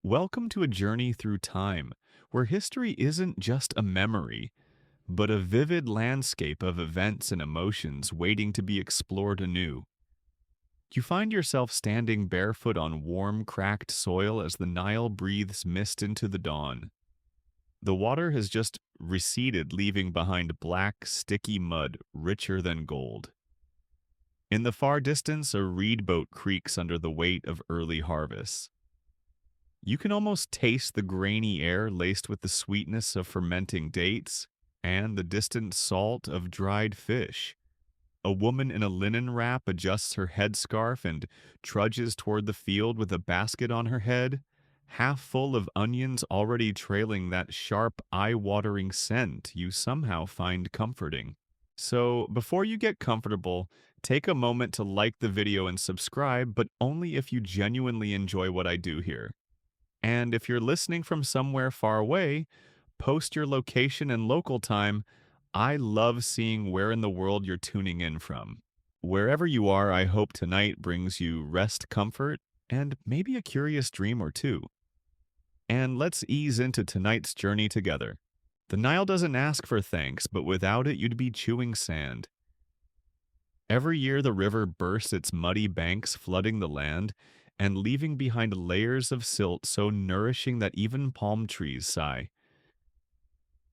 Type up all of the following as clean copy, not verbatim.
Welcome to a journey through time, where history isn't just a memory, but a vivid landscape of events and emotions waiting to be explored anew. You find yourself standing barefoot on warm, cracked soil as the Nile breathes mist into the dawn. The water has just receded, leaving behind black, sticky mud richer than gold. In the far distance, a reed boat creaks under the weight of early harvests. You can almost taste the grainy air laced with the sweetness of fermenting dates and the distant salt of dried fish. A woman in a linen wrap adjusts her headscarf and trudges toward the field with a basket on her head, half full of onions already trailing that sharp, eye-watering scent you somehow find comforting. So, before you get comfortable, take a moment to like the video and subscribe, but only if you genuinely enjoy what I do here. And if you're listening from somewhere far away, post your location and local time. I love seeing where in the world you're tuning in from. Wherever you are, I hope tonight brings you rest, comfort, and maybe a curious dream or two. And let's ease into tonight's journey together. The Nile doesn't ask for thanks, but without it, you'd be chewing sand. Every year, the river bursts its muddy banks, flooding the land and leaving behind layers of silt so nourishing that even palm trees sigh.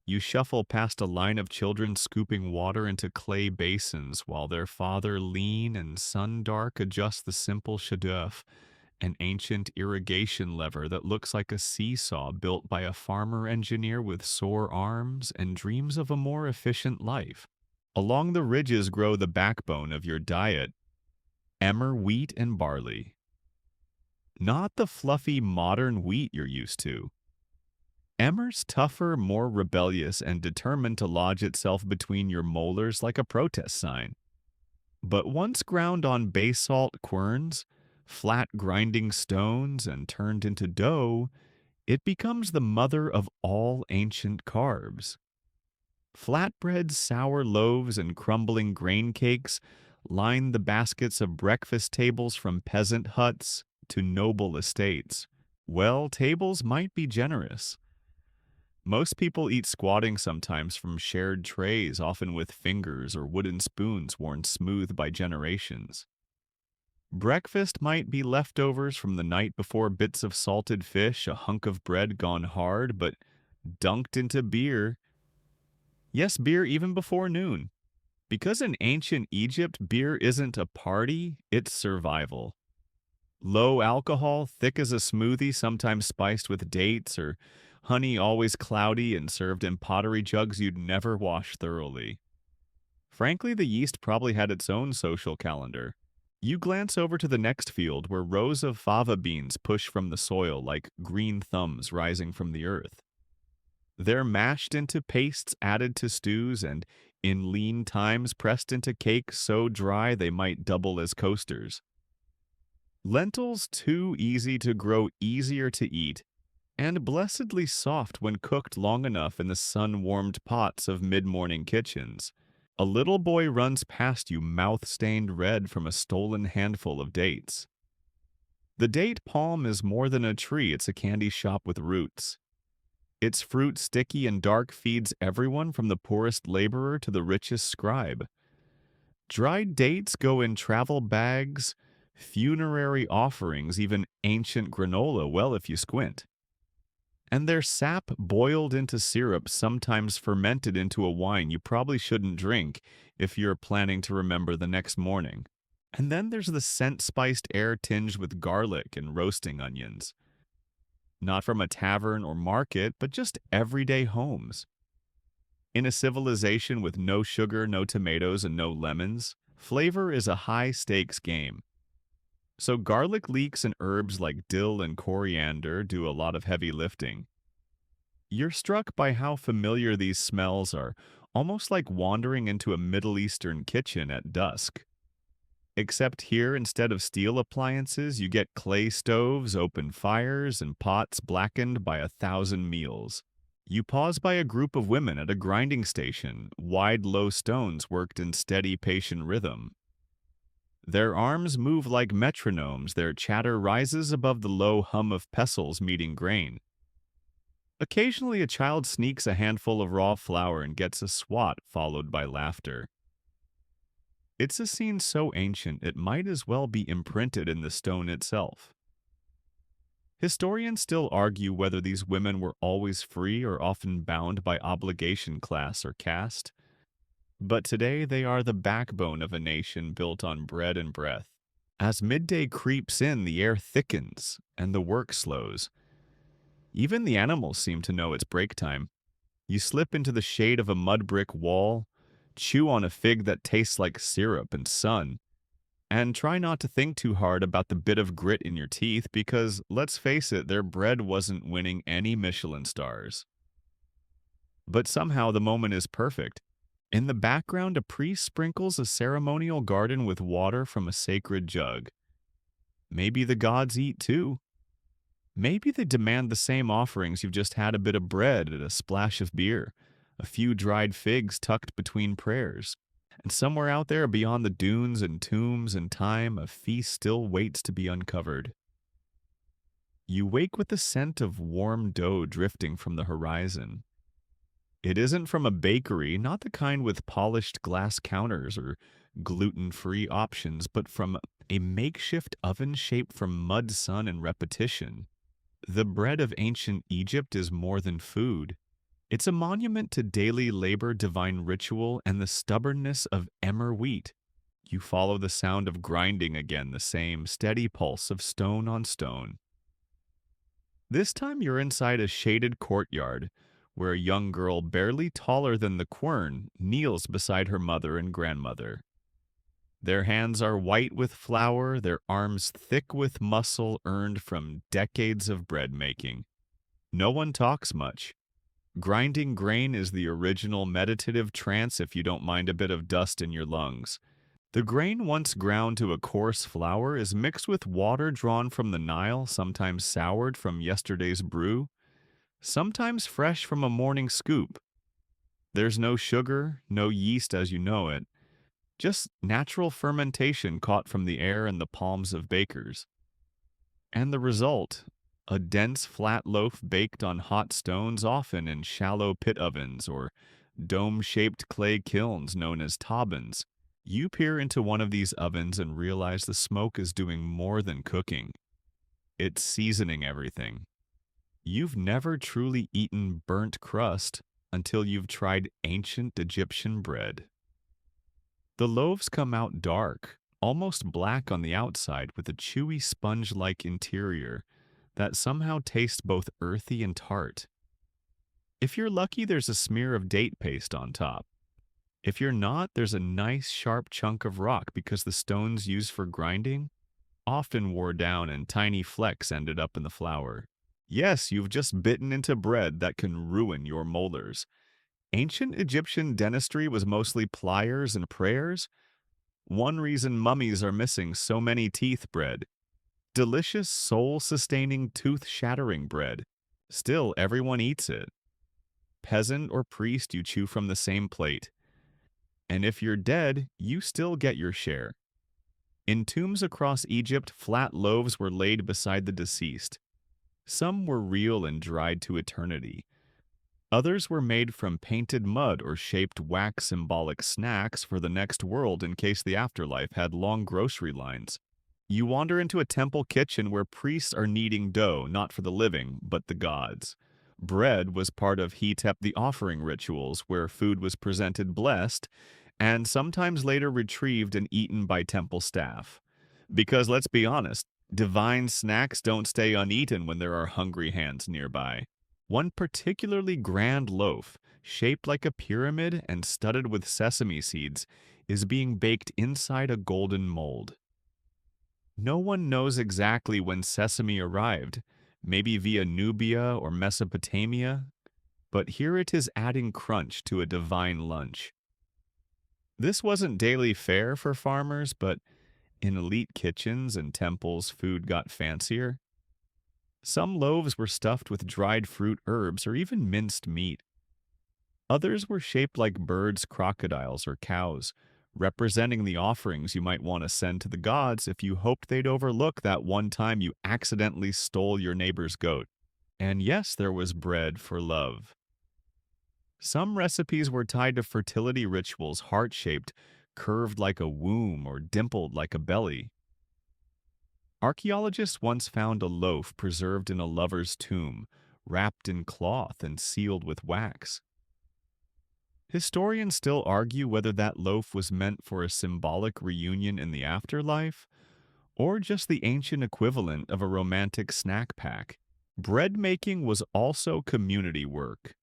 You shuffle past a line of children scooping water into clay basins while their father, lean and sun-dark, adjusts the simple shaduf, an ancient irrigation lever that looks like a seesaw built by a farmer engineer with sore arms and dreams of a more efficient life. Along the ridges grow the backbone of your diet, emmer wheat and barley. Not the fluffy modern wheat you're used to. Emmer's tougher, more rebellious, and determined to lodge itself between your molars like a protest sign. But once ground on basalt querns, flat grinding stones, and turned into dough, it becomes the mother of all ancient carbs. Flatbreads, sour loaves, and crumbling grain cakes line the baskets of breakfast tables from peasant huts to noble estates. Well, tables might be generous. Most people eat squatting sometimes from shared trays, often with fingers or wooden spoons worn smooth by generations. Breakfast might be leftovers from the night before, bits of salted fish, a hunk of bread gone hard, but dunked into beer. Yes, beer even before noon. Because in ancient Egypt, beer isn't a party, it's survival. Low alcohol, thick as a smoothie, sometimes spiced with dates, or honey always cloudy and served in pottery jugs you'd never wash thoroughly. Frankly, the yeast probably had its own social calendar. You glance over to the next field where rows of fava beans push from the soil like green thumbs rising from the earth. They're mashed into pastes added to stews and, in lean times, pressed into cakes so dry they might double as coasters. Lentils too easy to grow, easier to eat, and blessedly soft when cooked long enough in the sun-warmed pots of mid-morning kitchens. A little boy runs past you, mouth-stained red from a stolen handful of dates. The date palm is more than a tree, it's a candy shop with roots. Its fruit, sticky and dark, feeds everyone from the poorest laborer to the richest scribe. Dried dates go in travel bags, funerary offerings, even ancient granola, well, if you squint. And their sap boiled into syrup, sometimes fermented into a wine you probably shouldn't drink if you're planning to remember the next morning. And then there's the scent-spiced air tinged with garlic and roasting onions. Not from a tavern or market, but just everyday homes. In a civilization with no sugar, no tomatoes, and no lemons, flavor is a high-stakes game. So garlic leeks and herbs like dill and coriander do a lot of heavy lifting. You're struck by how familiar these smells are, almost like wandering into a Middle Eastern kitchen at dusk. Except here, instead of steel appliances, you get clay stoves, open fires, and pots blackened by 1,000 meals. You pause by a group of women at a grinding station, wide low stones worked in steady, patient rhythm. Their arms move like metronomes, their chatter rises above the low hum of pestles meeting grain. Occasionally, a child sneaks a handful of raw flour and gets a swat, followed by laughter. It's a scene so ancient it might as well be imprinted in the stone itself. Historians still argue whether these women were always free or often bound by obligation, class, or caste. But today they are the backbone of a nation built on bread and breath. As midday creeps in, the air thickens and the work slows. Even the animals seem to know it's break time. You slip into the shade of a mud brick wall, chew on a fig that tastes like syrup and sun, and try not to think too hard about the bit of grit in your teeth because, let's face it, their bread wasn't winning any Michelin stars. But somehow the moment is perfect. In the background, a priest sprinkles a ceremonial garden with water from a sacred jug. Maybe the gods eat too. Maybe they demand the same offerings. You've just had a bit of bread and a splash of beer, a few dried figs tucked between prayers. And somewhere out there beyond the dunes and tombs and time, a feast still waits to be uncovered. You wake with the scent of warm dough drifting from the horizon. It isn't from a bakery, not the kind with polished glass counters or gluten-free options, but from a makeshift oven shaped from mud, sun, and repetition. The bread of ancient Egypt is more than food. It's a monument to daily labor, divine ritual, and the stubbornness of emmer wheat. You follow the sound of grinding again, the same steady pulse of stone on stone. This time you're inside a shaded courtyard, where a young girl barely taller than the quern kneels beside her mother and grandmother. Their hands are white with flour, their arms thick with muscle earned from decades of bread making. No one talks much. Grinding grain is the original meditative trance if you don't mind a bit of dust in your lungs. The grain, once ground to a coarse flour, is mixed with water drawn from the Nile, sometimes soured from yesterday's brew, sometimes fresh from a morning scoop. There's no sugar, no yeast as you know it, just natural fermentation caught from the air and the palms of bakers. And the result, a dense flat loaf baked on hot stones, often in shallow pit ovens or dome-shaped clay kilns known as tobans. You peer into one of these ovens and realize the smoke is doing more than cooking. It's seasoning everything. You've never truly eaten burnt crust until you've tried ancient Egyptian bread. The loaves come out dark, almost black on the outside with a chewy sponge-like interior that somehow tastes both earthy and tart. If you're lucky, there's a smear of date paste on top. If you're not, there's a nice sharp chunk of rock because the stones used for grinding often wore down and tiny flecks ended up in the flour. Yes, you've just bitten into bread that can ruin your molars. Ancient Egyptian dentistry was mostly pliers and prayers. One reason mummies are missing so many teeth bread. Delicious, soul-sustaining, tooth-shattering bread. Still, everyone eats it. Peasant or priest, you chew from the same plate. And if you're dead, you still get your share. In tombs across Egypt, flat loaves were laid beside the deceased. Some were real and dried to eternity. Others were made from painted mud or shaped wax symbolic snacks for the next world in case the afterlife had long grocery lines. You wander into a temple kitchen where priests are kneading dough, not for the living, but the gods. Bread was part of Hetep the offering rituals, where food was presented blessed, and sometimes later retrieved and eaten by temple staff. Because let's be honest, divine snacks don't stay uneaten when there are hungry hands nearby. One particularly grand loaf, shaped like a pyramid and studded with sesame seeds, is being baked inside a golden mold. No one knows exactly when sesame arrived, maybe via Nubia or Mesopotamia, but here it is adding crunch to a divine lunch. This wasn't daily fare for farmers, but in elite kitchens and temples, food got fancier. Some loaves were stuffed with dried fruit, herbs, or even minced meat. Others were shaped like birds, crocodiles, or cows, representing the offerings you might want to send to the gods if you hoped they'd overlook that one time you accidentally stole your neighbor's goat. And yes, there was bread for love. Some recipes were tied to fertility rituals, heart-shaped, curved like a womb, or dimpled like a belly. Archaeologists once found a loaf preserved in a lover's tomb, wrapped in cloth and sealed with wax. Historians still argue whether that loaf was meant for a symbolic reunion in the afterlife, or just the ancient equivalent of a romantic snack pack. Bread making was also community work.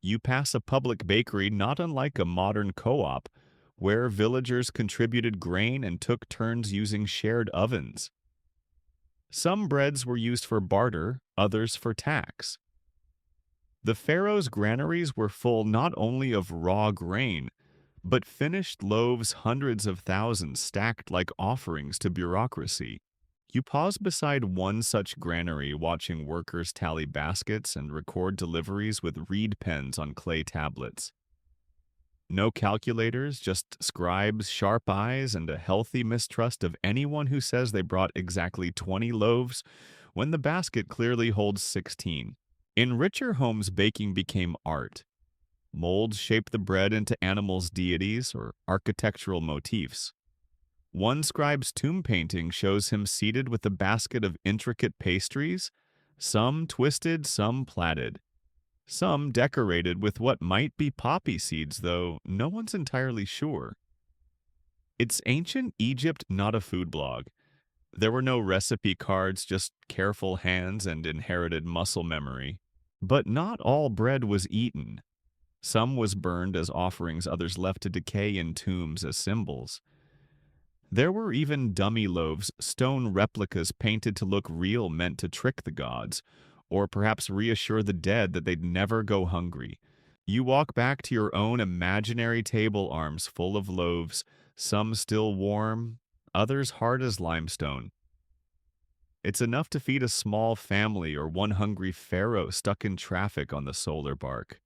You pass a public bakery not unlike a modern co-op, where villagers contributed grain and took turns using shared ovens. Some breads were used for barter, others for tax. The pharaoh's granaries were full not only of raw grain, but finished loaves hundreds of thousands stacked like offerings to bureaucracy. You pause beside one such granary watching workers tally baskets and record deliveries with reed pens on clay tablets. No calculators, just scribes, sharp eyes, and a healthy mistrust of anyone who says they brought exactly 20 loaves when the basket clearly holds 16. In richer homes, baking became art. Molds shaped the bread into animals' deities or architectural motifs. One scribe's tomb painting shows him seated with a basket of intricate pastries, some twisted, some plaited. Some decorated with what might be poppy seeds, though no one's entirely sure. It's ancient Egypt, not a food blog. There were no recipe cards, just careful hands and inherited muscle memory. But not all bread was eaten. Some was burned as offerings, others left to decay in tombs as symbols. There were even dummy loaves, stone replicas painted to look real meant to trick the gods, or perhaps reassure the dead that they'd never go hungry. You walk back to your own imaginary table arms full of loaves, some still warm, others hard as limestone. It's enough to feed a small family or one hungry pharaoh stuck in traffic on the solar bark.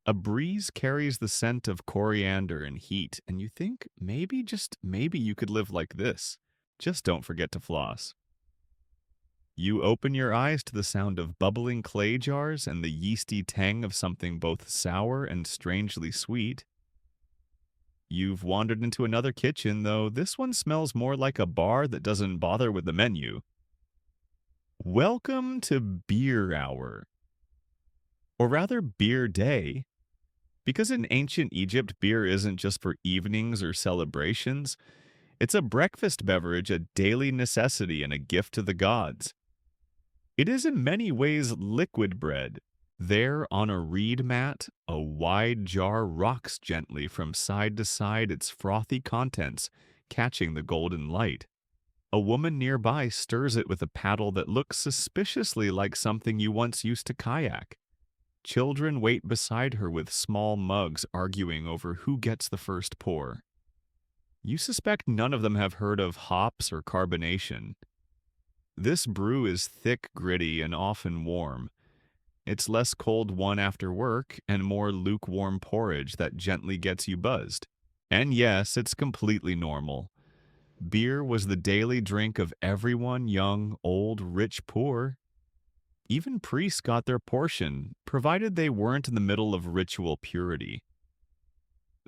A breeze carries the scent of coriander and heat, and you think maybe, just maybe, you could live like this. Just don't forget to floss. You open your eyes to the sound of bubbling clay jars and the yeasty tang of something both sour and strangely sweet. You've wandered into another kitchen, though this one smells more like a bar that doesn't bother with the menu. Welcome to Beer Hour. Or rather, Beer Day. Because in ancient Egypt, beer isn't just for evenings or celebrations. It's a breakfast beverage, a daily necessity, and a gift to the gods. It is in many ways liquid bread. There, on a reed mat, a wide jar rocks gently from side to side, its frothy contents catching the golden light. A woman nearby stirs it with a paddle that looks suspiciously like something you once used to kayak. Children wait beside her with small mugs, arguing over who gets the first pour. You suspect none of them have heard of hops or carbonation. This brew is thick, gritty, and often warm. It's less cold one after work and more lukewarm porridge that gently gets you buzzed. And yes, it's completely normal. Beer was the daily drink of everyone, young, old, rich, poor. Even priests got their portion, provided they weren't in the middle of ritual purity.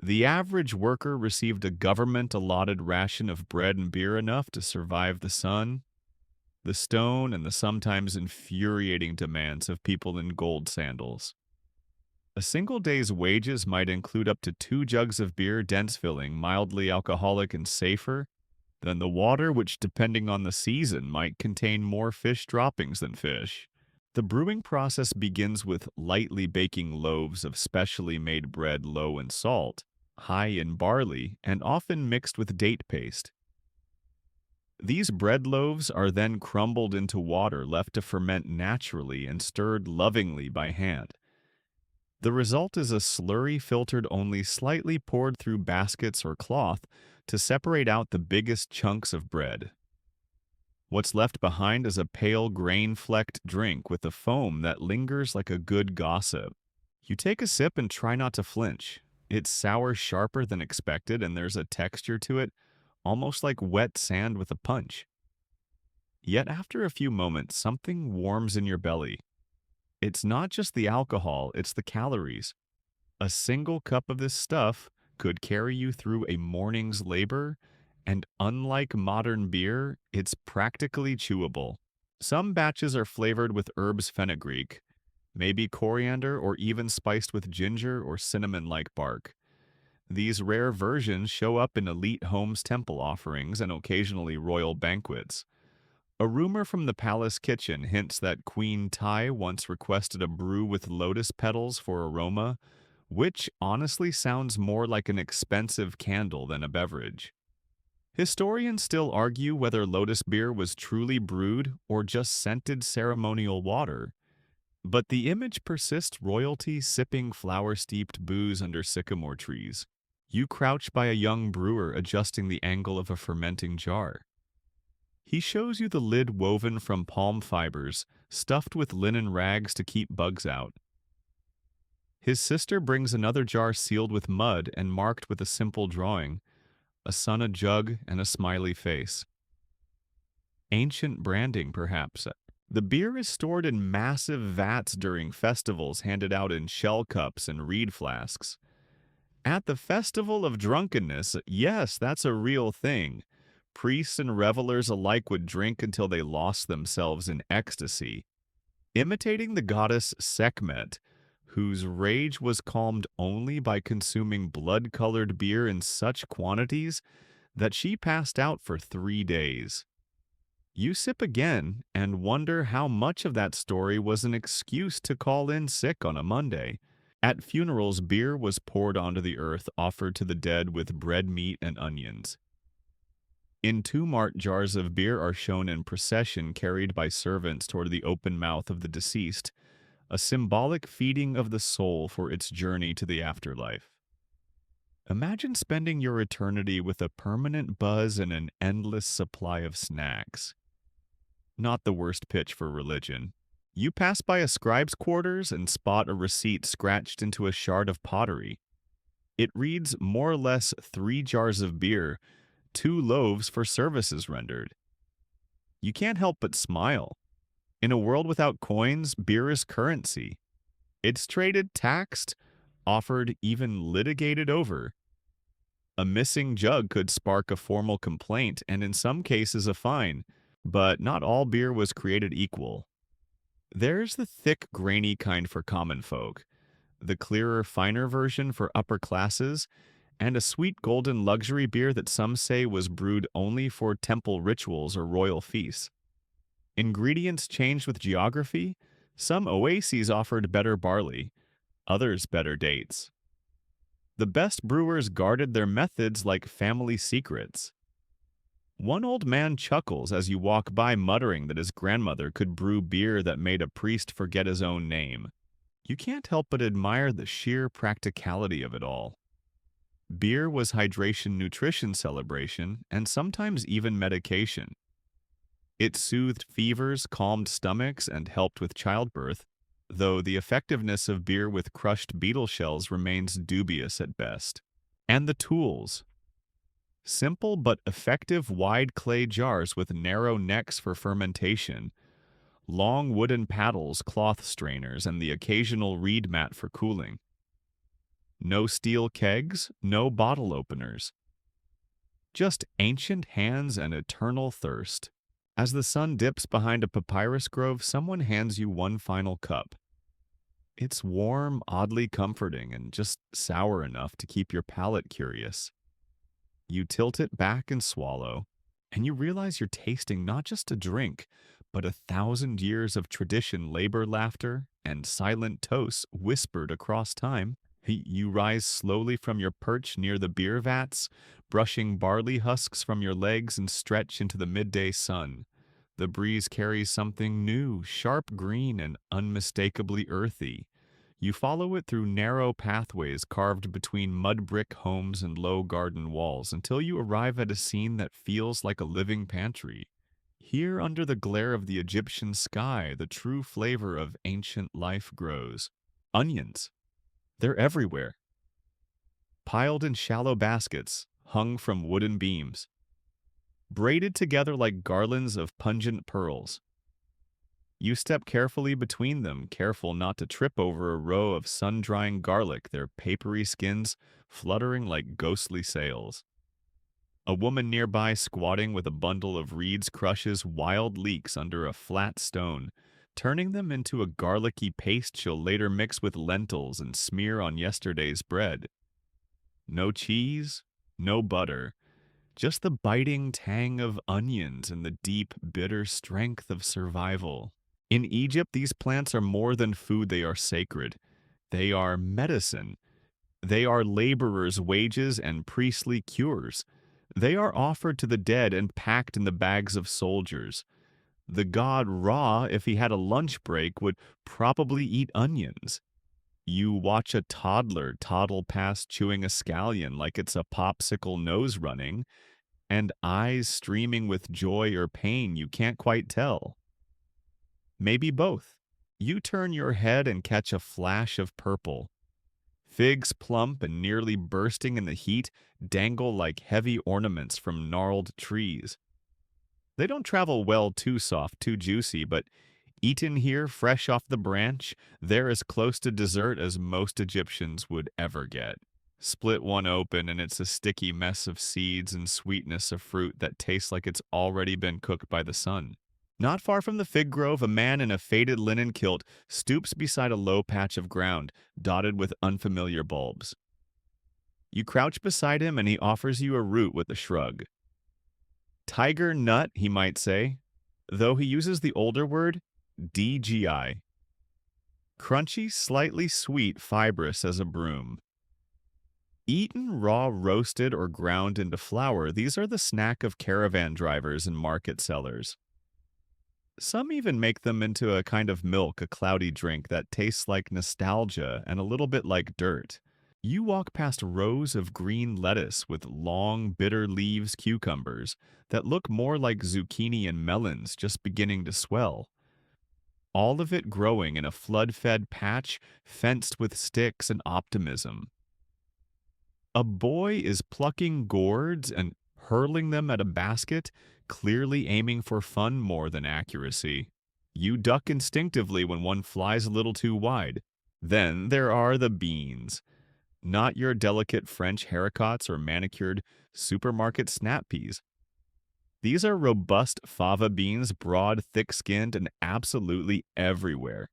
The average worker received a government-allotted ration of bread and beer enough to survive the sun, the stone, and the sometimes infuriating demands of people in gold sandals. A single day's wages might include up to 2 jugs of beer, dense filling, mildly alcoholic, and safer than the water, which, depending on the season, might contain more fish droppings than fish. The brewing process begins with lightly baking loaves of specially made bread low in salt, high in barley, and often mixed with date paste. These bread loaves are then crumbled into water, left to ferment naturally and stirred lovingly by hand. The result is a slurry filtered only slightly, poured through baskets or cloth to separate out the biggest chunks of bread. What's left behind is a pale grain-flecked drink with a foam that lingers like a good gossip. You take a sip and try not to flinch. It's sour sharper than expected, and there's a texture to it, almost like wet sand with a punch. Yet after a few moments, something warms in your belly. It's not just the alcohol, it's the calories. A single cup of this stuff could carry you through a morning's labor, and unlike modern beer, it's practically chewable. Some batches are flavored with herbs fenugreek, maybe coriander, or even spiced with ginger or cinnamon-like bark. These rare versions show up in elite homes temple offerings and occasionally royal banquets. A rumor from the palace kitchen hints that Queen Tai once requested a brew with lotus petals for aroma, which honestly sounds more like an expensive candle than a beverage. Historians still argue whether lotus beer was truly brewed or just scented ceremonial water, but the image persists: royalty sipping flower-steeped booze under sycamore trees. You crouch by a young brewer adjusting the angle of a fermenting jar. He shows you the lid woven from palm fibers, stuffed with linen rags to keep bugs out. His sister brings another jar sealed with mud and marked with a simple drawing: a sun, a jug, and a smiley face. Ancient branding, perhaps. The beer is stored in massive vats during festivals, handed out in shell cups and reed flasks. At the Festival of Drunkenness, yes, that's a real thing. Priests and revelers alike would drink until they lost themselves in ecstasy, imitating the goddess Sekhmet, whose rage was calmed only by consuming blood-colored beer in such quantities that she passed out for 3 days. You sip again and wonder how much of that story was an excuse to call in sick on a Monday. At funerals, beer was poured onto the earth, offered to the dead with bread, meat, and onions. In tomb jars of beer are shown in procession, carried by servants toward the open mouth of the deceased, a symbolic feeding of the soul for its journey to the afterlife. Imagine spending your eternity with a permanent buzz and an endless supply of snacks. Not the worst pitch for religion. You pass by a scribe's quarters and spot a receipt scratched into a shard of pottery. It reads more or less 3 jars of beer, 2 loaves for services rendered. You can't help but smile. In a world without coins, beer is currency. It's traded, taxed, offered, even litigated over. A missing jug could spark a formal complaint and in some cases a fine, but not all beer was created equal. There's the thick, grainy kind for common folk, the clearer, finer version for upper classes, and a sweet golden luxury beer that some say was brewed only for temple rituals or royal feasts. Ingredients changed with geography. Some oases offered better barley, others better dates. The best brewers guarded their methods like family secrets. One old man chuckles as you walk by, muttering that his grandmother could brew beer that made a priest forget his own name. You can't help but admire the sheer practicality of it all. Beer was hydration, nutrition, celebration, and sometimes even medication. It soothed fevers, calmed stomachs, and helped with childbirth, though the effectiveness of beer with crushed beetle shells remains dubious at best. And the tools. Simple but effective wide clay jars with narrow necks for fermentation, long wooden paddles, cloth strainers, and the occasional reed mat for cooling. No steel kegs, no bottle openers. Just ancient hands and eternal thirst. As the sun dips behind a papyrus grove, someone hands you one final cup. It's warm, oddly comforting, and just sour enough to keep your palate curious. You tilt it back and swallow, and you realize you're tasting not just a drink, but 1,000 years of tradition, labor, laughter, and silent toasts whispered across time. You rise slowly from your perch near the beer vats, brushing barley husks from your legs, and stretch into the midday sun. The breeze carries something new, sharp green and unmistakably earthy. You follow it through narrow pathways carved between mud brick homes and low garden walls until you arrive at a scene that feels like a living pantry. Here, under the glare of the Egyptian sky, the true flavor of ancient life grows. Onions. They're everywhere. piled in shallow baskets, hung from wooden beams, braided together like garlands of pungent pearls. You step carefully between them, careful not to trip over a row of sun-drying garlic, their papery skins fluttering like ghostly sails. A woman nearby, squatting with a bundle of reeds, crushes wild leeks under a flat stone, turning them into a garlicky paste she'll later mix with lentils and smear on yesterday's bread. No cheese, no butter, just the biting tang of onions and the deep, bitter strength of survival. In Egypt, these plants are more than food, they are sacred. They are medicine. They are laborers' wages and priestly cures. They are offered to the dead and packed in the bags of soldiers. The god Ra, if he had a lunch break, would probably eat onions. You watch a toddler toddle past chewing a scallion like it's a popsicle nose running, and eyes streaming with joy or pain you can't quite tell. Maybe both. You turn your head and catch a flash of purple. Figs, plump and nearly bursting in the heat, dangle like heavy ornaments from gnarled trees. They don't travel well too soft, too juicy, but eaten here fresh off the branch, they're as close to dessert as most Egyptians would ever get. Split one open and it's a sticky mess of seeds and sweetness of fruit that tastes like it's already been cooked by the sun. Not far from the fig grove, a man in a faded linen kilt stoops beside a low patch of ground, dotted with unfamiliar bulbs. You crouch beside him and he offers you a root with a shrug. Tiger nut, he might say, though he uses the older word, DGI. Crunchy, slightly sweet, fibrous as a broom. Eaten raw, roasted, or ground into flour, these are the snack of caravan drivers and market sellers. Some even make them into a kind of milk, a cloudy drink that tastes like nostalgia and a little bit like dirt. You walk past rows of green lettuce with long, bitter leaves cucumbers that look more like zucchini and melons just beginning to swell. All of it growing in a flood-fed patch fenced with sticks and optimism. A boy is plucking gourds and hurling them at a basket, clearly aiming for fun more than accuracy. You duck instinctively when one flies a little too wide. Then there are the beans. Not your delicate French haricots or manicured supermarket snap peas. These are robust fava beans, broad, thick-skinned, and absolutely everywhere.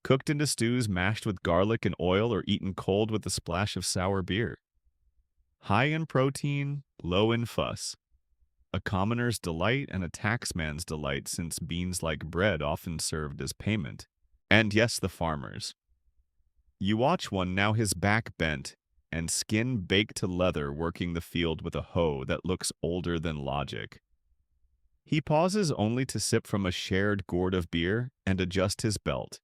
Cooked into stews mashed with garlic and oil or eaten cold with a splash of sour beer. High in protein, low in fuss. A commoner's delight and a taxman's delight, since beans like bread often served as payment. And yes, the farmers. You watch one, now his back bent, and skin baked to leather, working the field with a hoe that looks older than logic. He pauses only to sip from a shared gourd of beer and adjust his belt.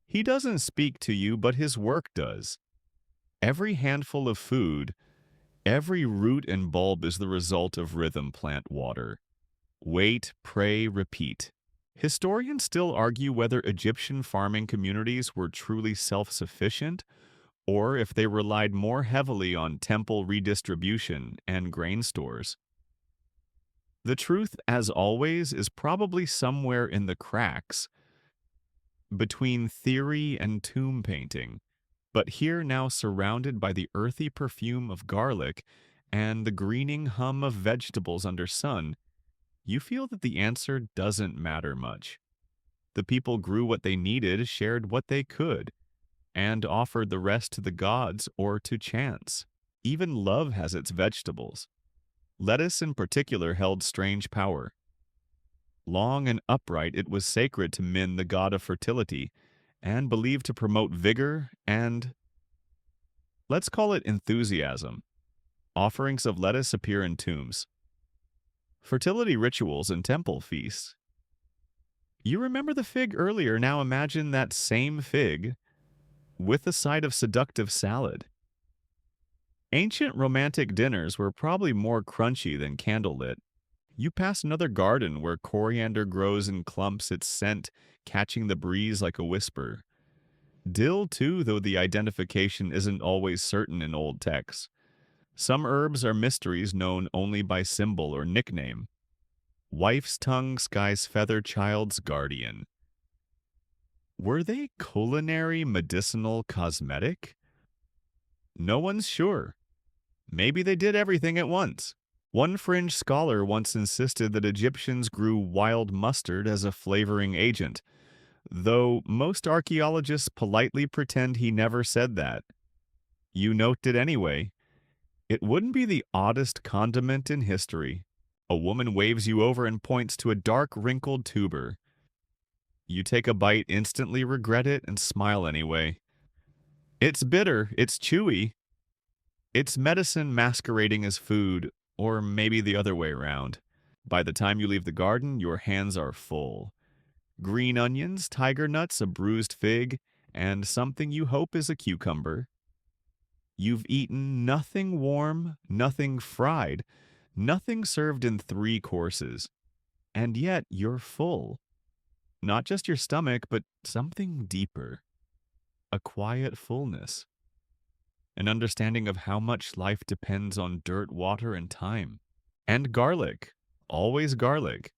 He doesn't speak to you, but his work does. Every handful of food, every root and bulb is the result of rhythm plant water. Wait, pray, repeat. Historians still argue whether Egyptian farming communities were truly self-sufficient or if they relied more heavily on temple redistribution and grain stores. The truth, as always, is probably somewhere in the cracks between theory and tomb painting, but here, now surrounded by the earthy perfume of garlic and the greening hum of vegetables under sun, you feel that the answer doesn't matter much. The people grew what they needed, shared what they could, and offered the rest to the gods or to chance. Even love has its vegetables. Lettuce in particular held strange power. Long and upright, it was sacred to Min, the god of fertility, and believed to promote vigor and, let's call it, enthusiasm. Offerings of lettuce appear in tombs. Fertility rituals and temple feasts. You remember the fig earlier, now imagine that same fig with a side of seductive salad. Ancient romantic dinners were probably more crunchy than candlelit. You pass another garden where coriander grows in clumps, its scent catching the breeze like a whisper. Dill, too, though the identification isn't always certain in old texts. Some herbs are mysteries known only by symbol or nickname. Wife's tongue, sky's feather, child's guardian. Were they culinary, medicinal, cosmetic? No one's sure. Maybe they did everything at once. One fringe scholar once insisted that Egyptians grew wild mustard as a flavoring agent, though most archaeologists politely pretend he never said that. You note it anyway. It wouldn't be the oddest condiment in history. A woman waves you over and points to a dark, wrinkled tuber. You take a bite, instantly regret it, and smile anyway. It's bitter, it's chewy. It's medicine masquerading as food, or maybe the other way around. By the time you leave the garden, your hands are full. Green onions, tiger nuts, a bruised fig, and something you hope is a cucumber. You've eaten nothing warm, nothing fried, nothing served in 3 courses. And yet you're full. Not just your stomach, but something deeper. A quiet fullness. An understanding of how much life depends on dirt, water, and time. And garlic. Always garlic.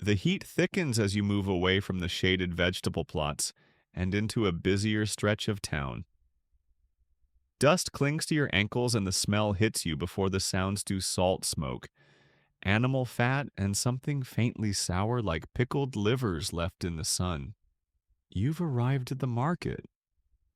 The heat thickens as you move away from the shaded vegetable plots and into a busier stretch of town. Dust clings to your ankles and the smell hits you before the sounds do salt smoke. Animal fat and something faintly sour like pickled livers left in the sun. You've arrived at the market.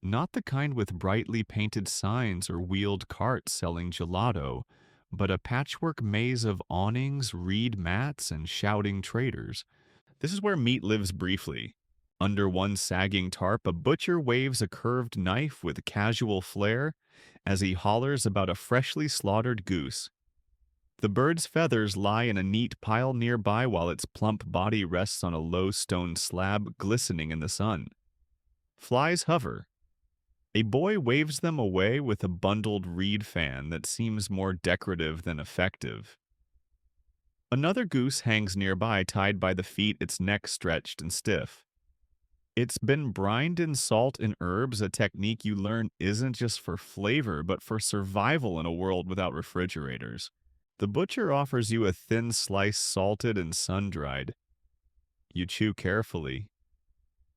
Not the kind with brightly painted signs or wheeled carts selling gelato, but a patchwork maze of awnings, reed mats, and shouting traders. This is where meat lives briefly. Under one sagging tarp, a butcher waves a curved knife with casual flair as he hollers about a freshly slaughtered goose. The bird's feathers lie in a neat pile nearby while its plump body rests on a low stone slab glistening in the sun. Flies hover. A boy waves them away with a bundled reed fan that seems more decorative than effective. Another goose hangs nearby, tied by the feet, its neck stretched and stiff. It's been brined in salt and herbs, a technique you learn isn't just for flavor, but for survival in a world without refrigerators. The butcher offers you a thin slice salted and sun-dried. You chew carefully.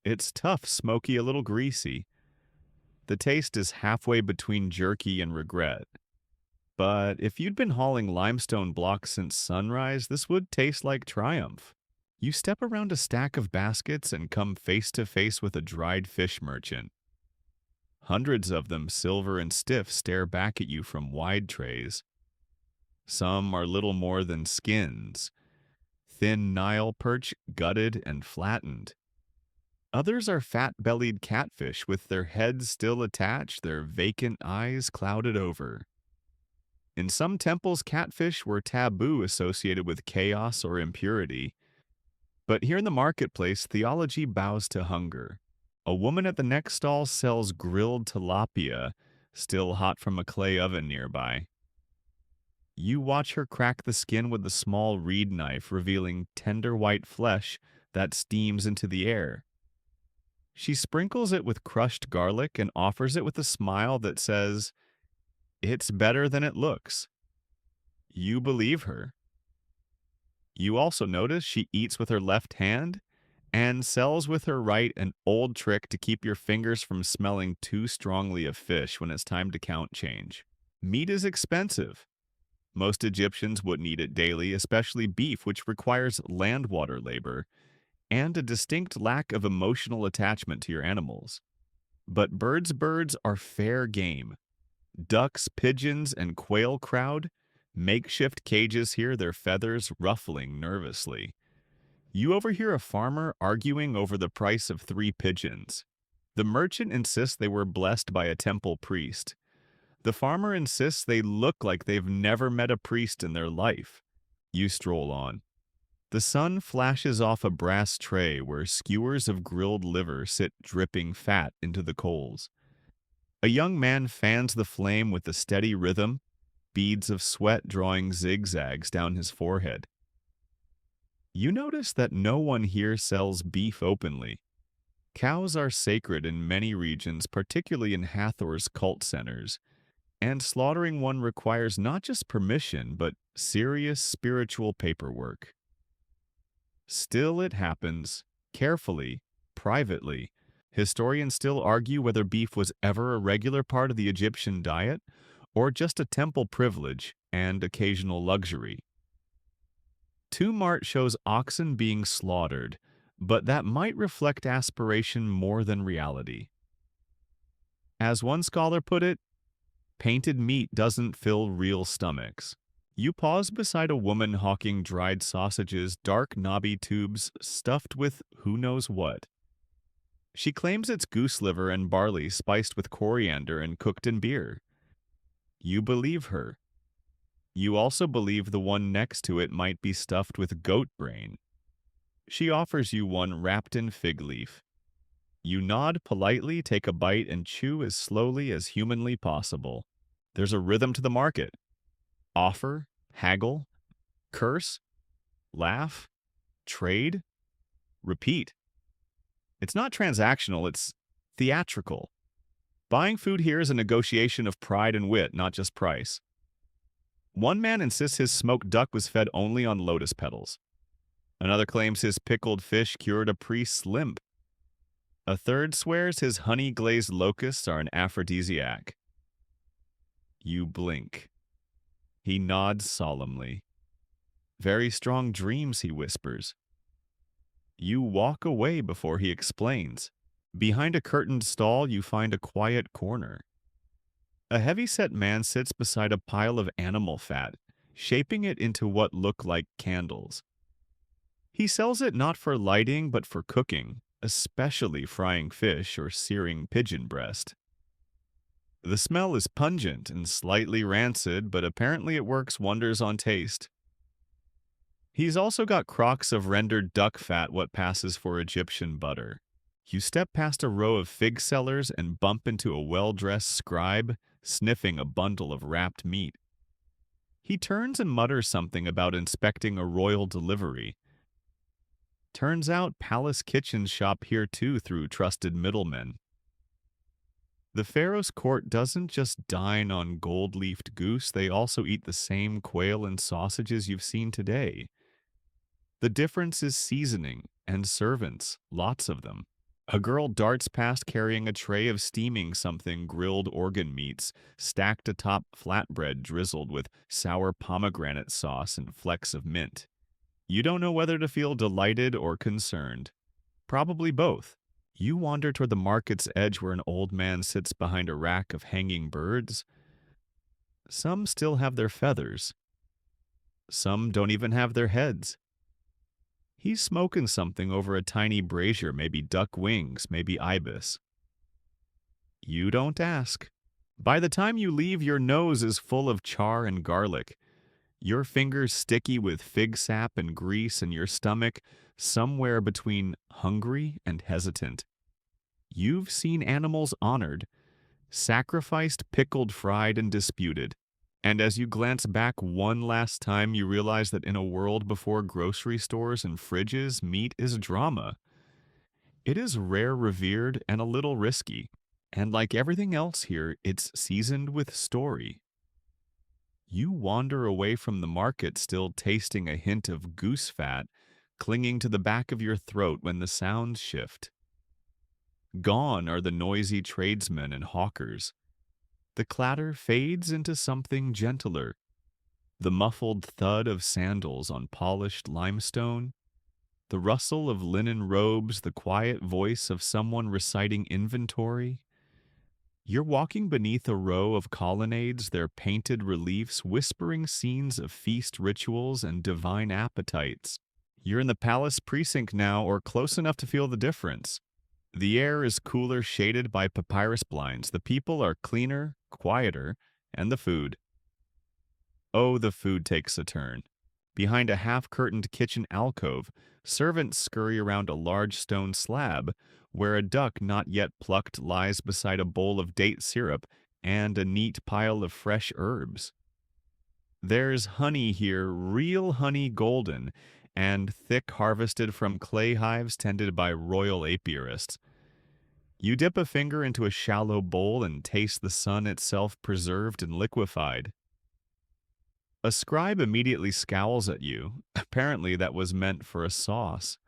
It's tough, smoky, a little greasy. The taste is halfway between jerky and regret. But if you'd been hauling limestone blocks since sunrise, this would taste like triumph. You step around a stack of baskets and come face to face with a dried fish merchant. Hundreds of them, silver and stiff, stare back at you from wide trays. Some are little more than skins, thin Nile perch, gutted and flattened. Others are fat-bellied catfish with their heads still attached, their vacant eyes clouded over. In some temples, catfish were taboo, associated with chaos or impurity. But here in the marketplace, theology bows to hunger. A woman at the next stall sells grilled tilapia, still hot from a clay oven nearby. You watch her crack the skin with a small reed knife, revealing tender white flesh that steams into the air. She sprinkles it with crushed garlic and offers it with a smile that says, "It's better than it looks." You believe her. You also notice she eats with her left hand and sells with her right, an old trick to keep your fingers from smelling too strongly of fish when it's time to count change. Meat is expensive. Most Egyptians wouldn't eat it daily, especially beef, which requires land-water labor and a distinct lack of emotional attachment to your animals. But birds are fair game. Ducks, pigeons, and quail crowd makeshift cages here, their feathers ruffling nervously. You overhear a farmer arguing over the price of 3 pigeons. The merchant insists they were blessed by a temple priest. The farmer insists they look like they've never met a priest in their life. You stroll on. The sun flashes off a brass tray where skewers of grilled liver sit dripping fat into the coals. A young man fans the flame with a steady rhythm, beads of sweat drawing zigzags down his forehead. You notice that no one here sells beef openly. Cows are sacred in many regions, particularly in Hathor's cult centers, and slaughtering one requires not just permission, but serious spiritual paperwork. Still, it happens, carefully, privately. Historians still argue whether beef was ever a regular part of the Egyptian diet or just a temple privilege and occasional luxury. Tumart shows oxen being slaughtered, but that might reflect aspiration more than reality. As one scholar put it, painted meat doesn't fill real stomachs. You pause beside a woman hawking dried sausages, dark knobby tubes stuffed with who knows what. She claims it's goose liver and barley spiced with coriander and cooked in beer. You believe her. You also believe the one next to it might be stuffed with goat brain. She offers you one wrapped in fig leaf. You nod politely, take a bite, and chew as slowly as humanly possible. There's a rhythm to the market. Offer, haggle, curse, laugh, trade, repeat. It's not transactional, it's theatrical. Buying food here is a negotiation of pride and wit, not just price. One man insists his smoked duck was fed only on lotus petals. Another claims his pickled fish cured a priest's limp. A third swears his honey-glazed locusts are an aphrodisiac. You blink. He nods solemnly. Very strong dreams, he whispers. You walk away before he explains. Behind a curtained stall, you find a quiet corner. A heavy-set man sits beside a pile of animal fat, shaping it into what look like candles. He sells it not for lighting, but for cooking, especially frying fish or searing pigeon breast. The smell is pungent and slightly rancid, but apparently it works wonders on taste. He's also got crocks of rendered duck fat, what passes for Egyptian butter. You step past a row of fig sellers and bump into a well-dressed scribe sniffing a bundle of wrapped meat. He turns and mutters something about inspecting a royal delivery. Turns out palace kitchens shop here too through trusted middlemen. The pharaoh's court doesn't just dine on gold-leafed goose, they also eat the same quail and sausages you've seen today. The difference is seasoning and servants, lots of them. A girl darts past carrying a tray of steaming something grilled organ meats, stacked atop flatbread drizzled with sour pomegranate sauce and flecks of mint. You don't know whether to feel delighted or concerned. Probably both. You wander toward the market's edge where an old man sits behind a rack of hanging birds. Some still have their feathers. Some don't even have their heads. He's smoking something over a tiny brazier, maybe duck wings, maybe ibis. You don't ask. By the time you leave, your nose is full of char and garlic. Your fingers sticky with fig sap and grease, and your stomach somewhere between hungry and hesitant. You've seen animals honored, sacrificed, pickled, fried, and disputed. And as you glance back one last time, you realize that in a world before grocery stores and fridges, meat is drama. It is rare, revered, and a little risky. And like everything else here, it's seasoned with story. You wander away from the market still tasting a hint of goose fat, clinging to the back of your throat when the sounds shift. Gone are the noisy tradesmen and hawkers. The clatter fades into something gentler. The muffled thud of sandals on polished limestone, the rustle of linen robes, the quiet voice of someone reciting inventory. You're walking beneath a row of colonnades, their painted reliefs whispering scenes of feast rituals and divine appetites. You're in the palace precinct now, or close enough to feel the difference. The air is cooler, shaded by papyrus blinds. The people are cleaner, quieter, and the food. Oh, the food takes a turn. Behind a half-curtained kitchen alcove, servants scurry around a large stone slab where a duck not yet plucked lies beside a bowl of date syrup and a neat pile of fresh herbs. There's honey here, real honey golden, and thick harvested from clay hives tended by royal apiarists. You dip a finger into a shallow bowl and taste the sun itself preserved and liquefied. A scribe immediately scowls at you. Apparently, that was meant for a sauce.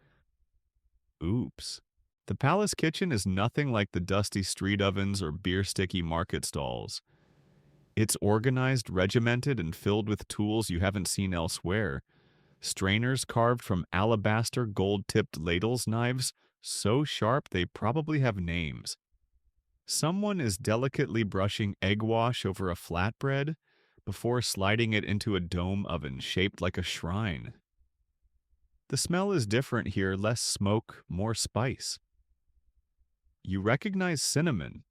Oops. The palace kitchen is nothing like the dusty street ovens or beer-sticky market stalls. It's organized, regimented, and filled with tools you haven't seen elsewhere. Strainers carved from alabaster gold-tipped ladles, knives so sharp they probably have names. Someone is delicately brushing egg wash over a flatbread before sliding it into a dome oven shaped like a shrine. The smell is different here, less smoke, more spice. You recognize cinnamon.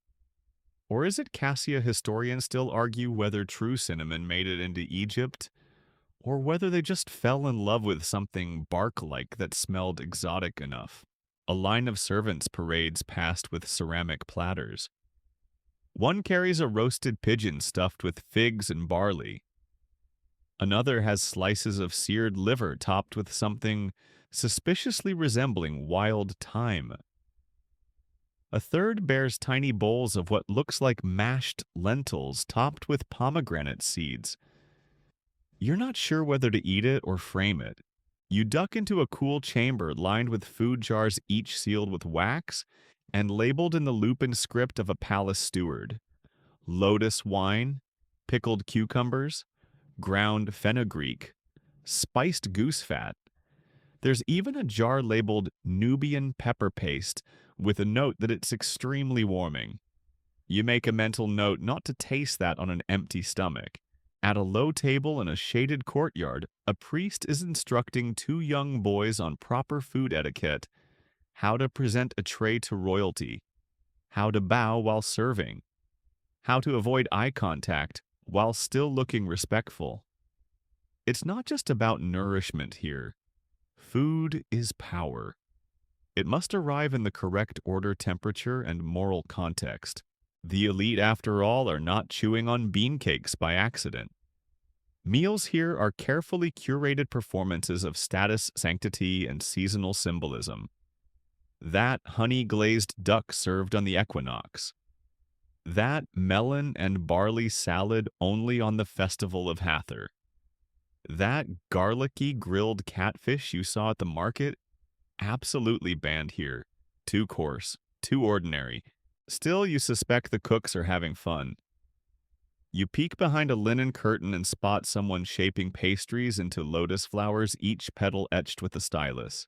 Or is it Cassia historians still argue whether true cinnamon made it into Egypt, or whether they just fell in love with something bark-like that smelled exotic enough? A line of servants parades past with ceramic platters. One carries a roasted pigeon stuffed with figs and barley. Another has slices of seared liver topped with something suspiciously resembling wild thyme. A third bears tiny bowls of what looks like mashed lentils topped with pomegranate seeds. You're not sure whether to eat it or frame it. You duck into a cool chamber lined with food jars, each sealed with wax and labeled in the lupin script of a palace steward. Lotus wine, pickled cucumbers, ground fenugreek, spiced goose fat. There's even a jar labeled Nubian pepper paste with a note that it's extremely warming. You make a mental note not to taste that on an empty stomach. At a low table in a shaded courtyard, a priest is instructing two young boys on proper food etiquette, how to present a tray to royalty, how to bow while serving, how to avoid eye contact while still looking respectful. It's not just about nourishment here. Food is power. It must arrive in the correct order, temperature, and moral context. The elite, after all, are not chewing on bean cakes by accident. Meals here are carefully curated performances of status, sanctity, and seasonal symbolism. That honey-glazed duck served on the equinox. That melon and barley salad only on the Festival of Hathor. That garlicky grilled catfish you saw at the market, absolutely banned here. Too coarse, too ordinary. Still, you suspect the cooks are having fun. You peek behind a linen curtain and spot someone shaping pastries into lotus flowers, each petal etched with a stylus.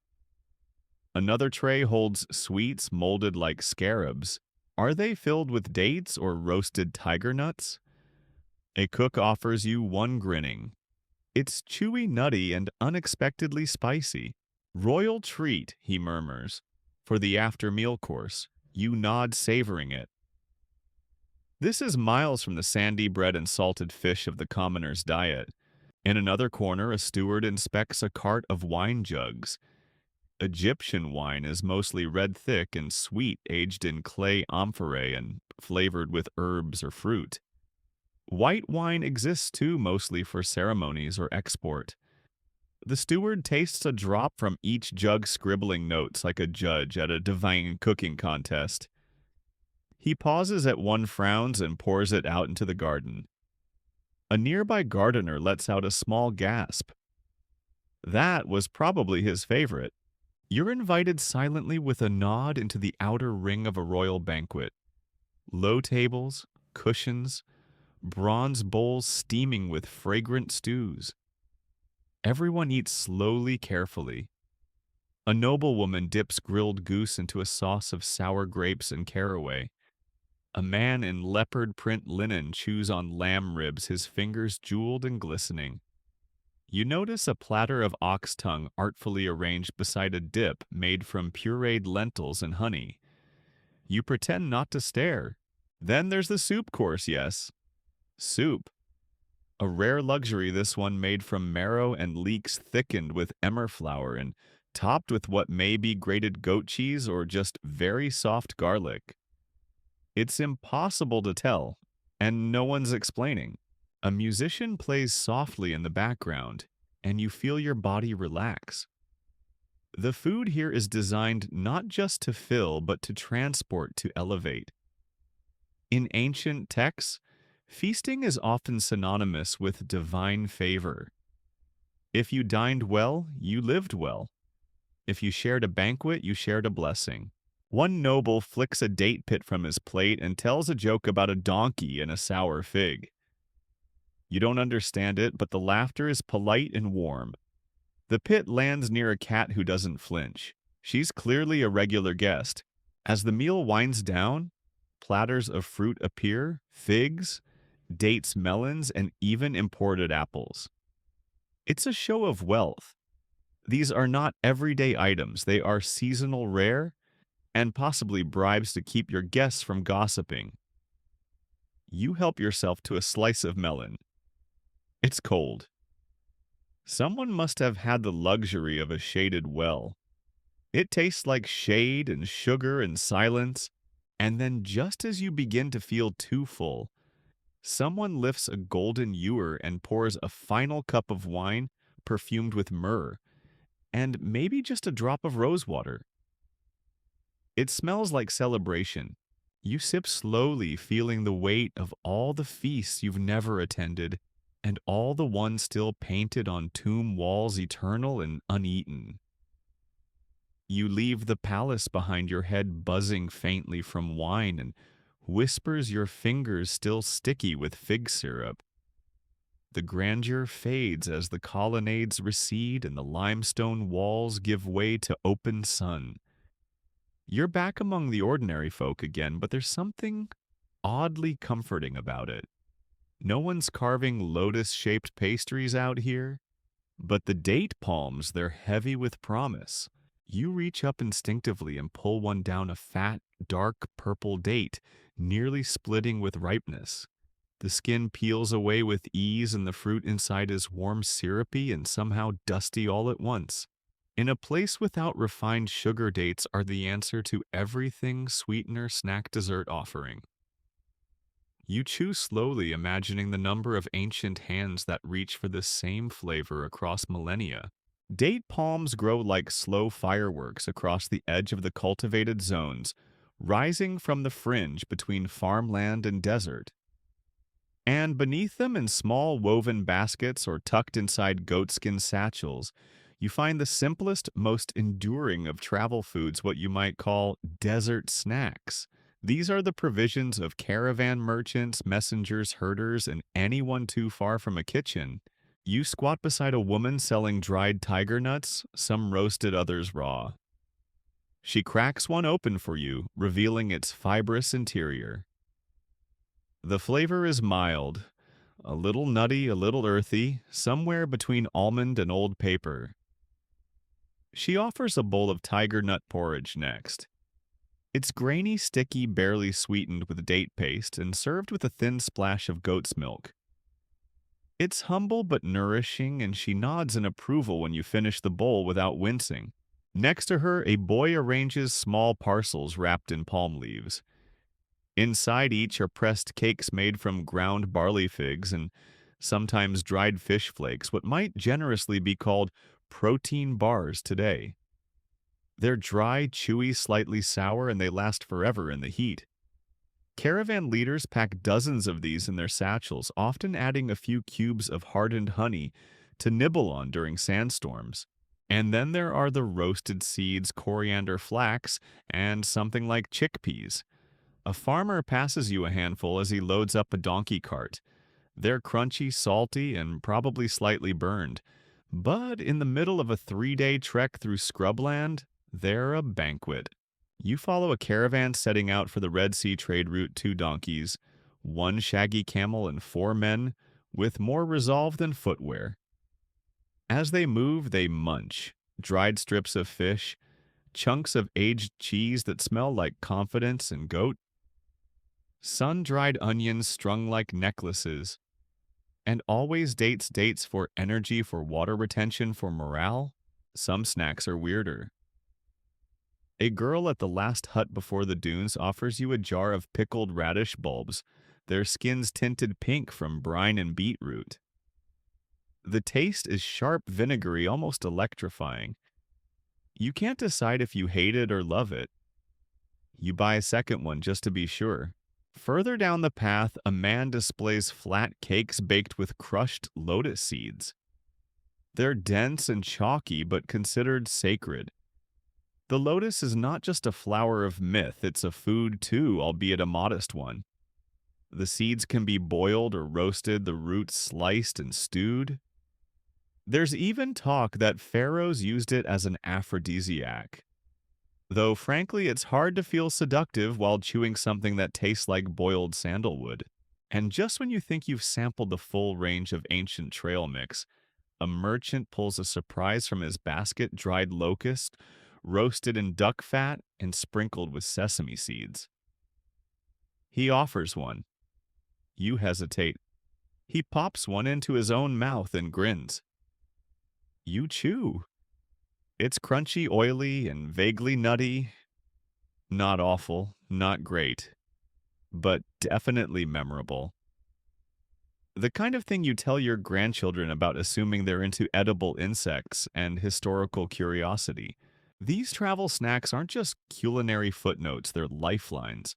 Another tray holds sweets molded like scarabs. Are they filled with dates or roasted tiger nuts? A cook offers you one grinning. It's chewy, nutty, and unexpectedly spicy. Royal treat, he murmurs. For the after-meal course, you nod, savoring it. This is miles from the sandy bread and salted fish of the commoner's diet. In another corner, a steward inspects a cart of wine jugs. Egyptian wine is mostly red, thick, and sweet, aged in clay amphorae and flavored with herbs or fruit. White wine exists too, mostly for ceremonies or export. The steward tastes a drop from each jug, scribbling notes like a judge at a divine cooking contest. He pauses at one, frowns, and pours it out into the garden. A nearby gardener lets out a small gasp. That was probably his favorite. You're invited silently with a nod into the outer ring of a royal banquet. Low tables, cushions, bronze bowls steaming with fragrant stews. Everyone eats slowly, carefully. A noblewoman dips grilled goose into a sauce of sour grapes and caraway. A man in leopard print linen chews on lamb ribs, his fingers jeweled and glistening. You notice a platter of ox tongue artfully arranged beside a dip made from pureed lentils and honey. You pretend not to stare. Then there's the soup course, yes. Soup. A rare luxury, this one, made from marrow and leeks thickened with emmer flour and topped with what may be grated goat cheese or just very soft garlic. It's impossible to tell, and no one's explaining. A musician plays softly in the background, and you feel your body relax. The food here is designed not just to fill, but to transport, to elevate. In ancient texts, feasting is often synonymous with divine favor. If you dined well, you lived well. If you shared a banquet, you shared a blessing. One noble flicks a date pit from his plate and tells a joke about a donkey and a sour fig. You don't understand it, but the laughter is polite and warm. The pit lands near a cat who doesn't flinch. She's clearly a regular guest. As the meal winds down, platters of fruit appear, figs, dates, melons, and even imported apples. It's a show of wealth. These are not everyday items, they are seasonal rare and possibly bribes to keep your guests from gossiping. You help yourself to a slice of melon. It's cold. Someone must have had the luxury of a shaded well. It tastes like shade and sugar and silence, and then just as you begin to feel too full, someone lifts a golden ewer and pours a final cup of wine perfumed with myrrh, and maybe just a drop of rosewater. It smells like celebration. You sip slowly, feeling the weight of all the feasts you've never attended, and all the ones still painted on tomb walls eternal and uneaten. You leave the palace behind your head buzzing faintly from wine and whispers your fingers still sticky with fig syrup. The grandeur fades as the colonnades recede and the limestone walls give way to open sun. You're back among the ordinary folk again, but there's something oddly comforting about it. No one's carving lotus-shaped pastries out here, but the date palms, they're heavy with promise. You reach up instinctively and pull one down a fat, dark purple date, nearly splitting with ripeness. The skin peels away with ease and the fruit inside is warm, syrupy, and somehow dusty all at once. In a place without refined sugar, dates are the answer to everything sweetener snack dessert offering. You chew slowly, imagining the number of ancient hands that reach for this same flavor across millennia. Date palms grow like slow fireworks across the edge of the cultivated zones, rising from the fringe between farmland and desert. And beneath them, in small woven baskets or tucked inside goatskin satchels, you find the simplest, most enduring of travel foods, what you might call desert snacks. These are the provisions of caravan merchants, messengers, herders, and anyone too far from a kitchen. You squat beside a woman selling dried tiger nuts, some roasted, others raw. She cracks one open for you, revealing its fibrous interior. The flavor is mild, a little nutty, a little earthy, somewhere between almond and old paper. She offers a bowl of tiger nut porridge next. It's grainy, sticky, barely sweetened with date paste and served with a thin splash of goat's milk. It's humble but nourishing, and she nods in approval when you finish the bowl without wincing. Next to her, a boy arranges small parcels wrapped in palm leaves. Inside each are pressed cakes made from ground barley figs and sometimes dried fish flakes, what might generously be called protein bars today. They're dry, chewy, slightly sour, and they last forever in the heat. Caravan leaders pack dozens of these in their satchels, often adding a few cubes of hardened honey to nibble on during sandstorms. And then there are the roasted seeds, coriander, flax, and something like chickpeas. A farmer passes you a handful as he loads up a donkey cart. They're crunchy, salty, and probably slightly burned. But in the middle of a 3-day trek through scrubland, they're a banquet. You follow a caravan setting out for the Red Sea trade route, 2 donkeys, 1 shaggy camel, and 4 men, with more resolve than footwear. As they move, they munch. Dried strips of fish, chunks of aged cheese that smell like confidence and goat, sun-dried onions strung like necklaces, and always dates for energy, for water retention, for morale. Some snacks are weirder. A girl at the last hut before the dunes offers you a jar of pickled radish bulbs, their skins tinted pink from brine and beetroot. The taste is sharp, vinegary, almost electrifying. You can't decide if you hate it or love it. You buy a second one just to be sure. Further down the path, a man displays flat cakes baked with crushed lotus seeds. They're dense and chalky, but considered sacred. The lotus is not just a flower of myth, it's a food too, albeit a modest one. The seeds can be boiled or roasted, the roots sliced and stewed. There's even talk that pharaohs used it as an aphrodisiac. Though frankly, it's hard to feel seductive while chewing something that tastes like boiled sandalwood. And just when you think you've sampled the full range of ancient trail mix, a merchant pulls a surprise from his basket: dried locust, roasted in duck fat, and sprinkled with sesame seeds. He offers one. You hesitate. He pops one into his own mouth and grins. You chew. It's crunchy, oily, and vaguely nutty. Not awful, not great, but definitely memorable. The kind of thing you tell your grandchildren about, assuming they're into edible insects and historical curiosity. These travel snacks aren't just culinary footnotes, they're lifelines.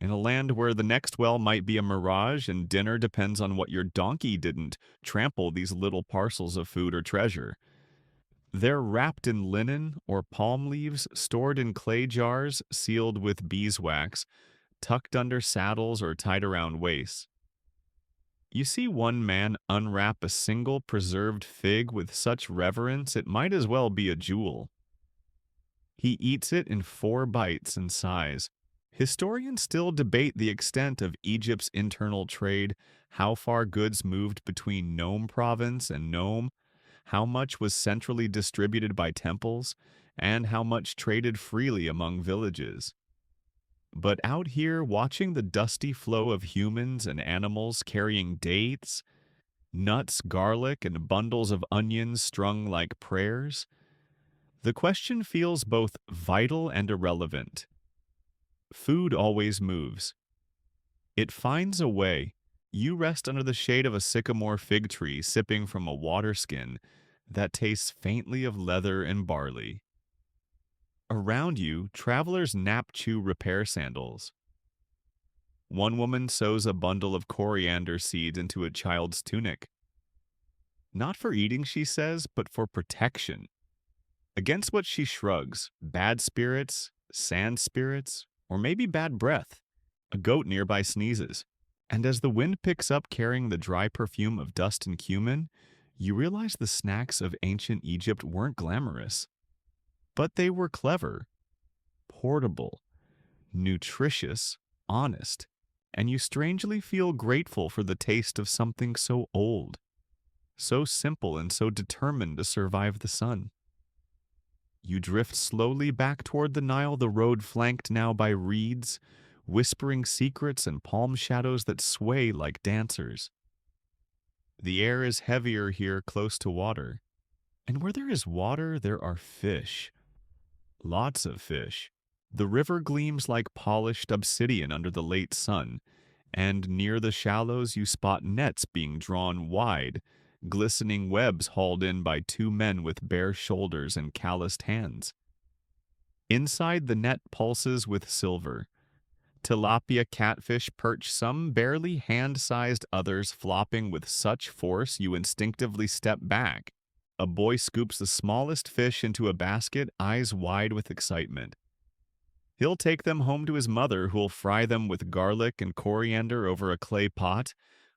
In a land where the next well might be a mirage and dinner depends on what your donkey didn't trample these little parcels of food or treasure. They're wrapped in linen or palm leaves, stored in clay jars, sealed with beeswax, tucked under saddles or tied around waists. You see one man unwrap a single preserved fig with such reverence it might as well be a jewel. He eats it in 4 bites and sighs. Historians still debate the extent of Egypt's internal trade, how far goods moved between Nome province and Nome, how much was centrally distributed by temples, and how much traded freely among villages. But out here, watching the dusty flow of humans and animals carrying dates, nuts, garlic, and bundles of onions strung like prayers, the question feels both vital and irrelevant. Food always moves. It finds a way. You rest under the shade of a sycamore fig tree, sipping from a water skin that tastes faintly of leather and barley. Around you, travelers nap chew repair sandals. One woman sews a bundle of coriander seeds into a child's tunic. Not for eating, she says, but for protection. Against what she shrugs: bad spirits, sand spirits, or maybe bad breath. A goat nearby sneezes. And as the wind picks up carrying the dry perfume of dust and cumin, you realize the snacks of ancient Egypt weren't glamorous. But they were clever, portable, nutritious, honest, and you strangely feel grateful for the taste of something so old, so simple, and so determined to survive the sun. You drift slowly back toward the Nile, the road flanked now by reeds, whispering secrets and palm shadows that sway like dancers. The air is heavier here close to water, and where there is water, there are fish. Lots of fish. The river gleams like polished obsidian under the late sun, and near the shallows you spot nets being drawn wide, glistening webs hauled in by 2 men with bare shoulders and calloused hands. Inside, the net pulses with silver. Tilapia catfish perch, some barely hand-sized, others flopping with such force you instinctively step back. A boy scoops the smallest fish into a basket, eyes wide with excitement. He'll take them home to his mother, who'll fry them with garlic and coriander over a clay pot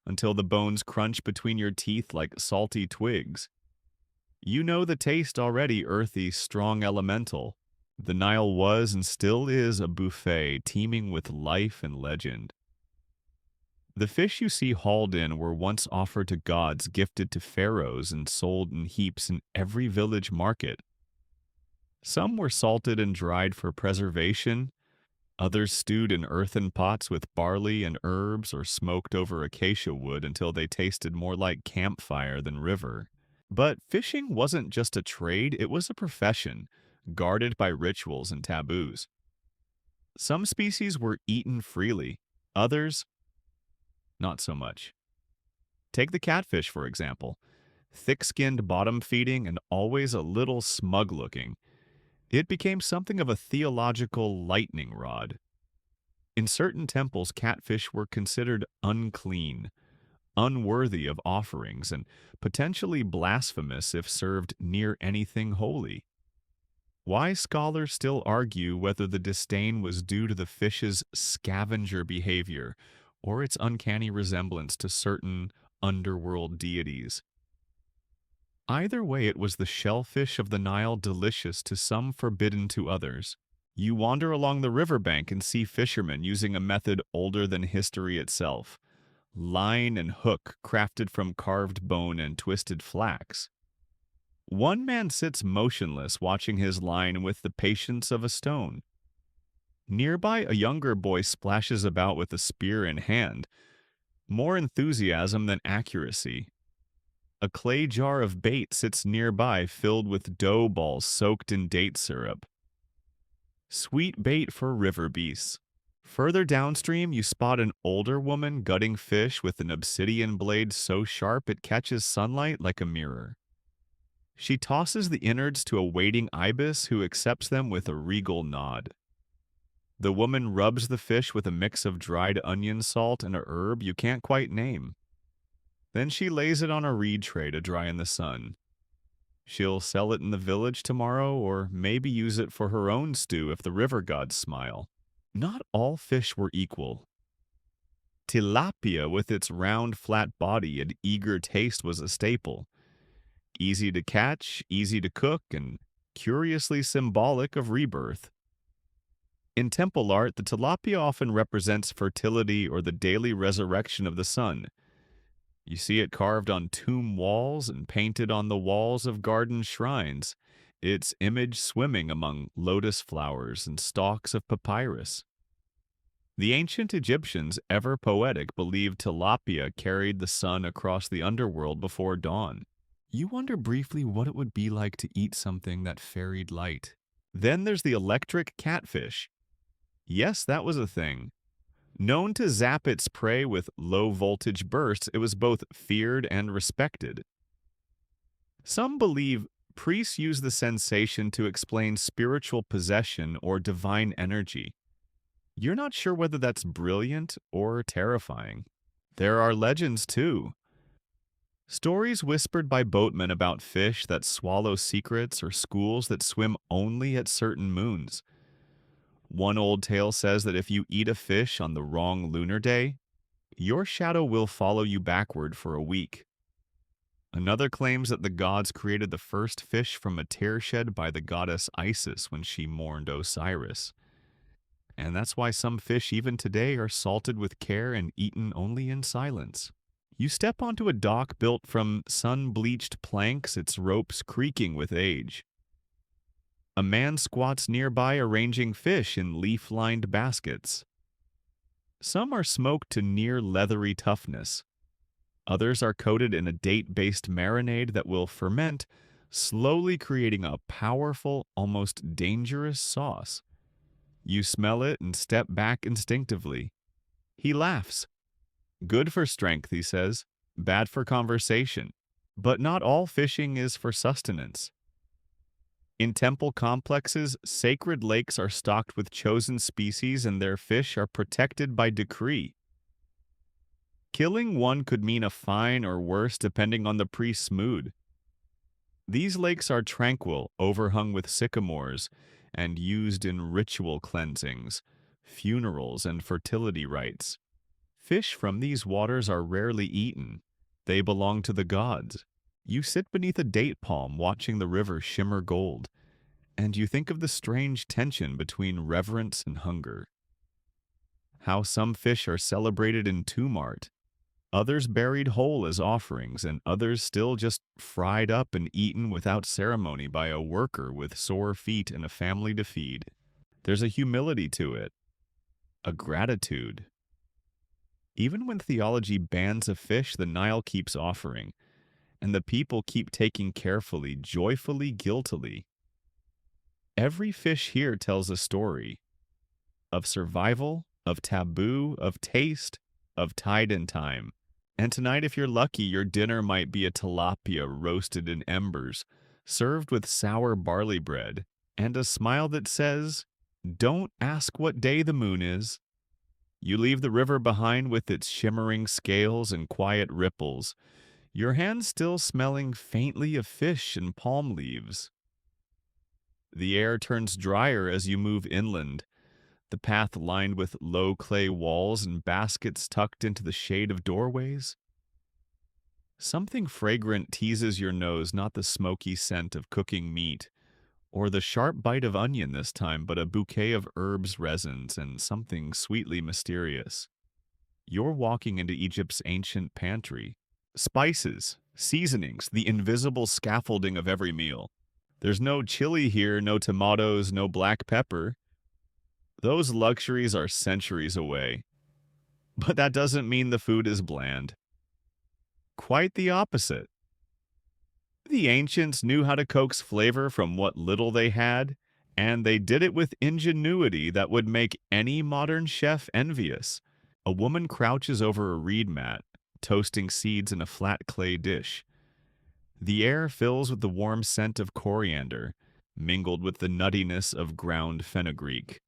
until the bones crunch between your teeth like salty twigs. You know the taste already: earthy, strong, elemental. The Nile was and still is a buffet teeming with life and legend. The fish you see hauled in were once offered to gods, gifted to pharaohs, and sold in heaps in every village market. Some were salted and dried for preservation, others stewed in earthen pots with barley and herbs, or smoked over acacia wood until they tasted more like campfire than river. But fishing wasn't just a trade, it was a profession, guarded by rituals and taboos. Some species were eaten freely, others not so much. Take the catfish, for example. Thick-skinned, bottom-feeding, and always a little smug-looking. It became something of a theological lightning rod. In certain temples, catfish were considered unclean, unworthy of offerings, and potentially blasphemous if served near anything holy. Wise scholars still argue whether the disdain was due to the fish's scavenger behavior or its uncanny resemblance to certain underworld deities. Either way, it was the shellfish of the Nile, delicious to some, forbidden to others. You wander along the riverbank and see fishermen using a method older than history itself: line and hook crafted from carved bone and twisted flax. One man sits motionless, watching his line with the patience of a stone. Nearby, a younger boy splashes about with a spear in hand, more enthusiasm than accuracy. A clay jar of bait sits nearby, filled with dough balls soaked in date syrup. Sweet bait for river beasts. Further downstream, you spot an older woman gutting fish with an obsidian blade so sharp it catches sunlight like a mirror. She tosses the innards to a waiting ibis who accepts them with a regal nod. The woman rubs the fish with a mix of dried onion salt and a herb you can't quite name. Then she lays it on a reed tray to dry in the sun. She'll sell it in the village tomorrow, or maybe use it for her own stew if the river gods smile. Not all fish were equal. Tilapia, with its round, flat body and eager taste, was a staple. Easy to catch, easy to cook, and curiously symbolic of rebirth. In temple art, the tilapia often represents fertility or the daily resurrection of the sun. You see it carved on tomb walls and painted on the walls of garden shrines, its image swimming among lotus flowers and stalks of papyrus. The ancient Egyptians, ever poetic, believed tilapia carried the sun across the underworld before dawn. You wonder briefly what it would be like to eat something that ferried light. Then there's the electric catfish. Yes, that was a thing. Known to zap its prey with low-voltage bursts, it was both feared and respected. Some believe priests use the sensation to explain spiritual possession or divine energy. You're not sure whether that's brilliant or terrifying. There are legends, too. Stories whispered by boatmen about fish that swallow secrets or schools that swim only at certain moons. One old tale says that if you eat a fish on the wrong lunar day, your shadow will follow you backward for a week. Another claims that the gods created the first fish from a tear shed by the goddess Isis when she mourned Osiris. And that's why some fish even today are salted with care and eaten only in silence. You step onto a dock built from sun-bleached planks, its ropes creaking with age. A man squats nearby arranging fish in leaf-lined baskets. Some are smoked to near leathery toughness. Others are coated in a date-based marinade that will ferment, slowly creating a powerful, almost dangerous sauce. You smell it and step back instinctively. He laughs. Good for strength, he says. Bad for conversation. But not all fishing is for sustenance. In temple complexes, sacred lakes are stocked with chosen species and their fish are protected by decree. Killing one could mean a fine or worse depending on the priest's mood. These lakes are tranquil, overhung with sycamores, and used in ritual cleansings, funerals, and fertility rites. Fish from these waters are rarely eaten. They belong to the gods. You sit beneath a date palm watching the river shimmer gold, and you think of the strange tension between reverence and hunger. How some fish are celebrated in tomb art, others buried whole as offerings, and others still just fried up and eaten without ceremony by a worker with sore feet and a family to feed. There's a humility to it, a gratitude. Even when theology bans a fish, the Nile keeps offering, and the people keep taking carefully, joyfully, guiltily. Every fish here tells a story of survival, of taboo, of taste, of tide and time. And tonight, if you're lucky, your dinner might be a tilapia roasted in embers, served with sour barley bread. and a smile that says, "Don't ask what day the moon is." You leave the river behind with its shimmering scales and quiet ripples, your hands still smelling faintly of fish and palm leaves. The air turns drier as you move inland, the path lined with low clay walls and baskets tucked into the shade of doorways. Something fragrant teases your nose, not the smoky scent of cooking meat, or the sharp bite of onion this time, but a bouquet of herbs, resins, and something sweetly mysterious. You're walking into Egypt's ancient pantry. Spices, seasonings, the invisible scaffolding of every meal. There's no chili here, no tomatoes, no black pepper. Those luxuries are centuries away. But that doesn't mean the food is bland. Quite the opposite. The ancients knew how to coax flavor from what little they had, and they did it with ingenuity that would make any modern chef envious. A woman crouches over a reed mat, toasting seeds in a flat clay dish. The air fills with the warm scent of coriander, mingled with the nuttiness of ground fenugreek.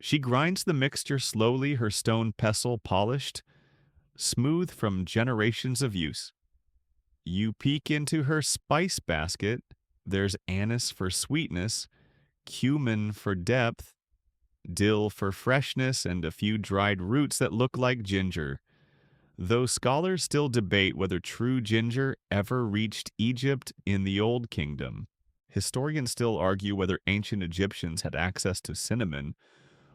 She grinds the mixture slowly, her stone pestle polished, smooth from generations of use. You peek into her spice basket. There's anise for sweetness, cumin for depth, dill for freshness, and a few dried roots that look like ginger. Though scholars still debate whether true ginger ever reached Egypt in the Old Kingdom, historians still argue whether ancient Egyptians had access to cinnamon,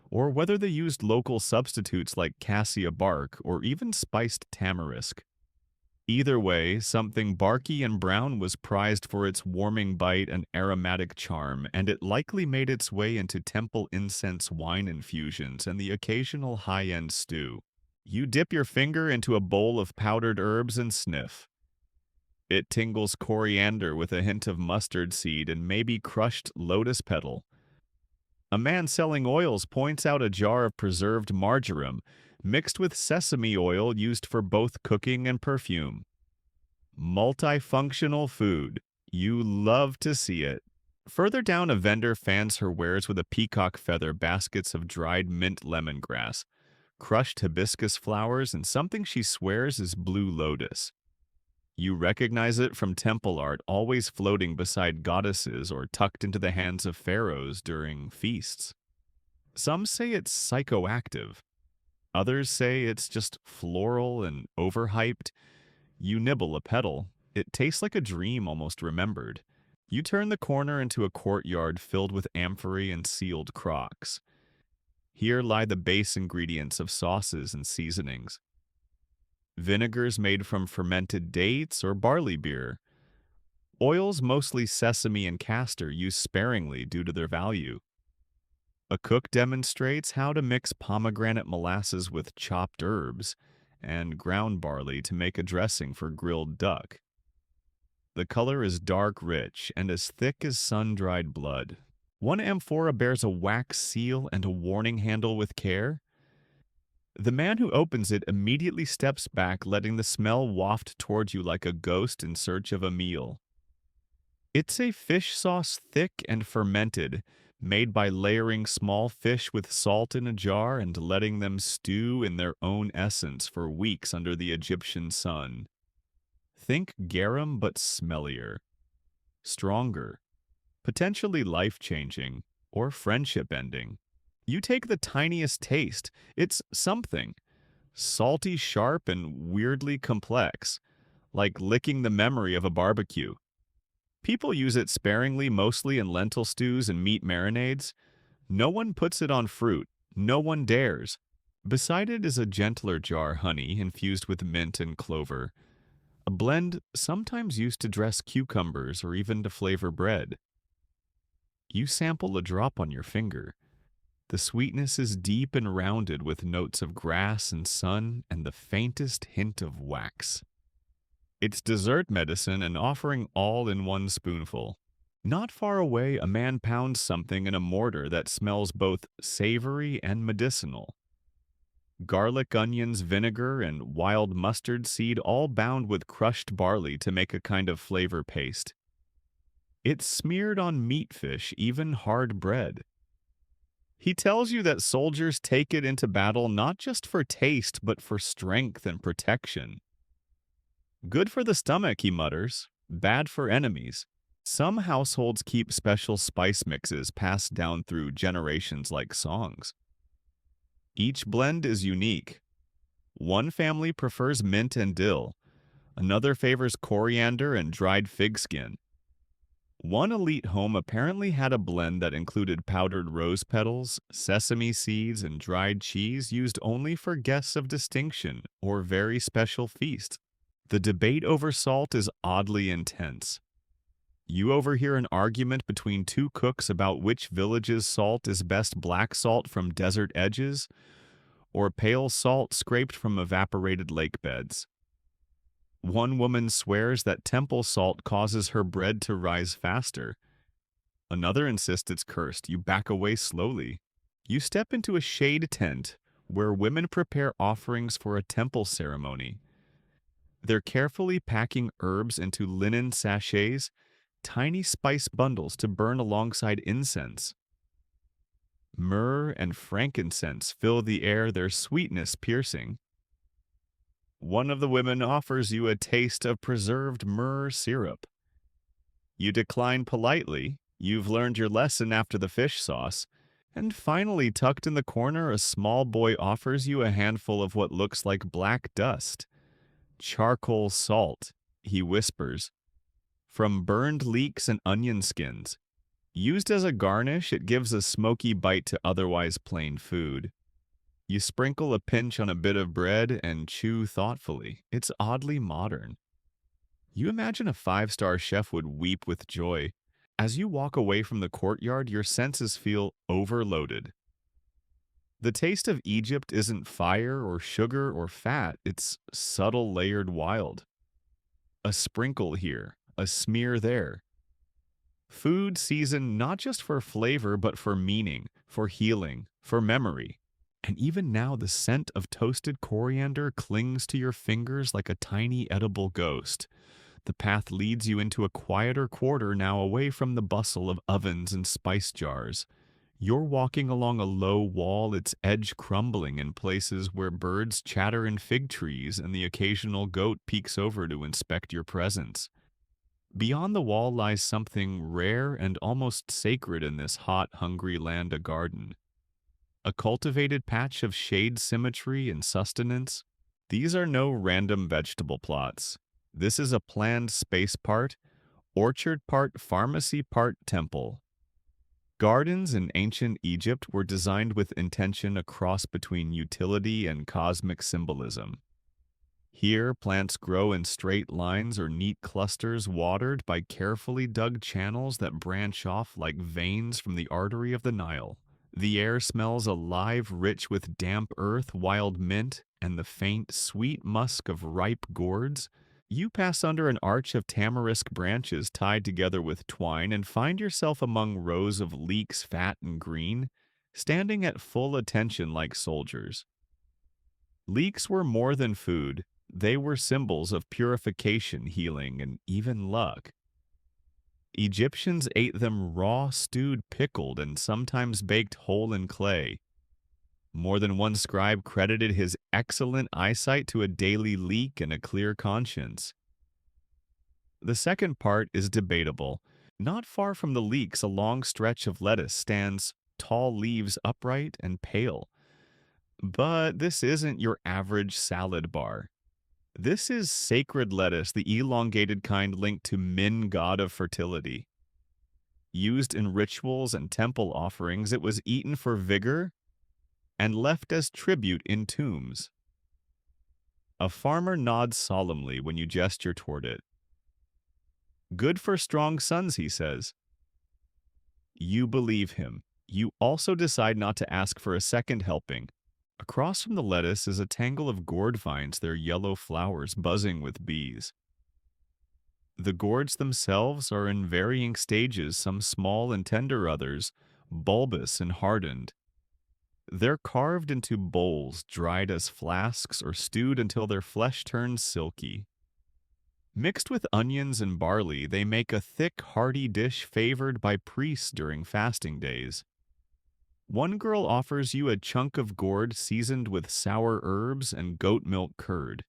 or whether they used local substitutes like cassia bark or even spiced tamarisk. Either way, something barky and brown was prized for its warming bite and aromatic charm, and it likely made its way into temple incense wine infusions and the occasional high-end stew. You dip your finger into a bowl of powdered herbs and sniff. It tingles coriander with a hint of mustard seed and maybe crushed lotus petal. A man selling oils points out a jar of preserved marjoram, mixed with sesame oil used for both cooking and perfume. Multifunctional food. You love to see it. Further down, a vendor fans her wares with a peacock feather, baskets of dried mint lemongrass, crushed hibiscus flowers, and something she swears is blue lotus. You recognize it from temple art, always floating beside goddesses or tucked into the hands of pharaohs during feasts. Some say it's psychoactive. Others say it's just floral and overhyped. You nibble a petal. It tastes like a dream almost remembered. You turn the corner into a courtyard filled with amphorae and sealed crocks. Here lie the base ingredients of sauces and seasonings. Vinegars made from fermented dates or barley beer. Oils, mostly sesame and castor, used sparingly due to their value. A cook demonstrates how to mix pomegranate molasses with chopped herbs and ground barley to make a dressing for grilled duck. The color is dark rich and as thick as sun-dried blood. One amphora bears a wax seal and a warning handle with care. The man who opens it immediately steps back, letting the smell waft towards you like a ghost in search of a meal. It's a fish sauce, thick and fermented, made by layering small fish with salt in a jar and letting them stew in their own essence for weeks under the Egyptian sun. Think garum but smellier, stronger, potentially life-changing, or friendship-ending. You take the tiniest taste. It's something. Salty, sharp, and weirdly complex, like licking the memory of a barbecue. People use it sparingly, mostly in lentil stews and meat marinades. No one puts it on fruit. No one dares. Beside it is a gentler jar, honey, infused with mint and clover. A blend sometimes used to dress cucumbers or even to flavor bread. You sample a drop on your finger. The sweetness is deep and rounded with notes of grass and sun and the faintest hint of wax. It's dessert medicine and offering all in one spoonful. Not far away, a man pounds something in a mortar that smells both savory and medicinal. Garlic, onions, vinegar, and wild mustard seed all bound with crushed barley to make a kind of flavor paste. It's smeared on meat fish, even hard bread. He tells you that soldiers take it into battle not just for taste, but for strength and protection. Good for the stomach, he mutters. Bad for enemies. Some households keep special spice mixes passed down through generations like songs. Each blend is unique. One family prefers mint and dill, another favors coriander and dried fig skin. One elite home apparently had a blend that included powdered rose petals, sesame seeds, and dried cheese used only for guests of distinction or very special feasts. The debate over salt is oddly intense. You overhear an argument between two cooks about which village's salt is best: black salt from desert edges or pale salt scraped from evaporated lake beds. One woman swears that temple salt causes her bread to rise faster. Another insists it's cursed. You back away slowly. You step into a shade tent where women prepare offerings for a temple ceremony. They're carefully packing herbs into linen sachets, tiny spice bundles to burn alongside incense. Myrrh and frankincense fill the air, their sweetness piercing. One of the women offers you a taste of preserved myrrh syrup. You decline politely. You've learned your lesson after the fish sauce. And finally, tucked in the corner, a small boy offers you a handful of what looks like black dust. Charcoal salt, he whispers, from burned leeks and onion skins. Used as a garnish, it gives a smoky bite to otherwise plain food. You sprinkle a pinch on a bit of bread and chew thoughtfully. It's oddly modern. You imagine a five-star chef would weep with joy. As you walk away from the courtyard, your senses feel overloaded. The taste of Egypt isn't fire or sugar or fat, it's subtle layered wild. A sprinkle here, a smear there. Food seasoned not just for flavor, but for meaning, for healing, for memory. And even now, the scent of toasted coriander clings to your fingers like a tiny edible ghost. The path leads you into a quieter quarter now, away from the bustle of ovens and spice jars. You're walking along a low wall, its edge crumbling in places where birds chatter in fig trees and the occasional goat peeks over to inspect your presence. Beyond the wall lies something rare and almost sacred in this hot, hungry land: a garden. A cultivated patch of shade, symmetry, and sustenance. These are no random vegetable plots. This is a planned space part, orchard part, pharmacy part, temple. Gardens in ancient Egypt were designed with intention, a cross between utility and cosmic symbolism. Here, plants grow in straight lines or neat clusters, watered by carefully dug channels that branch off like veins from the artery of the Nile. The air smells alive, rich with damp earth, wild mint, and the faint, sweet musk of ripe gourds. You pass under an arch of tamarisk branches tied together with twine and find yourself among rows of leeks, fat and green, standing at full attention like soldiers. Leeks were more than food. They were symbols of purification, healing, and even luck. Egyptians ate them raw, stewed, pickled, and sometimes baked whole in clay. More than one scribe credited his excellent eyesight to a daily leek and a clear conscience. The second part is debatable. Not far from the leeks, a long stretch of lettuce stands, tall leaves upright and pale. But this isn't your average salad bar. This is sacred lettuce, the elongated kind linked to Min, god of fertility. Used in rituals and temple offerings, it was eaten for vigor and left as tribute in tombs. A farmer nods solemnly when you gesture toward it. Good for strong sons, he says. You believe him. You also decide not to ask for a second helping. Across from the lettuce is a tangle of gourd vines, their yellow flowers buzzing with bees. The gourds themselves are in varying stages, some small and tender, others bulbous and hardened. They're carved into bowls, dried as flasks, or stewed until their flesh turns silky. Mixed with onions and barley, they make a thick, hearty dish favored by priests during fasting days. One girl offers you a chunk of gourd seasoned with sour herbs and goat milk curd.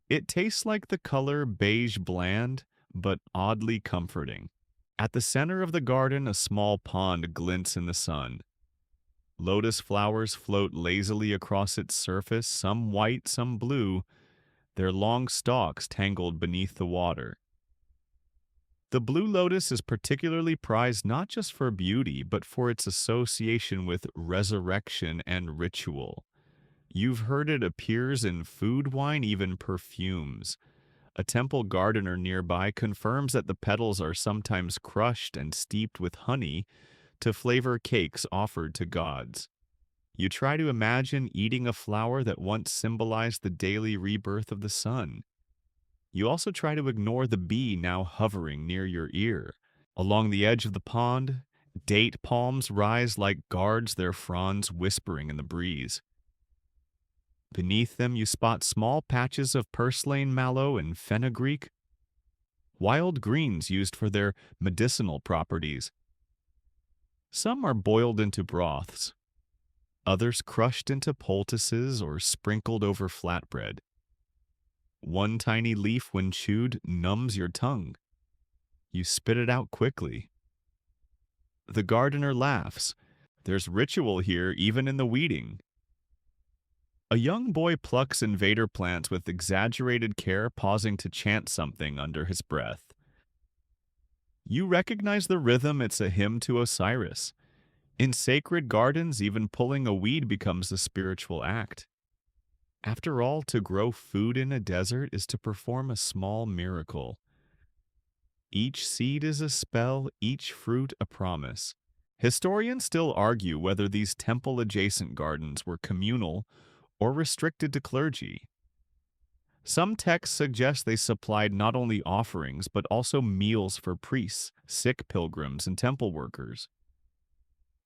It tastes like the color beige bland, but oddly comforting. At the center of the garden, a small pond glints in the sun. Lotus flowers float lazily across its surface, some white, some blue, their long stalks tangled beneath the water. The blue lotus is particularly prized not just for beauty, but for its association with resurrection and ritual. You've heard it appears in food, wine, even perfumes. A temple gardener nearby confirms that the petals are sometimes crushed and steeped with honey to flavor cakes offered to gods. You try to imagine eating a flower that once symbolized the daily rebirth of the sun. You also try to ignore the bee now hovering near your ear. Along the edge of the pond, date palms rise like guards, their fronds whispering in the breeze. Beneath them, you spot small patches of purslane mallow and fenugreek, wild greens used for their medicinal properties. Some are boiled into broths, others crushed into poultices or sprinkled over flatbread. One tiny leaf, when chewed, numbs your tongue. You spit it out quickly. The gardener laughs. There's ritual here, even in the weeding. A young boy plucks invader plants with exaggerated care, pausing to chant something under his breath. You recognize the rhythm, it's a hymn to Osiris. In sacred gardens, even pulling a weed becomes a spiritual act. After all, to grow food in a desert is to perform a small miracle. Each seed is a spell, each fruit a promise. Historians still argue whether these temple-adjacent gardens were communal or restricted to clergy. Some texts suggest they supplied not only offerings but also meals for priests, sick pilgrims, and temple workers.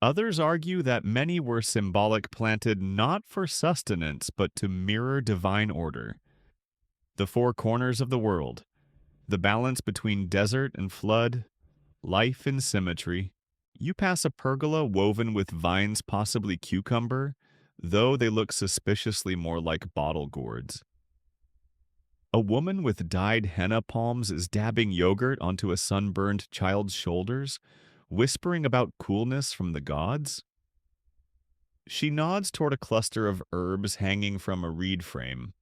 Others argue that many were symbolic, planted not for sustenance but to mirror divine order. The four corners of the world, the balance between desert and flood, life and symmetry. You pass a pergola woven with vines, possibly cucumber, though they look suspiciously more like bottle gourds. A woman with dyed henna palms is dabbing yogurt onto a sunburned child's shoulders, whispering about coolness from the gods. She nods toward a cluster of herbs hanging from a reed frame.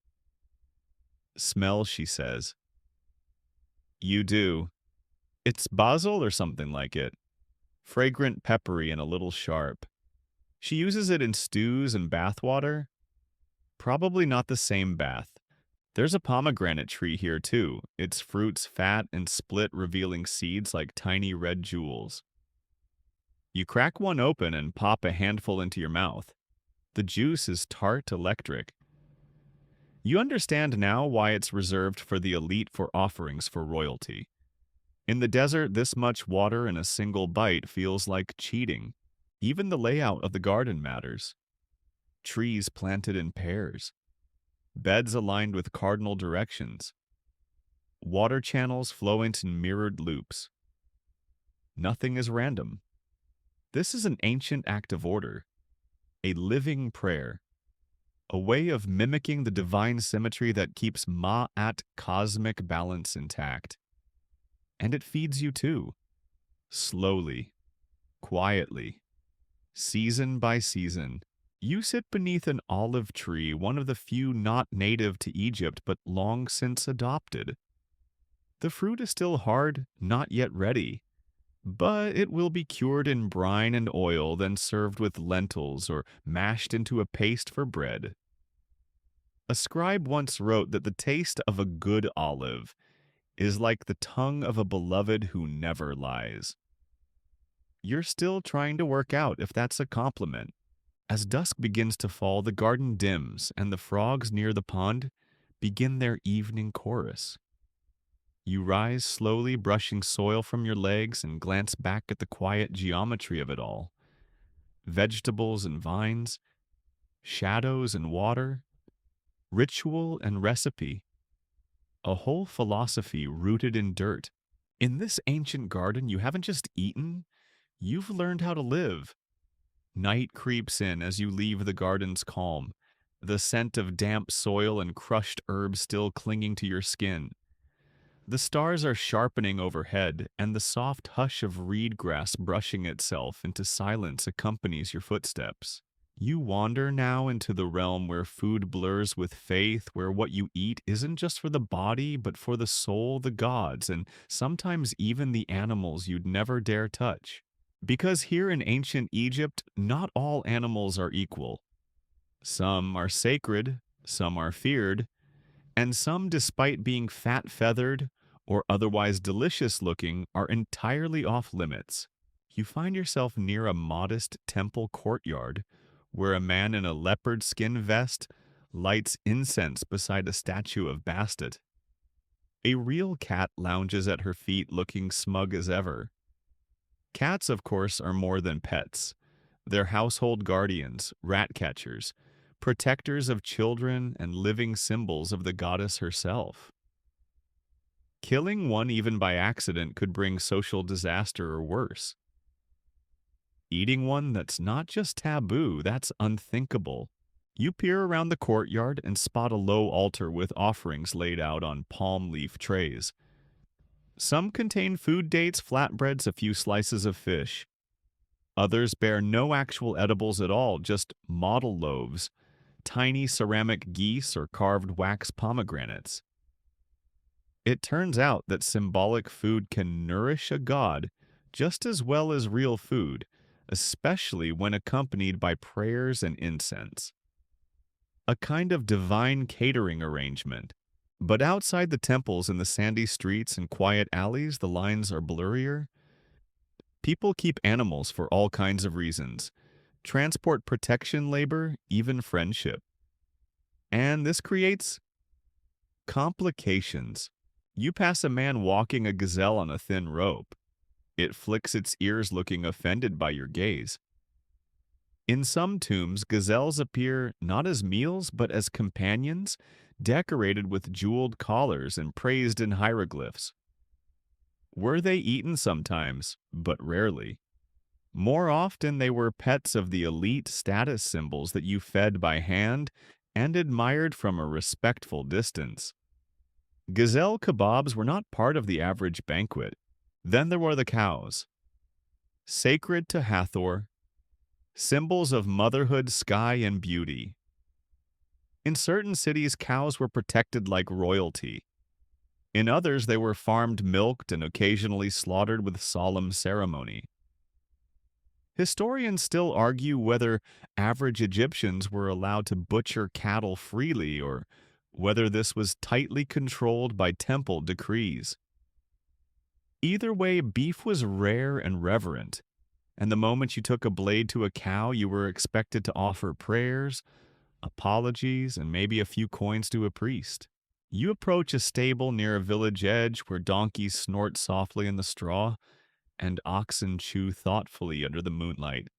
Smell, she says. You do. It's basil or something like it. Fragrant, peppery, and a little sharp. She uses it in stews and bathwater. Probably not the same bath. There's a pomegranate tree here too, its fruits fat and split, revealing seeds like tiny red jewels. You crack one open and pop a handful into your mouth. The juice is tart, electric. You understand now why it's reserved for the elite for offerings for royalty. In the desert, this much water in a single bite feels like cheating. Even the layout of the garden matters. Trees planted in pairs. Beds aligned with cardinal directions. Water channels flow into mirrored loops. Nothing is random. This is an ancient act of order, a living prayer, a way of mimicking the divine symmetry that keeps Ma'at cosmic balance intact. And it feeds you too, slowly, quietly, season by season. You sit beneath an olive tree, one of the few not native to Egypt but long since adopted. The fruit is still hard, not yet ready, but it will be cured in brine and oil, then served with lentils or mashed into a paste for bread. A scribe once wrote that the taste of a good olive is like the tongue of a beloved who never lies. You're still trying to work out if that's a compliment. As dusk begins to fall, the garden dims, and the frogs near the pond begin their evening chorus. You rise slowly, brushing soil from your legs, and glance back at the quiet geometry of it all. Vegetables and vines, shadows and water, ritual and recipe. a whole philosophy rooted in dirt. In this ancient garden, you haven't just eaten, you've learned how to live. Night creeps in as you leave the garden's calm, the scent of damp soil and crushed herbs still clinging to your skin. The stars are sharpening overhead, and the soft hush of reed grass brushing itself into silence accompanies your footsteps. You wander now into the realm where food blurs with faith, where what you eat isn't just for the body, but for the soul, the gods, and sometimes even the animals you'd never dare touch. Because here in ancient Egypt, not all animals are equal. Some are sacred, some are feared, and some, despite being fat-feathered or otherwise delicious looking, are entirely off limits. You find yourself near a modest temple courtyard where a man in a leopard skin vest lights incense beside a statue of Bastet. A real cat lounges at her feet looking smug as ever. Cats, of course, are more than pets. They're household guardians, rat catchers, protectors of children, and living symbols of the goddess herself. Killing one even by accident could bring social disaster or worse. Eating one that's not just taboo, that's unthinkable. You peer around the courtyard and spot a low altar with offerings laid out on palm leaf trays. Some contain food dates, flatbreads, a few slices of fish. Others bear no actual edibles at all, just model loaves, tiny ceramic geese, or carved wax pomegranates. It turns out that symbolic food can nourish a god just as well as real food, especially when accompanied by prayers and incense. A kind of divine catering arrangement. But outside the temples in the sandy streets and quiet alleys, the lines are blurrier. People keep animals for all kinds of reasons. Transport, protection, labor, even friendship. And this creates complications. You pass a man walking a gazelle on a thin rope. It flicks its ears looking offended by your gaze. In some tombs, gazelles appear not as meals but as companions, decorated with jeweled collars and praised in hieroglyphs. Were they eaten sometimes, but rarely. More often they were pets of the elite status symbols that you fed by hand and admired from a respectful distance. Gazelle kebabs were not part of the average banquet. Then there were the cows. Sacred to Hathor, symbols of motherhood, sky, and beauty. In certain cities, cows were protected like royalty. In others, they were farmed, milked, and occasionally slaughtered with solemn ceremony. Historians still argue whether average Egyptians were allowed to butcher cattle freely or whether this was tightly controlled by temple decrees. Either way, beef was rare and reverent, and the moment you took a blade to a cow, you were expected to offer prayers, apologies, and maybe a few coins to a priest. You approach a stable near a village edge where donkeys snort softly in the straw and oxen chew thoughtfully under the moonlight.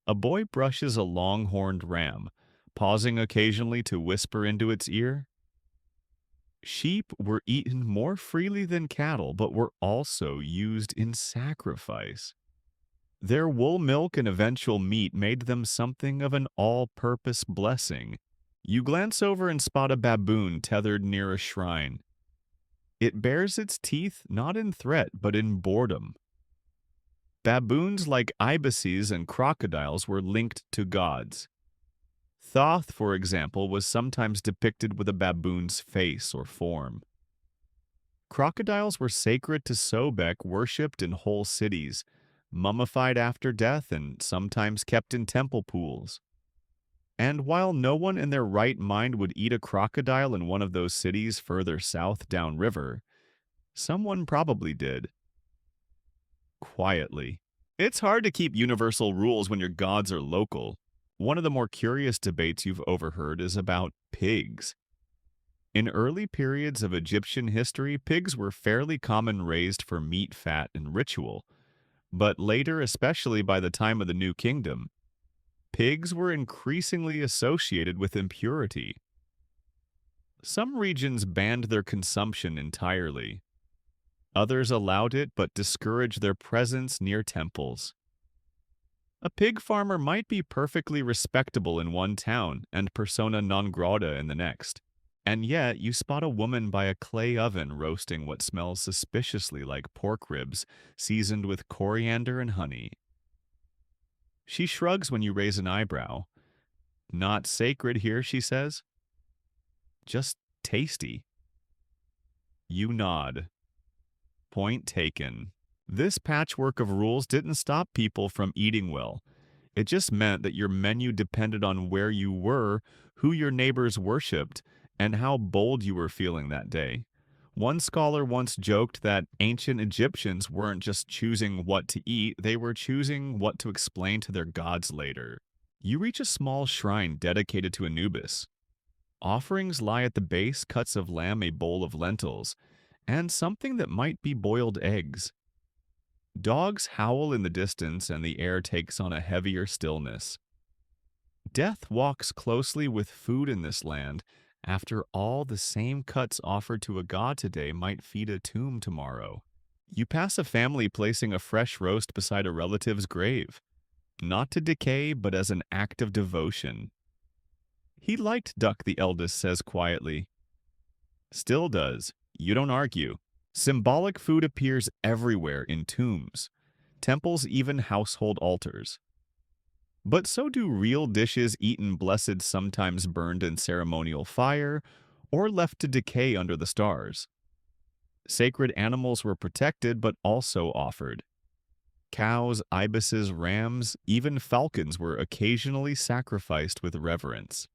A boy brushes a long-horned ram, pausing occasionally to whisper into its ear. Sheep were eaten more freely than cattle, but were also used in sacrifice. Their wool, milk, and eventual meat made them something of an all-purpose blessing. You glance over and spot a baboon tethered near a shrine. It bares its teeth not in threat, but in boredom. Baboons like ibises and crocodiles were linked to gods. Thoth, for example, was sometimes depicted with a baboon's face or form. Crocodiles were sacred to Sobek, worshipped in whole cities, mummified after death, and sometimes kept in temple pools. And while no one in their right mind would eat a crocodile in one of those cities further south downriver, someone probably did. Quietly. It's hard to keep universal rules when your gods are local. One of the more curious debates you've overheard is about pigs. In early periods of Egyptian history, pigs were fairly common, raised for meat, fat, and ritual. But later, especially by the time of the New Kingdom, pigs were increasingly associated with impurity. Some regions banned their consumption entirely. Others allowed it but discouraged their presence near temples. A pig farmer might be perfectly respectable in one town and persona non grata in the next. And yet, you spot a woman by a clay oven roasting what smells suspiciously like pork ribs seasoned with coriander and honey. She shrugs when you raise an eyebrow. Not sacred here, she says. Just tasty. You nod. Point taken. This patchwork of rules didn't stop people from eating well. It just meant that your menu depended on where you were, who your neighbors worshipped, and how bold you were feeling that day. One scholar once joked that ancient Egyptians weren't just choosing what to eat, they were choosing what to explain to their gods later. You reach a small shrine dedicated to Anubis. Offerings lie at the base, cuts of lamb, a bowl of lentils, and something that might be boiled eggs. Dogs howl in the distance, and the air takes on a heavier stillness. Death walks closely with food in this land. After all, the same cuts offered to a god today might feed a tomb tomorrow. You pass a family placing a fresh roast beside a relative's grave, not to decay, but as an act of devotion. He liked duck, the eldest says quietly. Still does. You don't argue. Symbolic food appears everywhere in tombs, temples, even household altars. But so do real dishes eaten blessed, sometimes burned in ceremonial fire, or left to decay under the stars. Sacred animals were protected but also offered. Cows, ibises, rams, even falcons were occasionally sacrificed with reverence.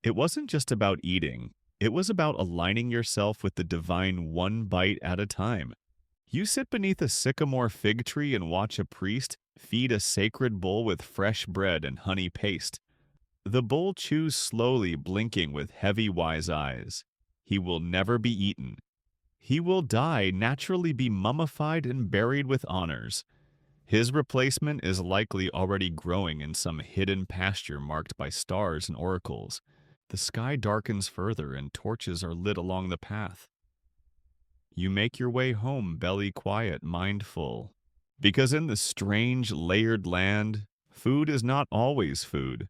It wasn't just about eating. It was about aligning yourself with the divine one bite at a time. You sit beneath a sycamore fig tree and watch a priest feed a sacred bull with fresh bread and honey paste. The bull chews slowly, blinking with heavy, wise eyes. He will never be eaten. He will die, naturally be mummified and buried with honors. His replacement is likely already growing in some hidden pasture marked by stars and oracles. The sky darkens further and torches are lit along the path. You make your way home, belly quiet, mind full. Because in this strange, layered land, food is not always food.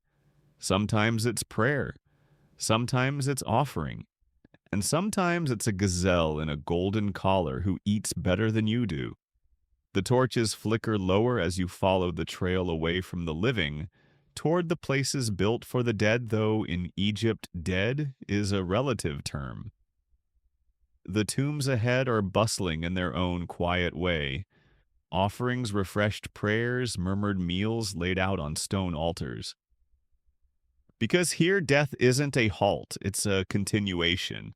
Sometimes it's prayer, sometimes it's offering, and sometimes it's a gazelle in a golden collar who eats better than you do. The torches flicker lower as you follow the trail away from the living, toward the places built for the dead, though in Egypt, dead is a relative term. The tombs ahead are bustling in their own quiet way. Offerings, refreshed prayers, murmured meals laid out on stone altars. Because here death isn't a halt, it's a continuation,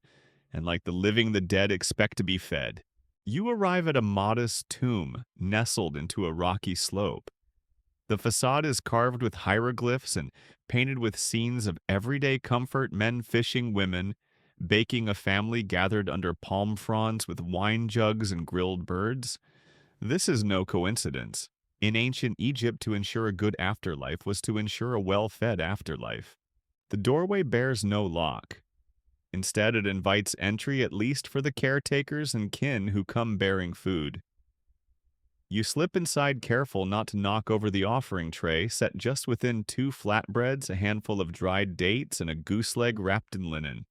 and like the living, the dead expect to be fed. You arrive at a modest tomb nestled into a rocky slope. The facade is carved with hieroglyphs and painted with scenes of everyday comfort, men fishing, women baking, a family gathered under palm fronds with wine jugs and grilled birds. This is no coincidence. In ancient Egypt, to ensure a good afterlife was to ensure a well-fed afterlife. The doorway bears no lock. Instead, it invites entry, at least for the caretakers and kin who come bearing food. You slip inside, careful not to knock over the offering tray, set just within 2 flatbreads, a handful of dried dates, and a goose leg wrapped in linen.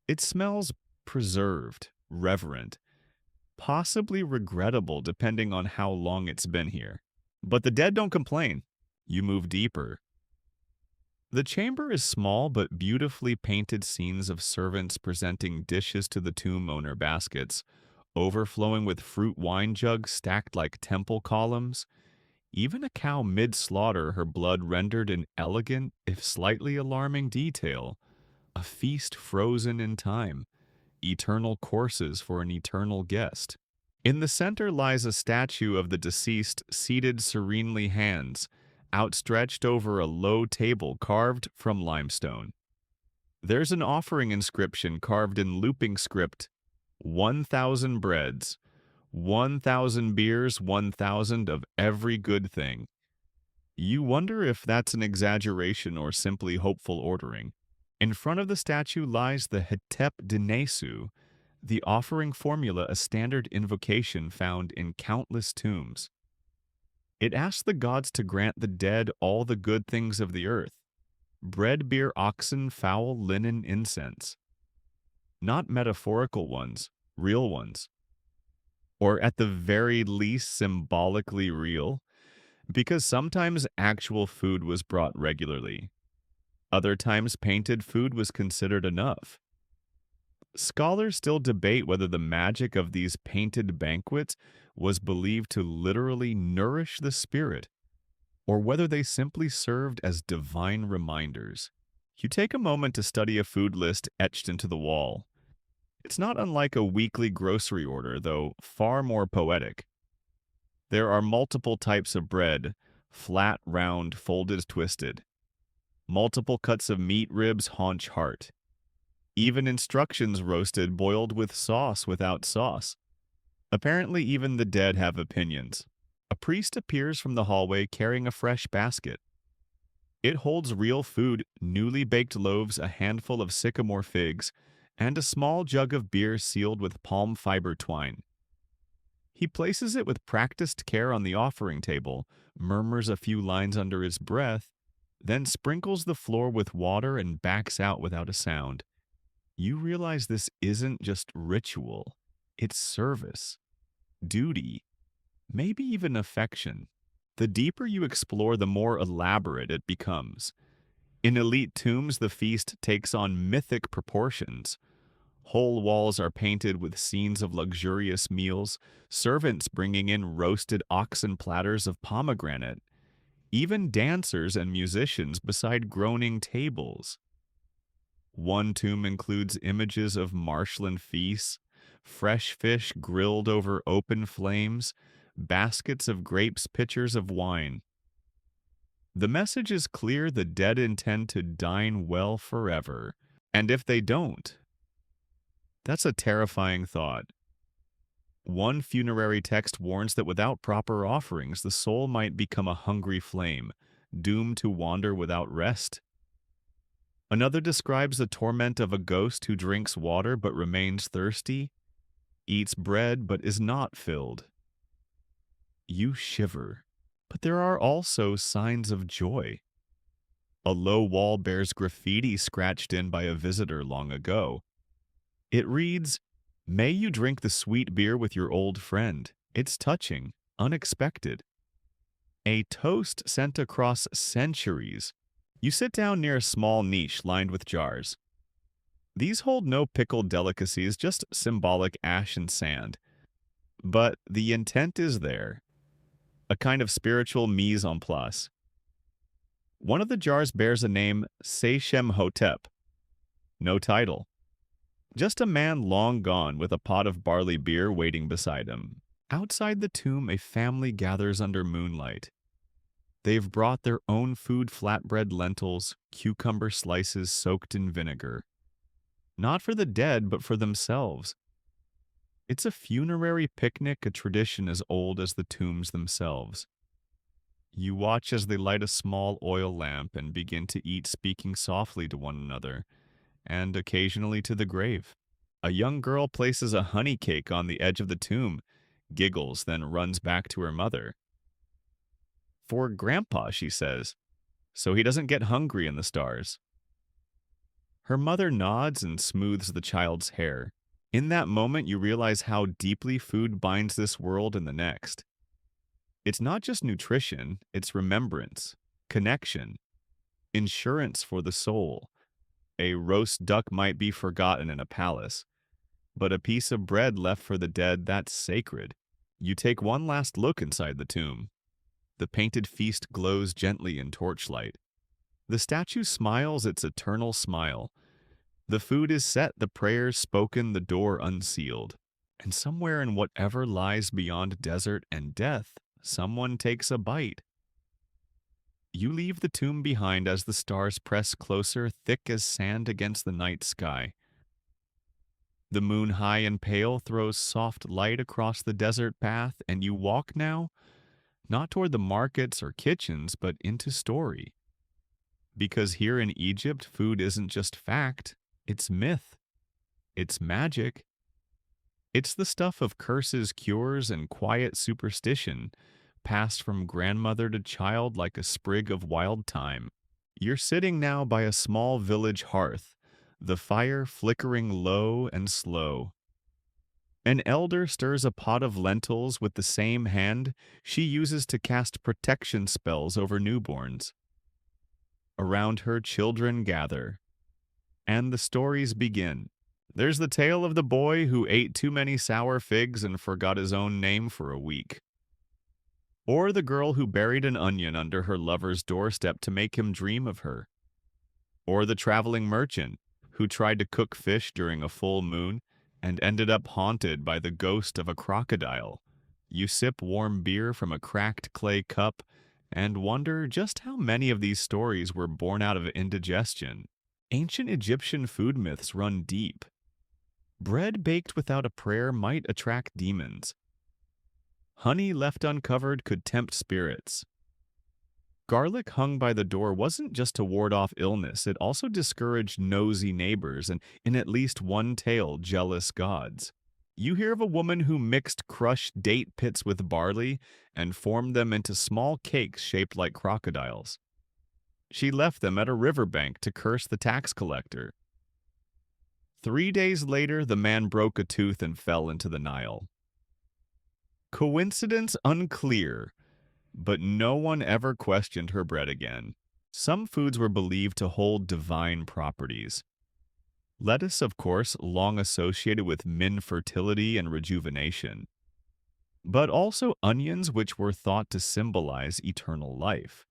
It smells preserved, reverent, possibly regrettable depending on how long it's been here. But the dead don't complain. You move deeper. The chamber is small but beautifully painted scenes of servants presenting dishes to the tomb owner, baskets overflowing with fruit wine jugs stacked like temple columns. Even a cow mid-slaughter, her blood rendered in elegant, if slightly alarming detail. A feast frozen in time. Eternal courses for an eternal guest. In the center lies a statue of the deceased, seated serenely, hands outstretched over a low table carved from limestone. There's an offering inscription carved in looping script: 1,000 breads, 1,000 beers, 1,000 of every good thing. You wonder if that's an exaggeration or simply hopeful ordering. In front of the statue lies the Hetep Dinesu, the offering formula, a standard invocation found in countless tombs. It asks the gods to grant the dead all the good things of the earth: bread, beer, oxen, fowl, linen, incense. Not metaphorical ones, real ones. Or at the very least, symbolically real, because sometimes actual food was brought regularly. Other times, painted food was considered enough. Scholars still debate whether the magic of these painted banquets was believed to literally nourish the spirit, or whether they simply served as divine reminders. You take a moment to study a food list etched into the wall. It's not unlike a weekly grocery order, though far more poetic. There are multiple types of bread: flat, round, folded, twisted. Multiple cuts of meat, ribs, haunch, heart. Even instructions: roasted, boiled with sauce, without sauce. Apparently, even the dead have opinions. A priest appears from the hallway carrying a fresh basket. It holds real food: newly baked loaves, a handful of sycamore figs, and a small jug of beer sealed with palm fiber twine. He places it with practiced care on the offering table, murmurs a few lines under his breath, then sprinkles the floor with water and backs out without a sound. You realize this isn't just ritual, it's service, duty, maybe even affection. The deeper you explore, the more elaborate it becomes. In elite tombs, the feast takes on mythic proportions. Whole walls are painted with scenes of luxurious meals, servants bringing in roasted oxen platters of pomegranate, even dancers and musicians beside groaning tables. One tomb includes images of marshland feasts, fresh fish grilled over open flames, baskets of grapes, pitchers of wine. The message is clear: the dead intend to dine well forever. And if they don't, that's a terrifying thought. One funerary text warns that without proper offerings, the soul might become a hungry flame, doomed to wander without rest. Another describes the torment of a ghost who drinks water but remains thirsty, eats bread but is not filled. You shiver, but there are also signs of joy. A low wall bears graffiti scratched in by a visitor long ago. It reads, "May you drink the sweet beer with your old friend. It's touching, unexpected." A toast sent across centuries. You sit down near a small niche lined with jars. These hold no pickled delicacies, just symbolic ash and sand. But the intent is there, a kind of spiritual mise en place. One of the jars bears a name, Seishem Hotep. No title. Just a man long gone with a pot of barley beer waiting beside him. Outside the tomb, a family gathers under moonlight. They've brought their own food: flatbread, lentils, cucumber slices soaked in vinegar. Not for the dead, but for themselves. It's a funerary picnic, a tradition as old as the tombs themselves. You watch as they light a small oil lamp and begin to eat, speaking softly to one another, and occasionally to the grave. A young girl places a honey cake on the edge of the tomb, giggles, then runs back to her mother. "For Grandpa," she says, "so he doesn't get hungry in the stars." Her mother nods and smooths the child's hair. In that moment, you realize how deeply food binds this world and the next. It's not just nutrition, it's remembrance, connection, insurance for the soul. A roast duck might be forgotten in a palace, but a piece of bread left for the dead, that's sacred. You take one last look inside the tomb. The painted feast glows gently in torchlight. The statue smiles its eternal smile. The food is set, the prayers spoken, the door unsealed. And somewhere in whatever lies beyond desert and death, someone takes a bite. You leave the tomb behind as the stars press closer, thick as sand against the night sky. The moon, high and pale, throws soft light across the desert path, and you walk now, not toward the markets or kitchens, but into story. Because here in Egypt, food isn't just fact, it's myth, it's magic. It's the stuff of curses, cures, and quiet superstition, passed from grandmother to child like a sprig of wild thyme. You're sitting now by a small village hearth, the fire flickering low and slow. An elder stirs a pot of lentils with the same hand she uses to cast protection spells over newborns. Around her, children gather, and the stories begin. There's the tale of the boy who ate too many sour figs and forgot his own name for a week. Or the girl who buried an onion under her lover's doorstep to make him dream of her. Or the traveling merchant who tried to cook fish during a full moon and ended up haunted by the ghost of a crocodile. You sip warm beer from a cracked clay cup and wonder just how many of these stories were born out of indigestion. Ancient Egyptian food myths run deep. Bread baked without a prayer might attract demons. Honey left uncovered could tempt spirits. Garlic hung by the door wasn't just to ward off illness, it also discouraged nosy neighbors and, in at least one tale, jealous gods. You hear of a woman who mixed crushed date pits with barley and formed them into small cakes shaped like crocodiles. She left them at a riverbank to curse the tax collector. 3 days later, the man broke a tooth and fell into the Nile. Coincidence unclear, but no one ever questioned her bread again. Some foods were believed to hold divine properties. Lettuce, of course, long associated with fertility and rejuvenation, but also onions, which were thought to symbolize eternal life.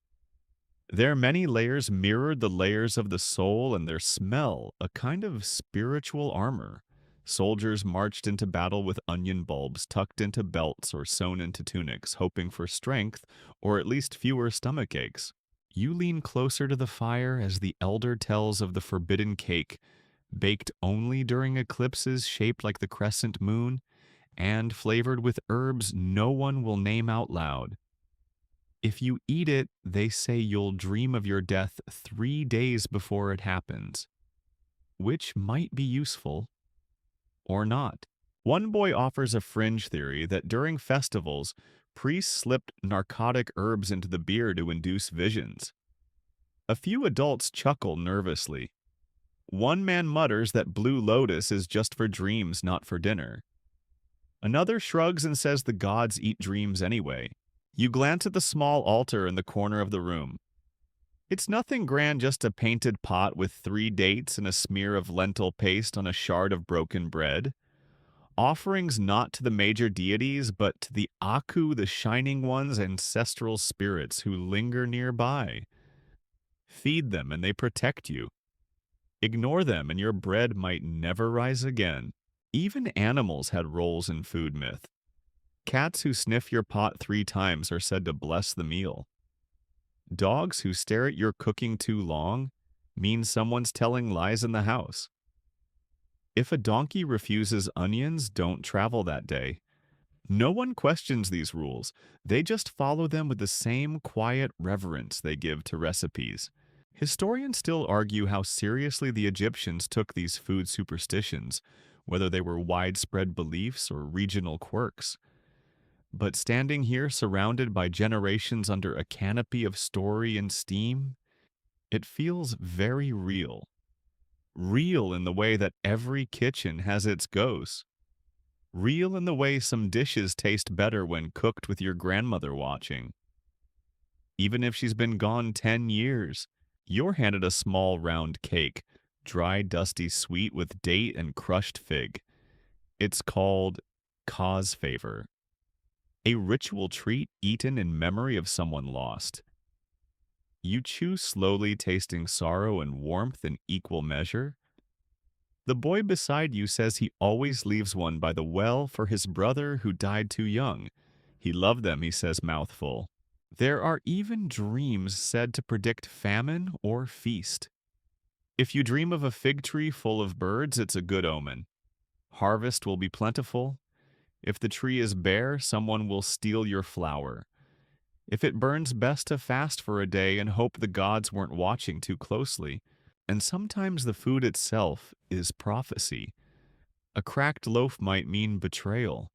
Their many layers mirrored the layers of the soul, and their smell, a kind of spiritual armor. Soldiers marched into battle with onion bulbs tucked into belts or sewn into tunics, hoping for strength or at least fewer stomach aches. You lean closer to the fire as the elder tells of the forbidden cake, baked only during eclipses shaped like the crescent moon, and flavored with herbs no one will name out loud. If you eat it, they say you'll dream of your death 3 days before it happens, which might be useful or not. One boy offers a fringe theory that during festivals, priests slipped narcotic herbs into the beer to induce visions. A few adults chuckle nervously. One man mutters that Blue Lotus is just for dreams, not for dinner. Another shrugs and says the gods eat dreams anyway. You glance at the small altar in the corner of the room. It's nothing grand, just a painted pot with 3 dates and a smear of lentil paste on a shard of broken bread. Offerings not to the major deities, but to the Aku, the Shining One's ancestral spirits who linger nearby. Feed them and they protect you. Ignore them and your bread might never rise again. Even animals had roles in food myth. Cats who sniff your pot 3 times are said to bless the meal. Dogs who stare at your cooking too long mean someone's telling lies in the house. If a donkey refuses onions, don't travel that day. No one questions these rules. They just follow them with the same quiet reverence they give to recipes. Historians still argue how seriously the Egyptians took these food superstitions, whether they were widespread beliefs or regional quirks. But standing here surrounded by generations under a canopy of story and steam, it feels very real. Real in the way that every kitchen has its ghosts. Real in the way some dishes taste better when cooked with your grandmother watching. Even if she's been gone 10 years, you're handed a small round cake, dry, dusty sweet with date and crushed fig. It's called cause favor. A ritual treat eaten in memory of someone lost. You chew slowly, tasting sorrow and warmth in equal measure. The boy beside you says he always leaves one by the well for his brother who died too young. He loved them, he says, mouthful. There are even dreams said to predict famine or feast. If you dream of a fig tree full of birds, it's a good omen. Harvest will be plentiful. If the tree is bare, someone will steal your flour. If it burns best to fast for a day and hope the gods weren't watching too closely. And sometimes the food itself is prophecy. A cracked loaf might mean betrayal.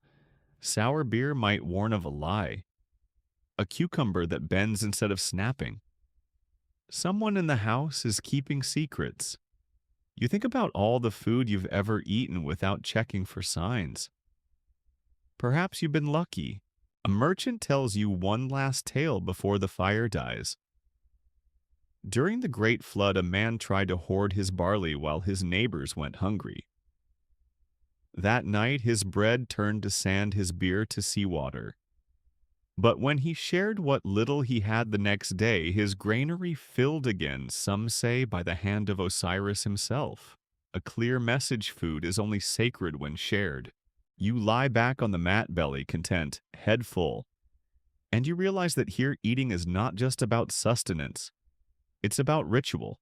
Sour beer might warn of a lie. A cucumber that bends instead of snapping. Someone in the house is keeping secrets. You think about all the food you've ever eaten without checking for signs. Perhaps you've been lucky. A merchant tells you one last tale before the fire dies. During the Great Flood, a man tried to hoard his barley while his neighbors went hungry. That night, his bread turned to sand, his beer to seawater. But when he shared what little he had the next day, his granary filled again, some say by the hand of Osiris himself. A clear message: food is only sacred when shared. You lie back on the mat belly, content, head full, and you realize that here eating is not just about sustenance. It's about ritual,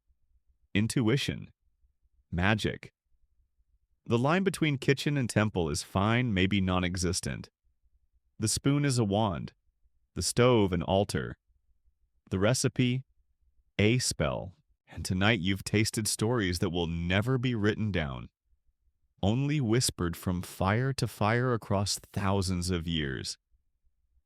intuition, magic. The line between kitchen and temple is fine, maybe non-existent. The spoon is a wand, the stove an altar, the recipe a spell, and tonight you've tasted stories that will never be written down, only whispered from fire to fire across thousands of years.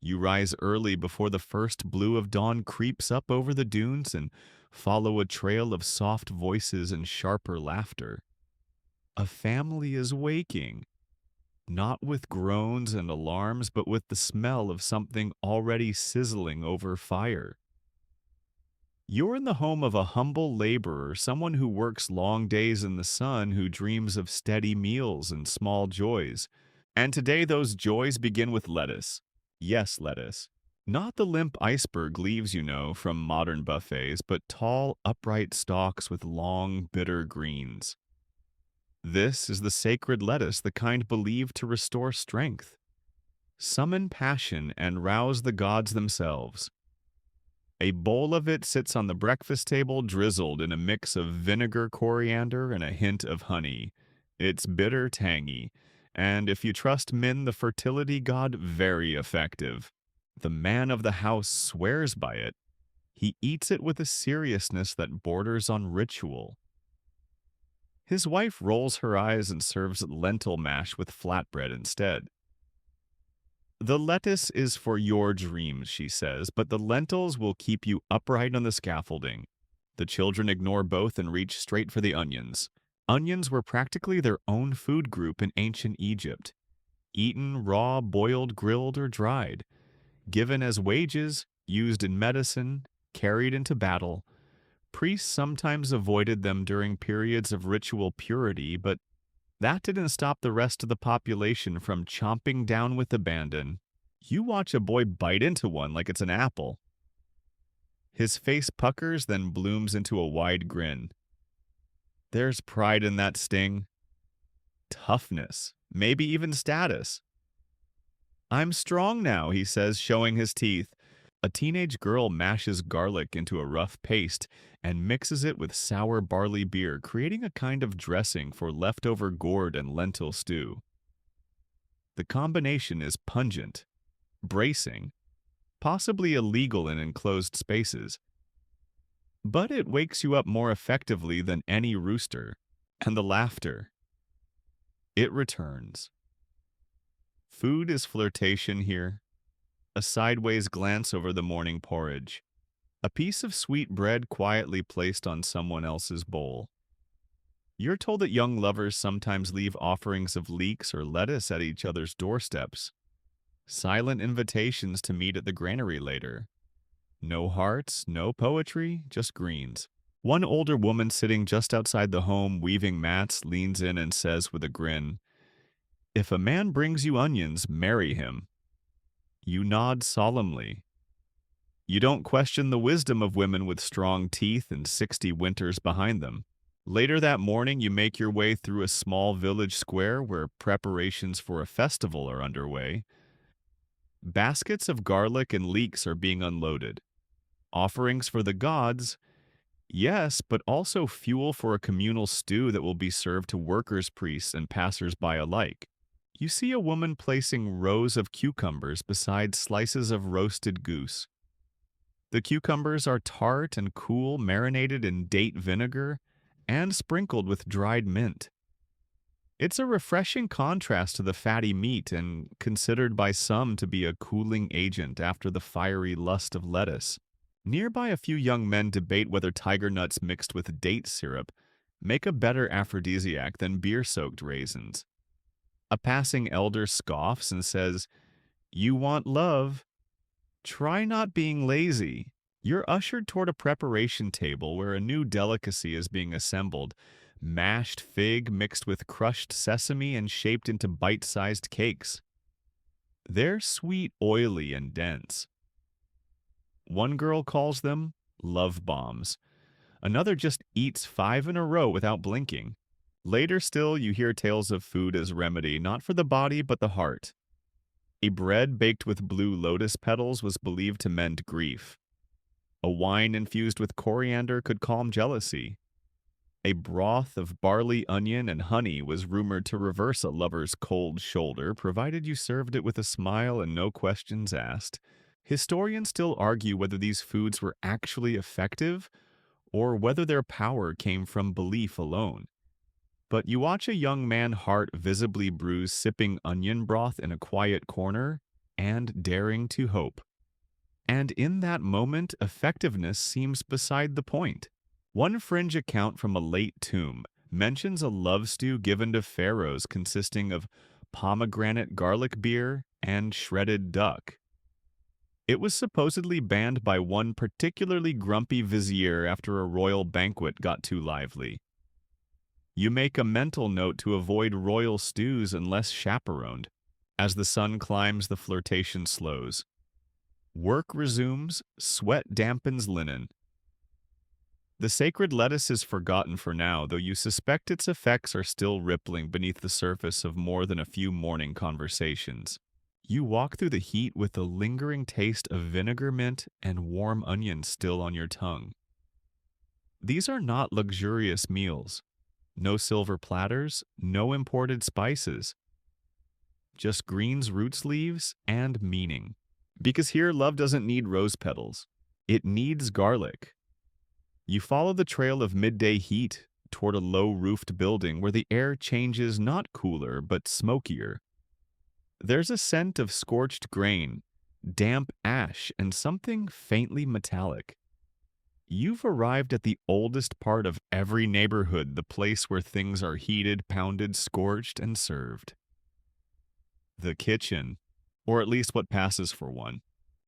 You rise early before the first blue of dawn creeps up over the dunes and follow a trail of soft voices and sharper laughter. A family is waking, not with groans and alarms, but with the smell of something already sizzling over fire. You're in the home of a humble laborer, someone who works long days in the sun, who dreams of steady meals and small joys. And today those joys begin with lettuce. Yes, lettuce. Not the limp iceberg leaves, from modern buffets, but tall, upright stalks with long, bitter greens. This is the sacred lettuce, the kind believed to restore strength, summon passion, and rouse the gods themselves. A bowl of it sits on the breakfast table, drizzled in a mix of vinegar, coriander, and a hint of honey. It's bitter, tangy, and if you trust Min, the fertility god, very effective. The man of the house swears by it. He eats it with a seriousness that borders on ritual. His wife rolls her eyes and serves lentil mash with flatbread instead. The lettuce is for your dreams, she says, but the lentils will keep you upright on the scaffolding. The children ignore both and reach straight for the onions. Onions were practically their own food group in ancient Egypt. Eaten raw, boiled, grilled, or dried. Given as wages, used in medicine, carried into battle. Priests sometimes avoided them during periods of ritual purity, but that didn't stop the rest of the population from chomping down with abandon. You watch a boy bite into one like it's an apple. His face puckers, then blooms into a wide grin. There's pride in that sting. Toughness, maybe even status. I'm strong now, he says, showing his teeth. A teenage girl mashes garlic into a rough paste and mixes it with sour barley beer, creating a kind of dressing for leftover gourd and lentil stew. The combination is pungent, bracing, possibly illegal in enclosed spaces. But it wakes you up more effectively than any rooster. And the laughter. It returns. Food is flirtation here. A sideways glance over the morning porridge. A piece of sweet bread quietly placed on someone else's bowl. You're told that young lovers sometimes leave offerings of leeks or lettuce at each other's doorsteps. Silent invitations to meet at the granary later. No hearts, no poetry, just greens. One older woman sitting just outside the home weaving mats leans in and says with a grin, "If a man brings you onions, marry him." You nod solemnly. You don't question the wisdom of women with strong teeth and 60 winters behind them. Later that morning, you make your way through a small village square where preparations for a festival are underway. Baskets of garlic and leeks are being unloaded. Offerings for the gods, yes, but also fuel for a communal stew that will be served to workers, priests, and passers-by alike. You see a woman placing rows of cucumbers beside slices of roasted goose. The cucumbers are tart and cool, marinated in date vinegar, and sprinkled with dried mint. It's a refreshing contrast to the fatty meat and considered by some to be a cooling agent after the fiery lust of lettuce. Nearby, a few young men debate whether tiger nuts mixed with date syrup make a better aphrodisiac than beer-soaked raisins. A passing elder scoffs and says, "You want love? Try not being lazy." You're ushered toward a preparation table where a new delicacy is being assembled: mashed fig mixed with crushed sesame and shaped into bite-sized cakes. They're sweet, oily, and dense. One girl calls them love bombs. Another just eats 5 in a row without blinking. Later still, you hear tales of food as remedy, not for the body but the heart. A bread baked with blue lotus petals was believed to mend grief. A wine infused with coriander could calm jealousy. A broth of barley, onion, and honey was rumored to reverse a lover's cold shoulder, provided you served it with a smile and no questions asked. Historians still argue whether these foods were actually effective or whether their power came from belief alone. But you watch a young man, heart visibly bruised, sipping onion broth in a quiet corner and daring to hope. And in that moment, effectiveness seems beside the point. One fringe account from a late tomb mentions a love stew given to pharaohs consisting of pomegranate garlic beer and shredded duck. It was supposedly banned by one particularly grumpy vizier after a royal banquet got too lively. You make a mental note to avoid royal stews unless chaperoned. As the sun climbs, the flirtation slows. Work resumes, sweat dampens linen. The sacred lettuce is forgotten for now, though you suspect its effects are still rippling beneath the surface of more than a few morning conversations. You walk through the heat with the lingering taste of vinegar mint and warm onions still on your tongue. These are not luxurious meals. No silver platters, no imported spices. Just greens, roots, leaves, and meaning. Because here, love doesn't need rose petals. It needs garlic. You follow the trail of midday heat toward a low-roofed building where the air changes not cooler but smokier. There's a scent of scorched grain, damp ash, and something faintly metallic. You've arrived at the oldest part of every neighborhood, the place where things are heated, pounded, scorched, and served. The kitchen, or at least what passes for one.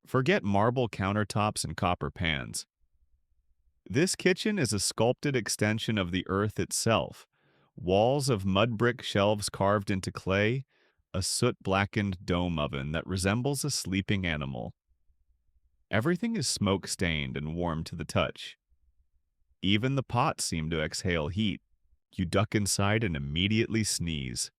Forget marble countertops and copper pans. This kitchen is a sculpted extension of the earth itself. Walls of mud brick shelves carved into clay, a soot-blackened dome oven that resembles a sleeping animal. Everything is smoke-stained and warm to the touch. Even the pots seem to exhale heat. You duck inside and immediately sneeze.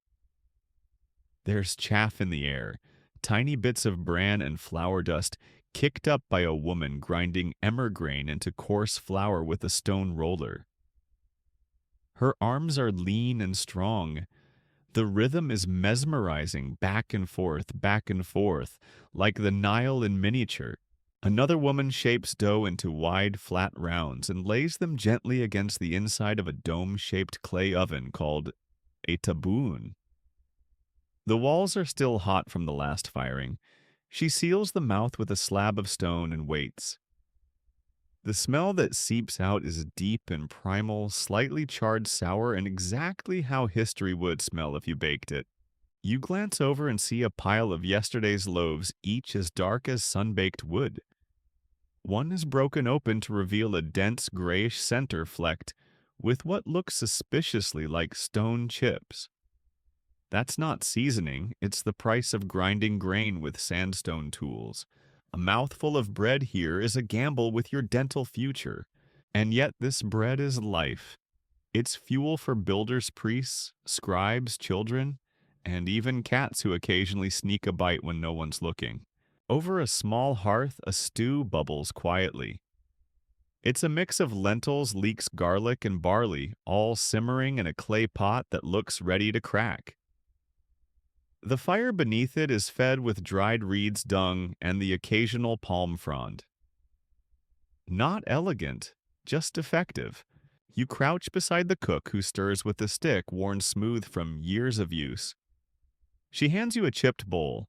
There's chaff in the air, tiny bits of bran and flour dust kicked up by a woman grinding emmer grain into coarse flour with a stone roller. Her arms are lean and strong. The rhythm is mesmerizing, back and forth, like the Nile in miniature. Another woman shapes dough into wide, flat rounds and lays them gently against the inside of a dome-shaped clay oven called a taboon. The walls are still hot from the last firing. She seals the mouth with a slab of stone and waits. The smell that seeps out is deep and primal, slightly charred sour, and exactly how history would smell if you baked it. You glance over and see a pile of yesterday's loaves, each as dark as sun-baked wood. One is broken open to reveal a dense grayish center flecked with what looks suspiciously like stone chips. That's not seasoning, it's the price of grinding grain with sandstone tools. A mouthful of bread here is a gamble with your dental future. And yet this bread is life. It's fuel for builders' priests, scribes, children, and even cats who occasionally sneak a bite when no one's looking. Over a small hearth, a stew bubbles quietly. It's a mix of lentils, leeks, garlic, and barley, all simmering in a clay pot that looks ready to crack. The fire beneath it is fed with dried reeds, dung, and the occasional palm frond. Not elegant, just effective. You crouch beside the cook who stirs with a stick worn smooth from years of use. She hands you a chipped bowl.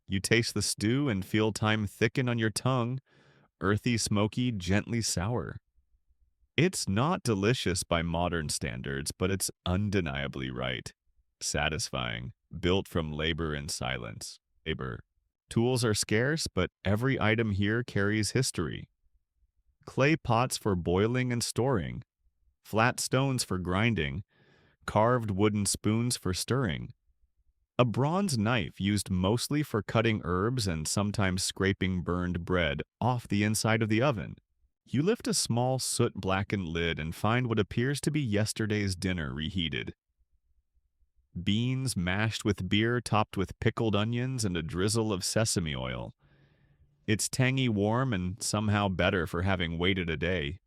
You taste the stew and feel time thicken on your tongue, earthy, smoky, gently sour. It's not delicious by modern standards, but it's undeniably right. Satisfying, built from labor and silence. Labor. Tools are scarce, but every item here carries history. Clay pots for boiling and storing, flat stones for grinding, carved wooden spoons for stirring. A bronze knife used mostly for cutting herbs and sometimes scraping burned bread off the inside of the oven. You lift a small soot-blackened lid and find what appears to be yesterday's dinner reheated. Beans mashed with beer topped with pickled onions and a drizzle of sesame oil. It's tangy warm and somehow better for having waited a day.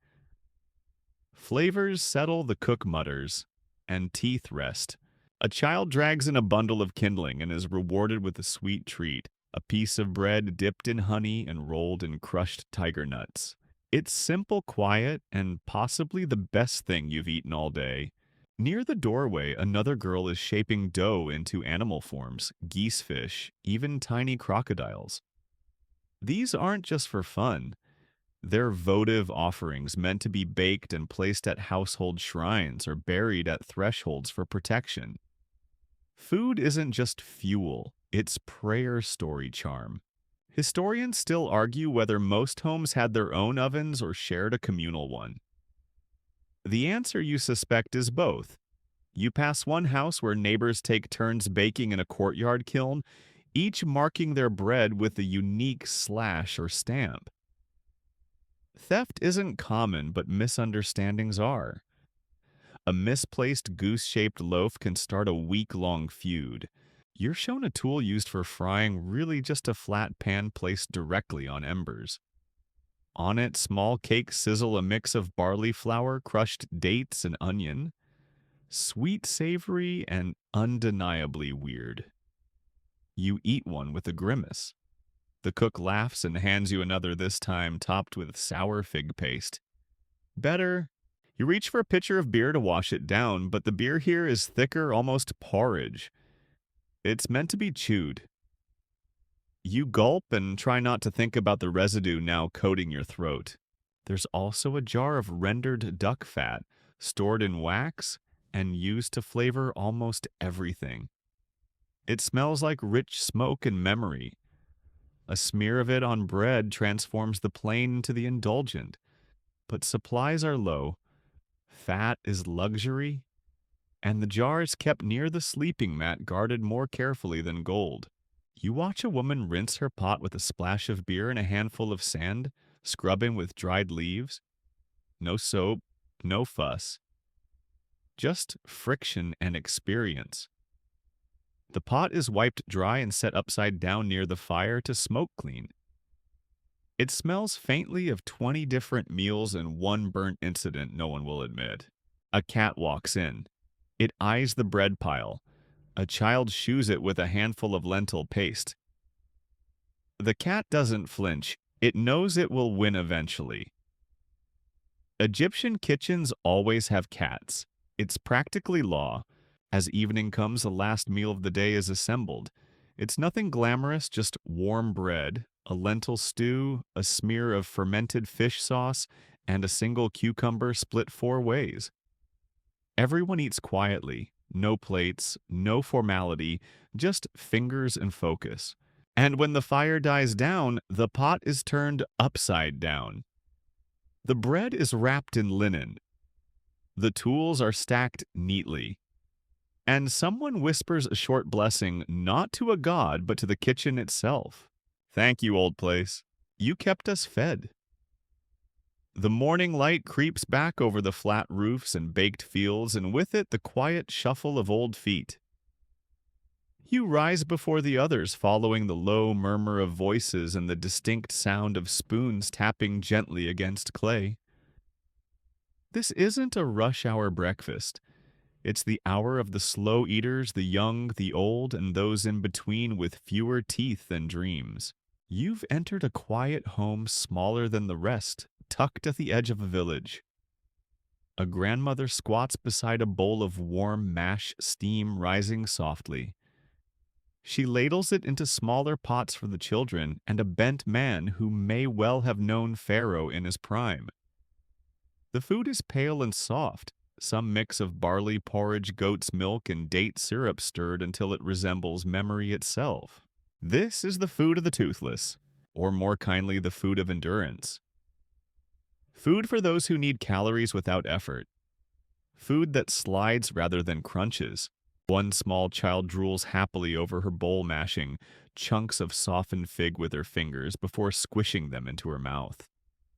Flavors settle, the cook mutters, and teeth rest. A child drags in a bundle of kindling and is rewarded with a sweet treat, a piece of bread dipped in honey and rolled in crushed tiger nuts. It's simple, quiet, and possibly the best thing you've eaten all day. Near the doorway, another girl is shaping dough into animal forms, geesefish, even tiny crocodiles. These aren't just for fun. They're votive offerings meant to be baked and placed at household shrines or buried at thresholds for protection. Food isn't just fuel, it's prayer story charm. Historians still argue whether most homes had their own ovens or shared a communal one. The answer, you suspect, is both. You pass one house where neighbors take turns baking in a courtyard kiln, each marking their bread with a unique slash or stamp. Theft isn't common, but misunderstandings are. A misplaced goose-shaped loaf can start a week-long feud. You're shown a tool used for frying, really just a flat pan placed directly on embers. On it, small cakes sizzle a mix of barley flour, crushed dates, and onion. Sweet, savory, and undeniably weird. You eat one with a grimace. The cook laughs and hands you another, this time topped with sour fig paste. Better. You reach for a pitcher of beer to wash it down, but the beer here is thicker, almost porridge. It's meant to be chewed. You gulp and try not to think about the residue now coating your throat. There's also a jar of rendered duck fat, stored in wax and used to flavor almost everything. It smells like rich smoke and memory. A smear of it on bread transforms the plain into the indulgent. But supplies are low, fat is luxury, and the jar is kept near the sleeping mat, guarded more carefully than gold. You watch a woman rinse her pot with a splash of beer and a handful of sand, scrubbing with dried leaves. No soap, no fuss. Just friction and experience. The pot is wiped dry and set upside down near the fire to smoke clean. It smells faintly of 20 different meals and one burnt incident no one will admit. A cat walks in. It eyes the bread pile. A child shoos it with a handful of lentil paste. The cat doesn't flinch. It knows it will win eventually. Egyptian kitchens always have cats. It's practically law. As evening comes, the last meal of the day is assembled. It's nothing glamorous, just warm bread, a lentil stew, a smear of fermented fish sauce, and a single cucumber split 4 ways. Everyone eats quietly, no plates, no formality, just fingers and focus. And when the fire dies down, the pot is turned upside down. The bread is wrapped in linen. The tools are stacked neatly. And someone whispers a short blessing, not to a god, but to the kitchen itself. Thank you, old place. You kept us fed. The morning light creeps back over the flat roofs and baked fields, and with it the quiet shuffle of old feet. You rise before the others, following the low murmur of voices and the distinct sound of spoons tapping gently against clay. This isn't a rush-hour breakfast. It's the hour of the slow eaters, the young, the old, and those in between with fewer teeth than dreams. You've entered a quiet home smaller than the rest, tucked at the edge of a village. A grandmother squats beside a bowl of warm mash steam rising softly. She ladles it into smaller pots for the children and a bent man who may well have known Pharaoh in his prime. The food is pale and soft, some mix of barley porridge, goat's milk, and date syrup stirred until it resembles memory itself. This is the food of the toothless, or more kindly, the food of endurance. Food for those who need calories without effort. Food that slides rather than crunches. One small child drools happily over her bowl, mashing chunks of softened fig with her fingers before squishing them into her mouth.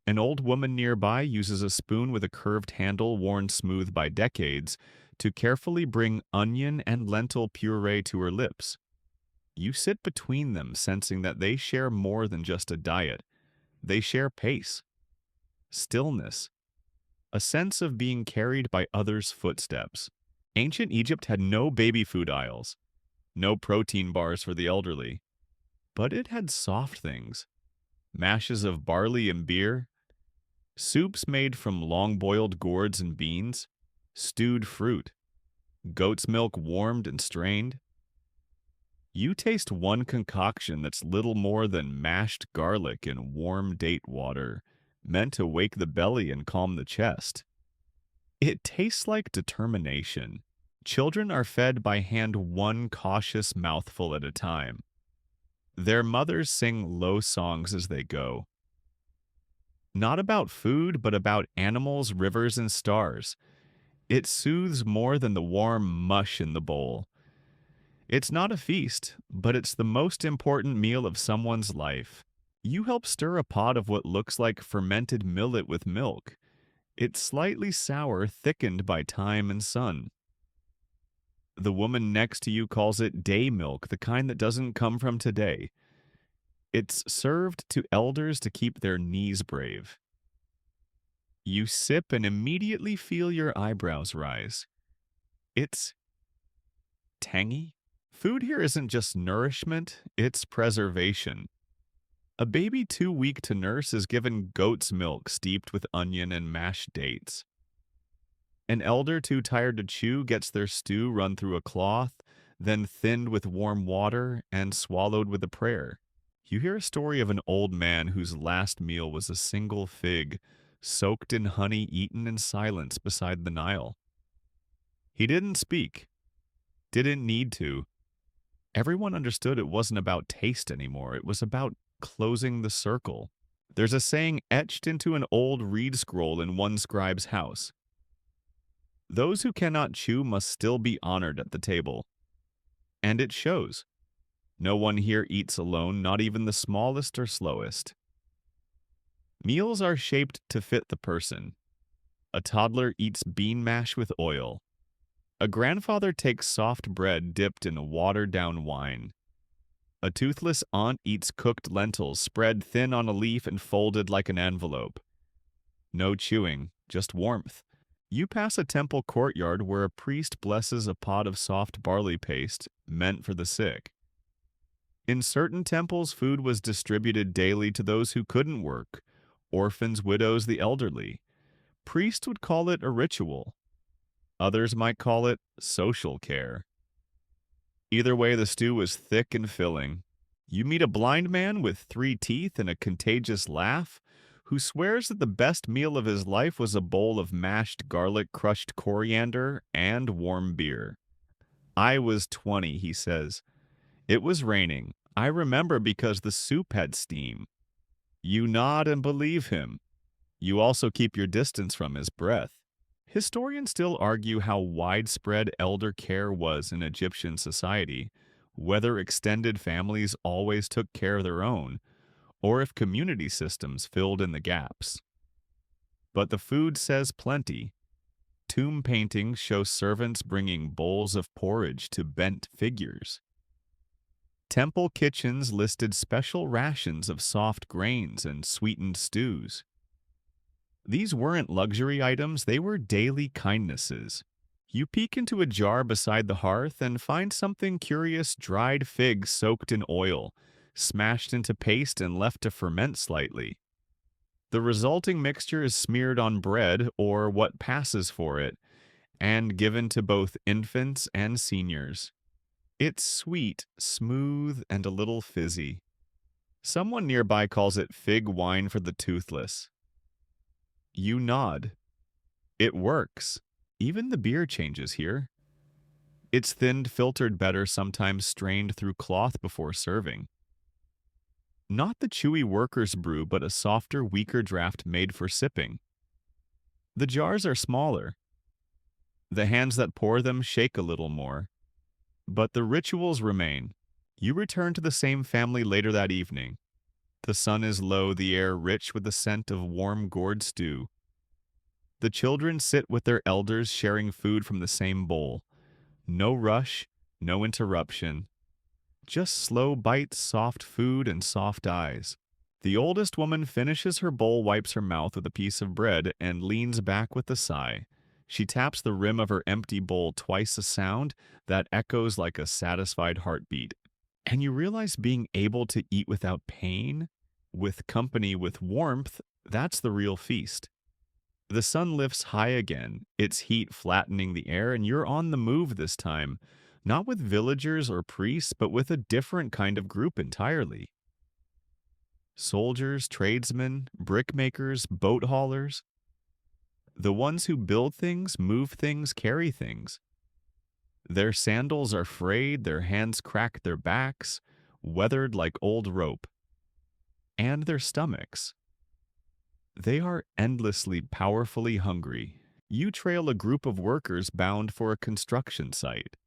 An old woman nearby uses a spoon with a curved handle worn smooth by decades to carefully bring onion and lentil puree to her lips. You sit between them, sensing that they share more than just a diet. They share pace, stillness, a sense of being carried by others' footsteps. Ancient Egypt had no baby food aisles, no protein bars for the elderly, but it had soft things, mashes of barley and beer, soups made from long-boiled gourds and beans, stewed fruit, goat's milk warmed and strained. You taste one concoction that's little more than mashed garlic and warm date water, meant to wake the belly and calm the chest. It tastes like determination. Children are fed by hand, one cautious mouthful at a time. Their mothers sing low songs as they go. Not about food, but about animals, rivers, and stars. It soothes more than the warm mush in the bowl. It's not a feast, but it's the most important meal of someone's life. You help stir a pot of what looks like fermented millet with milk. It's slightly sour, thickened by time and sun. The woman next to you calls it day milk, the kind that doesn't come from today. It's served to elders to keep their knees brave. You sip and immediately feel your eyebrows rise. It's tangy. Food here isn't just nourishment, it's preservation. A baby too weak to nurse is given goat's milk steeped with onion and mashed dates. An elder too tired to chew gets their stew run through a cloth, then thinned with warm water and swallowed with a prayer. You hear a story of an old man whose last meal was a single fig, soaked in honey, eaten in silence beside the Nile. He didn't speak, didn't need to. Everyone understood it wasn't about taste anymore, it was about closing the circle. There's a saying etched into an old reed scroll in one scribe's house. Those who cannot chew must still be honored at the table. And it shows. No one here eats alone, not even the smallest or slowest. Meals are shaped to fit the person. A toddler eats bean mash with oil. A grandfather takes soft bread dipped in watered-down wine. A toothless aunt eats cooked lentils spread thin on a leaf and folded like an envelope. No chewing, just warmth. You pass a temple courtyard where a priest blesses a pot of soft barley paste meant for the sick. In certain temples, food was distributed daily to those who couldn't work, orphans, widows, the elderly. Priests would call it a ritual. Others might call it social care. Either way, the stew was thick and filling. You meet a blind man with 3 teeth and a contagious laugh who swears that the best meal of his life was a bowl of mashed garlic, crushed coriander, and warm beer. I was 20, he says. It was raining. I remember because the soup had steam. You nod and believe him. You also keep your distance from his breath. Historians still argue how widespread elder care was in Egyptian society, whether extended families always took care of their own, or if community systems filled in the gaps. But the food says plenty. Tomb paintings show servants bringing bowls of porridge to bent figures. Temple kitchens listed special rations of soft grains and sweetened stews. These weren't luxury items, they were daily kindnesses. You peek into a jar beside the hearth and find something curious: dried figs soaked in oil, smashed into paste and left to ferment slightly. The resulting mixture is smeared on bread or what passes for it and given to both infants and seniors. It's sweet, smooth, and a little fizzy. Someone nearby calls it fig wine for the toothless. You nod. It works. Even the beer changes here. It's thinned, filtered better, sometimes strained through cloth before serving. Not the chewy worker's brew, but a softer, weaker draft made for sipping. The jars are smaller. The hands that pour them shake a little more. But the rituals remain. You return to the same family later that evening. The sun is low, the air rich with the scent of warm gourd stew. The children sit with their elders sharing food from the same bowl. No rush, no interruption. Just slow bites, soft food, and soft eyes. The oldest woman finishes her bowl, wipes her mouth with a piece of bread, and leans back with a sigh. She taps the rim of her empty bowl twice, a sound that echoes like a satisfied heartbeat. And you realize being able to eat without pain, with company, with warmth, that's the real feast. The sun lifts high again, its heat flattening the air, and you're on the move this time, not with villagers or priests, but with a different kind of group entirely. Soldiers, tradesmen, brickmakers, boat haulers. The ones who build things, move things, carry things. Their sandals are frayed, their hands crack their backs, weathered like old rope. And their stomachs. They are endlessly, powerfully hungry. You trail a group of workers bound for a construction site.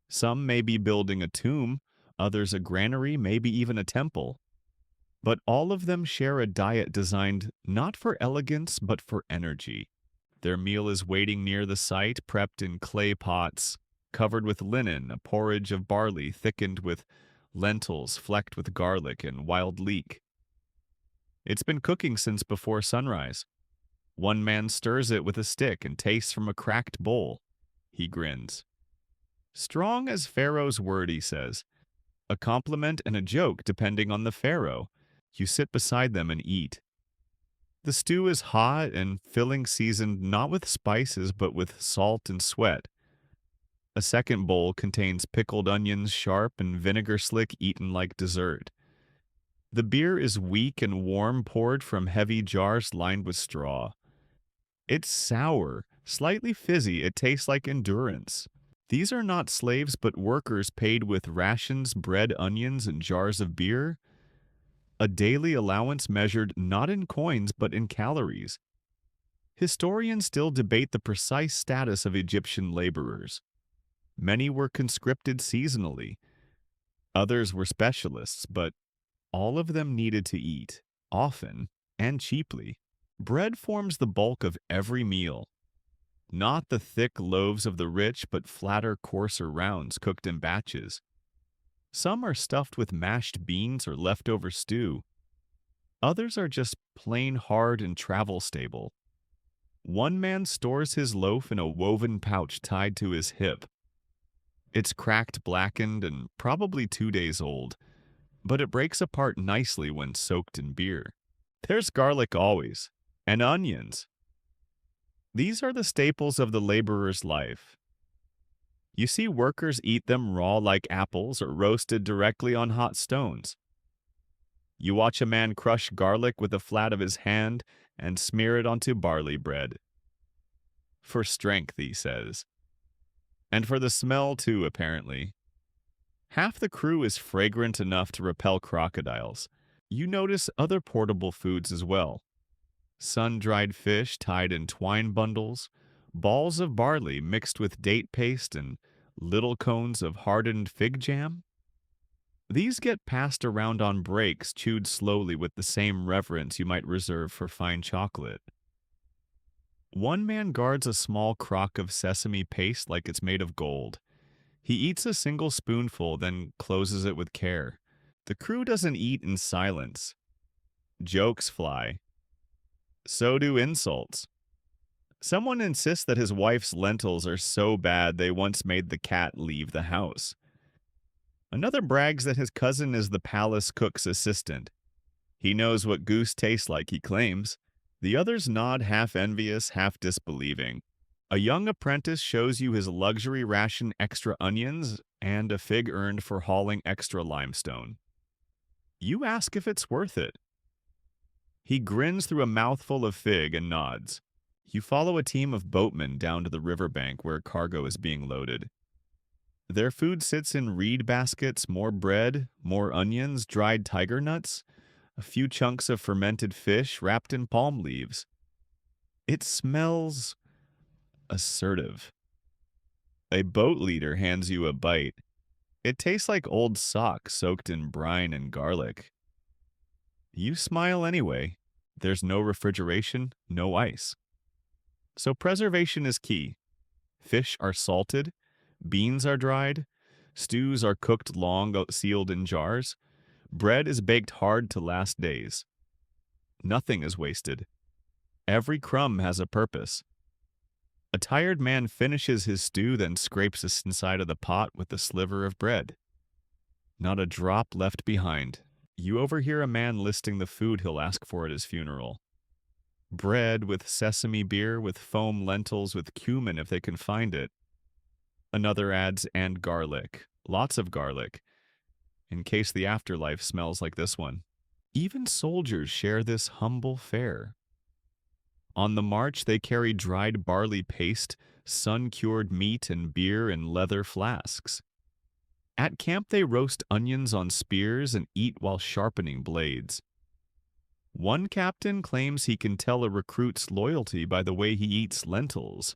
Some may be building a tomb, others a granary, maybe even a temple. But all of them share a diet designed not for elegance, but for energy. Their meal is waiting near the site, prepped in clay pots, covered with linen, a porridge of barley thickened with lentils, flecked with garlic and wild leek. It's been cooking since before sunrise. One man stirs it with a stick and tastes from a cracked bowl. He grins. Strong as Pharaoh's word, he says. A compliment and a joke depending on the pharaoh. You sit beside them and eat. The stew is hot and filling, seasoned not with spices but with salt and sweat. A second bowl contains pickled onions, sharp and vinegar slick, eaten like dessert. The beer is weak and warm, poured from heavy jars lined with straw. It's sour, slightly fizzy, it tastes like endurance. These are not slaves but workers paid with rations, bread, onions, and jars of beer. A daily allowance measured not in coins but in calories. Historians still debate the precise status of Egyptian laborers. Many were conscripted seasonally. Others were specialists, but all of them needed to eat, often and cheaply. Bread forms the bulk of every meal. Not the thick loaves of the rich, but flatter, coarser rounds cooked in batches. Some are stuffed with mashed beans or leftover stew. Others are just plain hard and travel stable. One man stores his loaf in a woven pouch tied to his hip. It's cracked, blackened, and probably 2 days old, but it breaks apart nicely when soaked in beer. There's garlic always, and onions. These are the staples of the laborer's life. You see workers eat them raw like apples or roasted directly on hot stones. You watch a man crush garlic with the flat of his hand and smear it onto barley bread. For strength, he says. And for the smell, too, apparently. Half the crew is fragrant enough to repel crocodiles. You notice other portable foods as well. Sun-dried fish tied in twine bundles, balls of barley mixed with date paste, and little cones of hardened fig jam. These get passed around on breaks, chewed slowly with the same reverence you might reserve for fine chocolate. One man guards a small crock of sesame paste like it's made of gold. He eats a single spoonful, then closes it with care. The crew doesn't eat in silence. Jokes fly. So do insults. Someone insists that his wife's lentils are so bad they once made the cat leave the house. Another brags that his cousin is the palace cook's assistant. He knows what goose tastes like, he claims. The others nod, half envious, half disbelieving. A young apprentice shows you his luxury ration extra onions and a fig earned for hauling extra limestone. You ask if it's worth it. He grins through a mouthful of fig and nods. You follow a team of boatmen down to the riverbank where cargo is being loaded. Their food sits in reed baskets, more bread, more onions, dried tiger nuts, a few chunks of fermented fish wrapped in palm leaves. It smells assertive. A boat leader hands you a bite. It tastes like old socks soaked in brine and garlic. You smile anyway. There's no refrigeration, no ice. So preservation is key. Fish are salted, beans are dried, stews are cooked long, sealed in jars. Bread is baked hard to last days. Nothing is wasted. Every crumb has a purpose. A tired man finishes his stew, then scrapes the inside of the pot with a sliver of bread. Not a drop left behind. You overhear a man listing the food he'll ask for at his funeral. Bread with sesame beer, with foam lentils, with cumin if they can find it. Another adds, and garlic. Lots of garlic, in case the afterlife smells like this one. Even soldiers share this humble fare. On the march, they carry dried barley paste, sun-cured meat, and beer in leather flasks. At camp, they roast onions on spears and eat while sharpening blades. One captain claims he can tell a recruit's loyalty by the way he eats lentils.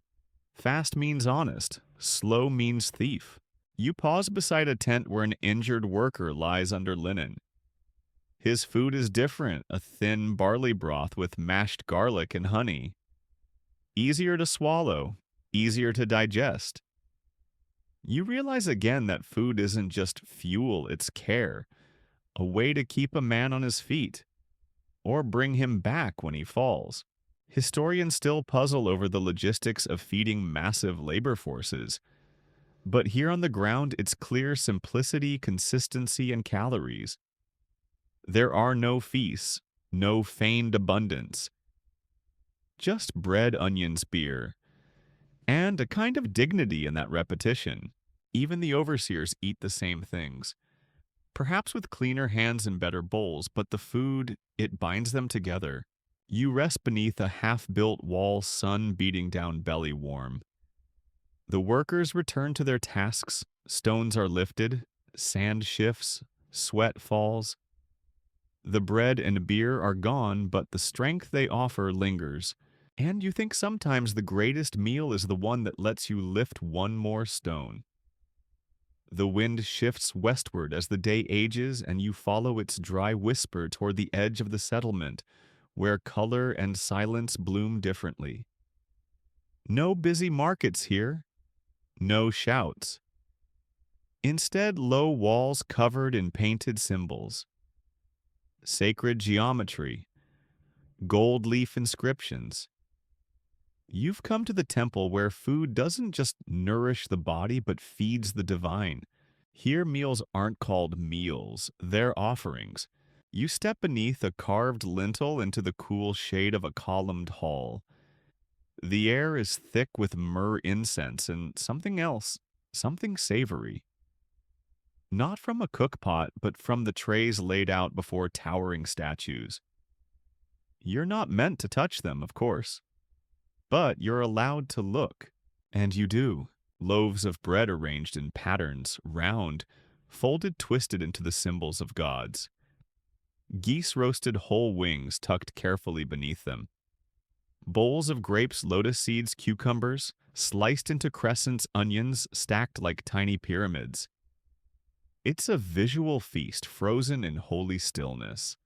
Fast means honest, slow means thief. You pause beside a tent where an injured worker lies under linen. His food is different, a thin barley broth with mashed garlic and honey. Easier to swallow, easier to digest. You realize again that food isn't just fuel, it's care, a way to keep a man on his feet, or bring him back when he falls. Historians still puzzle over the logistics of feeding massive labor forces. But here on the ground, it's clear simplicity, consistency, and calories. There are no feasts, no feigned abundance. Just bread, onions, beer, and a kind of dignity in that repetition. Even the overseers eat the same things. Perhaps with cleaner hands and better bowls, but the food, it binds them together. You rest beneath a half-built wall, sun beating down belly warm. The workers return to their tasks, stones are lifted, sand shifts, sweat falls. The bread and beer are gone, but the strength they offer lingers. And you think sometimes the greatest meal is the one that lets you lift one more stone. The wind shifts westward as the day ages, and you follow its dry whisper toward the edge of the settlement, where color and silence bloom differently. No busy markets here, no shouts. Instead, low walls covered in painted symbols. Sacred geometry, gold leaf inscriptions. You've come to the temple where food doesn't just nourish the body but feeds the divine. Here meals aren't called meals, they're offerings. You step beneath a carved lintel into the cool shade of a columned hall. The air is thick with myrrh incense and something else, something savory. Not from a cookpot, but from the trays laid out before towering statues. You're not meant to touch them, of course. But you're allowed to look. And you do. Loaves of bread arranged in patterns, round, folded twisted into the symbols of gods. Geese roasted whole wings tucked carefully beneath them. Bowls of grapes, lotus seeds, cucumbers, sliced into crescents, onions stacked like tiny pyramids. It's a visual feast frozen in holy stillness.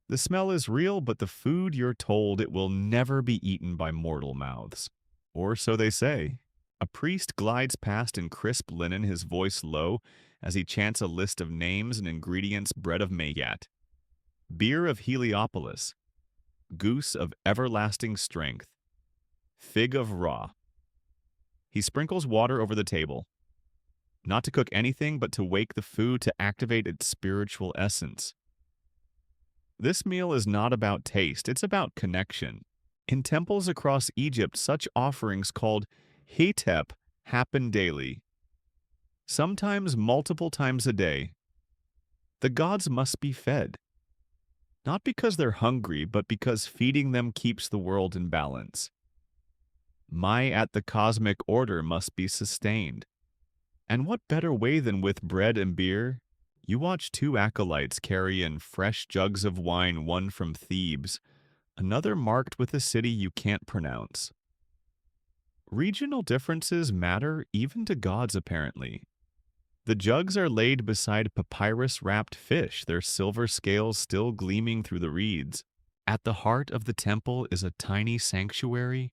The smell is real, but the food, you're told, it will never be eaten by mortal mouths. Or so they say. A priest glides past in crisp linen, his voice low, as he chants a list of names and ingredients: bread of Magat, beer of Heliopolis, goose of everlasting strength, fig of Ra. He sprinkles water over the table, not to cook anything, but to wake the food, to activate its spiritual essence. This meal is not about taste, it's about connection. In temples across Egypt, such offerings called hetep happen daily, sometimes multiple times a day. The gods must be fed, not because they're hungry, but because feeding them keeps the world in balance. At the cosmic order must be sustained. And what better way than with bread and beer? You watch two acolytes carry in fresh jugs of wine, one from Thebes, another marked with a city you can't pronounce. Regional differences matter even to gods, apparently. The jugs are laid beside papyrus-wrapped fish, their silver scales still gleaming through the reeds. At the heart of the temple is a tiny sanctuary,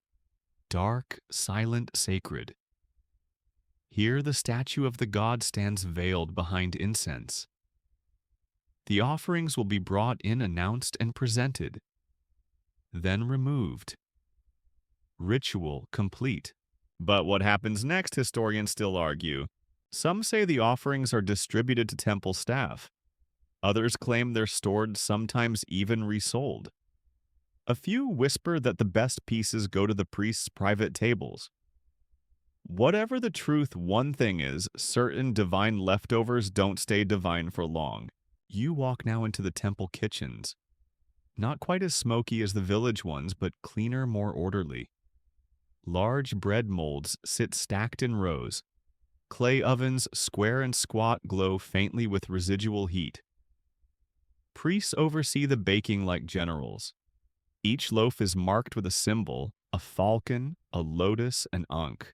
dark, silent, sacred. Here the statue of the god stands veiled behind incense. The offerings will be brought in, announced, and presented, then removed. Ritual complete. But what happens next, historians still argue. Some say the offerings are distributed to temple staff. Others claim they're stored, sometimes even resold. A few whisper that the best pieces go to the priest's private tables. Whatever the truth, one thing is, certain divine leftovers don't stay divine for long. You walk now into the temple kitchens. Not quite as smoky as the village ones, but cleaner, more orderly. Large bread molds sit stacked in rows. Clay ovens, square and squat, glow faintly with residual heat. Priests oversee the baking like generals. Each loaf is marked with a symbol, a falcon, a lotus, an ankh.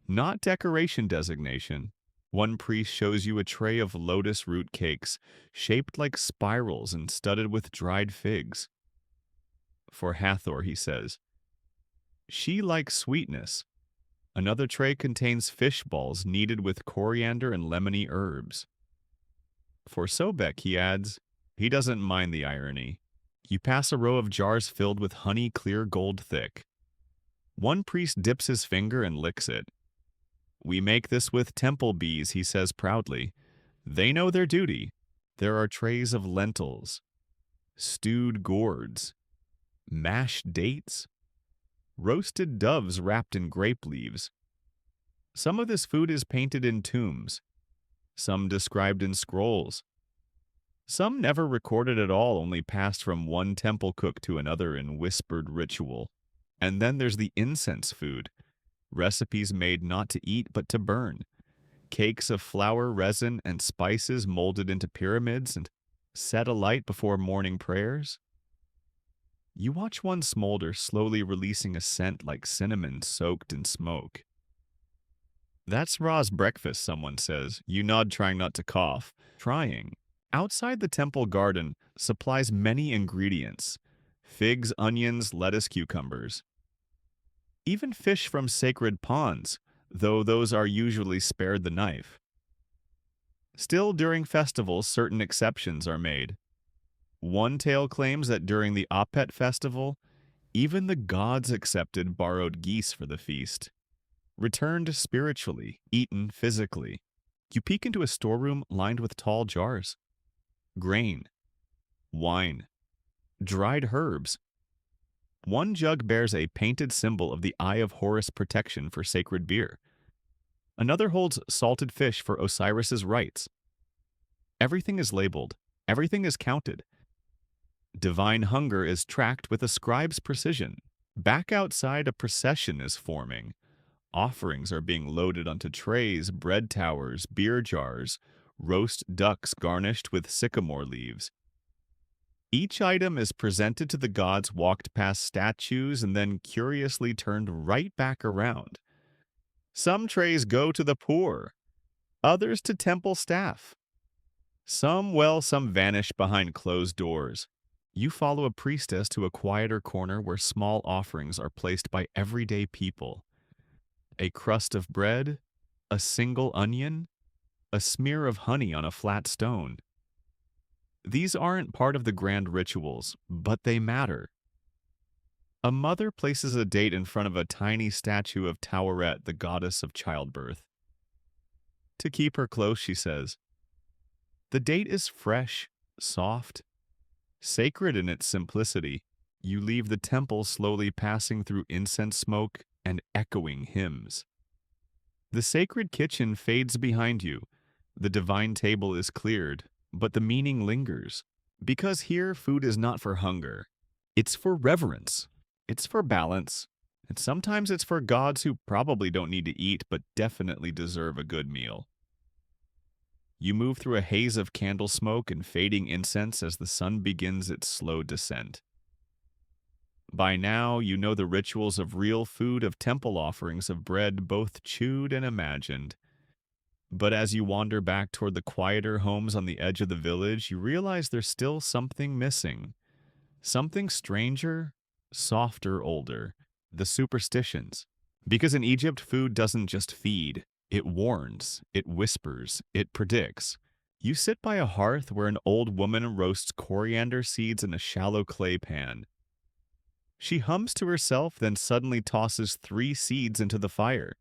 Not decoration designation. One priest shows you a tray of lotus root cakes, shaped like spirals and studded with dried figs. For Hathor, he says, she likes sweetness. Another tray contains fish balls kneaded with coriander and lemony herbs. For Sobek, he adds, he doesn't mind the irony. You pass a row of jars filled with honey clear gold thick. One priest dips his finger and licks it. We make this with temple bees, he says proudly. They know their duty. There are trays of lentils, stewed gourds, mashed dates, roasted doves wrapped in grape leaves. Some of this food is painted in tombs, some described in scrolls, some never recorded at all, only passed from one temple cook to another in whispered ritual. And then there's the incense food, recipes made not to eat but to burn, cakes of flour, resin, and spices molded into pyramids and set alight before morning prayers. You watch one smolder, slowly releasing a scent like cinnamon soaked in smoke. That's Ra's breakfast, someone says. You nod, trying not to cough. Trying. Outside the temple garden supplies many ingredients: figs, onions, lettuce, cucumbers. Even fish from sacred ponds, though those are usually spared the knife. Still, during festivals, certain exceptions are made. One tale claims that during the Apet festival, even the gods accepted borrowed geese for the feast. Returned spiritually, eaten physically. You peek into a storeroom lined with tall jars. Grain, wine, dried herbs. One jug bears a painted symbol of the Eye of Horus protection for sacred beer. Another holds salted fish for Osiris's rites. Everything is labeled. Everything is counted. Divine hunger is tracked with a scribe's precision. Back outside, a procession is forming. Offerings are being loaded onto trays, bread towers, beer jars, roast ducks garnished with sycamore leaves. Each item is presented to the gods, walked past statues, and then curiously turned right back around. Some trays go to the poor, others to temple staff. Some vanish behind closed doors. You follow a priestess to a quieter corner where small offerings are placed by everyday people. A crust of bread, a single onion, a smear of honey on a flat stone. These aren't part of the grand rituals, but they matter. A mother places a date in front of a tiny statue of Taweret, the goddess of childbirth. To keep her close, she says. The date is fresh, soft, Sacred in its simplicity, you leave the temple slowly passing through incense smoke and echoing hymns. The sacred kitchen fades behind you. The divine table is cleared, but the meaning lingers. Because here, food is not for hunger. It's for reverence. It's for balance. And sometimes it's for gods who probably don't need to eat, but definitely deserve a good meal. You move through a haze of candle smoke and fading incense as the sun begins its slow descent. By now, you know the rituals of real food, of temple offerings of bread, both chewed and imagined. But as you wander back toward the quieter homes on the edge of the village, you realize there's still something missing. Something stranger, softer, older. The superstitions. Because in Egypt, food doesn't just feed. It warns, it whispers, it predicts. You sit by a hearth where an old woman roasts coriander seeds in a shallow clay pan. She hums to herself, then suddenly tosses 3 seeds into the fire.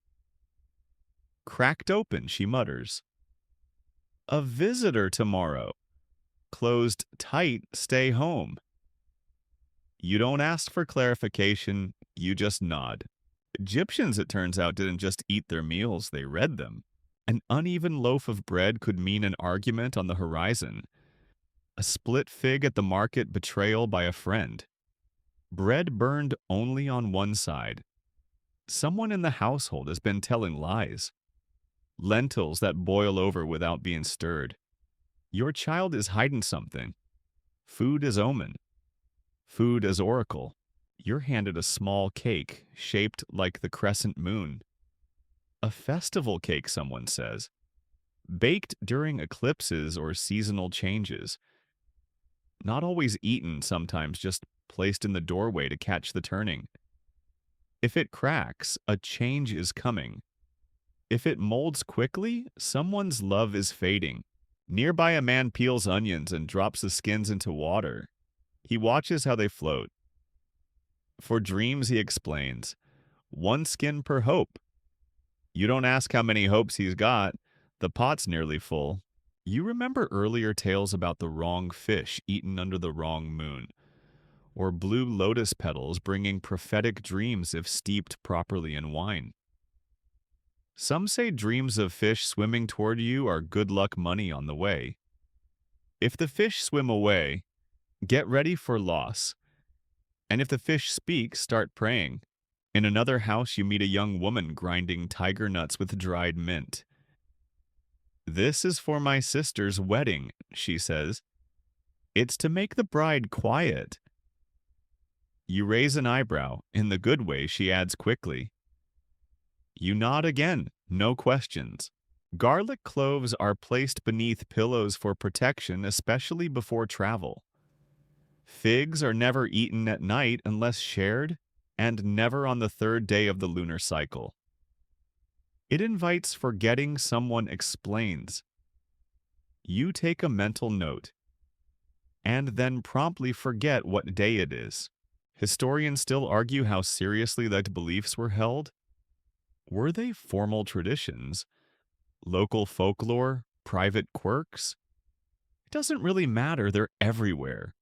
Cracked open, she mutters. A visitor tomorrow. Closed tight, stay home. You don't ask for clarification, you just nod. Egyptians, it turns out, didn't just eat their meals, they read them. An uneven loaf of bread could mean an argument on the horizon. A split fig at the market, betrayal by a friend. Bread burned only on one side. Someone in the household has been telling lies. Lentils that boil over without being stirred. Your child is hiding something. Food as omen. Food as oracle. You're handed a small cake shaped like the crescent moon. A festival cake, someone says. Baked during eclipses or seasonal changes. Not always eaten, sometimes just placed in the doorway to catch the turning. If it cracks, a change is coming. If it molds quickly, someone's love is fading. Nearby, a man peels onions and drops the skins into water. He watches how they float. For dreams, he explains, 1 skin per hope. You don't ask how many hopes he's got. The pot's nearly full. You remember earlier tales about the wrong fish eaten under the wrong moon, or blue lotus petals bringing prophetic dreams if steeped properly in wine. Some say dreams of fish swimming toward you are good luck money on the way. If the fish swim away, get ready for loss. And if the fish speak, start praying. In another house, you meet a young woman grinding tiger nuts with dried mint. This is for my sister's wedding, she says. It's to make the bride quiet. You raise an eyebrow. In the good way, she adds quickly. You nod again, no questions. Garlic cloves are placed beneath pillows for protection, especially before travel. Figs are never eaten at night unless shared, and never on the 3rd day of the lunar cycle. It invites forgetting, someone explains. You take a mental note, and then promptly forget what day it is. Historians still argue how seriously that beliefs were held. Were they formal traditions? Local folklore? Private quirks? It doesn't really matter, they're everywhere.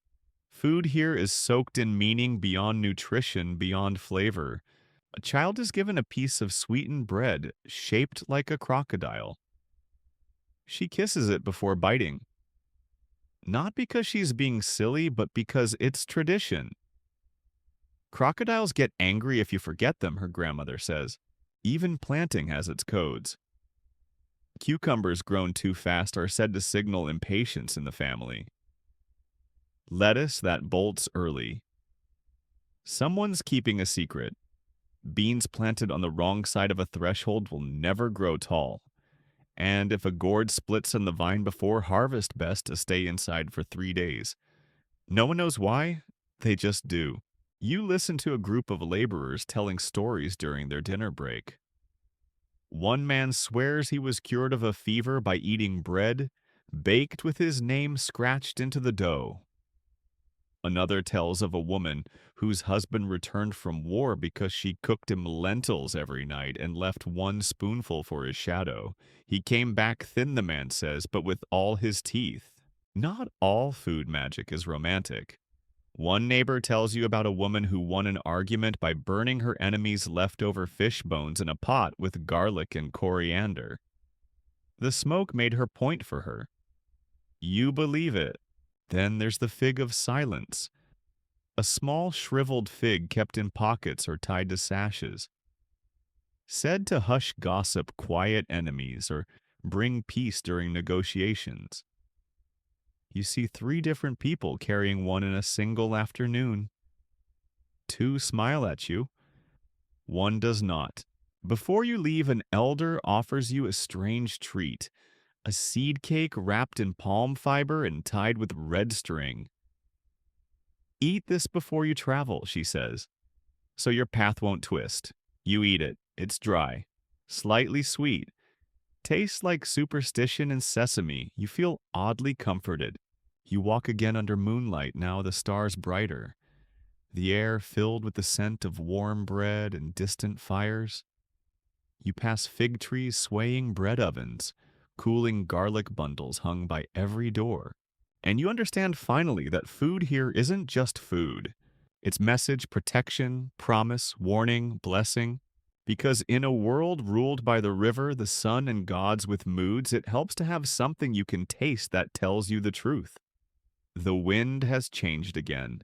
Food here is soaked in meaning beyond nutrition, beyond flavor. A child is given a piece of sweetened bread shaped like a crocodile. She kisses it before biting. Not because she's being silly, but because it's tradition. Crocodiles get angry if you forget them, her grandmother says. Even planting has its codes. Cucumbers grown too fast are said to signal impatience in the family. Lettuce that bolts early. Someone's keeping a secret. Beans planted on the wrong side of a threshold will never grow tall. And if a gourd splits on the vine before harvest, best to stay inside for 3 days. No one knows why, they just do. You listen to a group of laborers telling stories during their dinner break. One man swears he was cured of a fever by eating bread baked with his name scratched into the dough. Another tells of a woman whose husband returned from war because she cooked him lentils every night and left 1 spoonful for his shadow. He came back thin, the man says, but with all his teeth. Not all food magic is romantic. One neighbor tells you about a woman who won an argument by burning her enemy's leftover fish bones in a pot with garlic and coriander. The smoke made her point for her. You believe it. Then there's the fig of silence, a small shriveled fig kept in pockets or tied to sashes, said to hush gossip, quiet enemies, or bring peace during negotiations. You see three different people carrying one in a single afternoon. Two smile at you, one does not. Before you leave, an elder offers you a strange treat, a seed cake wrapped in palm fiber and tied with red string. Eat this before you travel, she says, so your path won't twist. You eat it. It's dry, slightly sweet, tastes like superstition and sesame. You feel oddly comforted. You walk again under moonlight, now the stars brighter, the air filled with the scent of warm bread and distant fires. You pass fig trees swaying bread ovens, cooling garlic bundles hung by every door. And you understand finally that food here isn't just food. It's message, protection, promise, warning, blessing. Because in a world ruled by the river, the sun, and gods with moods, it helps to have something you can taste that tells you the truth. The wind has changed again.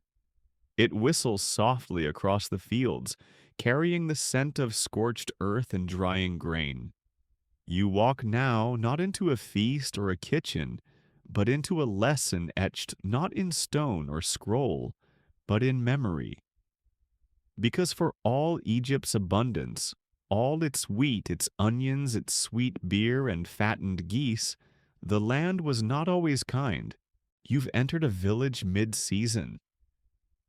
It whistles softly across the fields, carrying the scent of scorched earth and drying grain. You walk now not into a feast or a kitchen, but into a lesson etched not in stone or scroll, but in memory. Because for all Egypt's abundance, all its wheat, its onions, its sweet beer, and fattened geese, the land was not always kind. You've entered a village mid-season.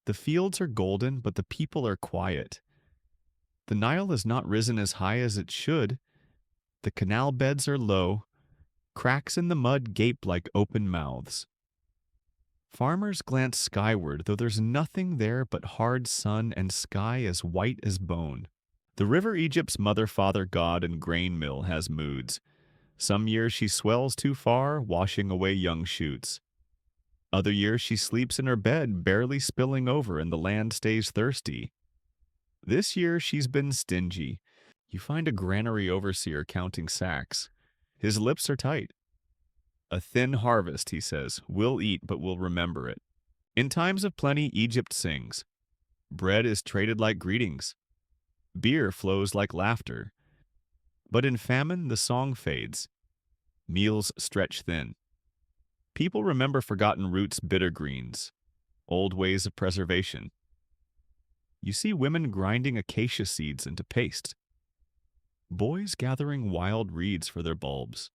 The fields are golden, but the people are quiet. The Nile has not risen as high as it should. The canal beds are low. Cracks in the mud gape like open mouths. Farmers glance skyward, though there's nothing there but hard sun and sky as white as bone. The river Egypt's mother, father, god, and grain mill has moods. Some years she swells too far, washing away young shoots. Other years she sleeps in her bed, barely spilling over, and the land stays thirsty. This year she's been stingy. You find a granary overseer counting sacks. His lips are tight. A thin harvest, he says. We'll eat, but we'll remember it. In times of plenty, Egypt sings. Bread is traded like greetings. Beer flows like laughter. But in famine, the song fades. Meals stretch thin. People remember forgotten roots, bitter greens, old ways of preservation. You see women grinding acacia seeds into paste. Boys gathering wild reeds for their bulbs.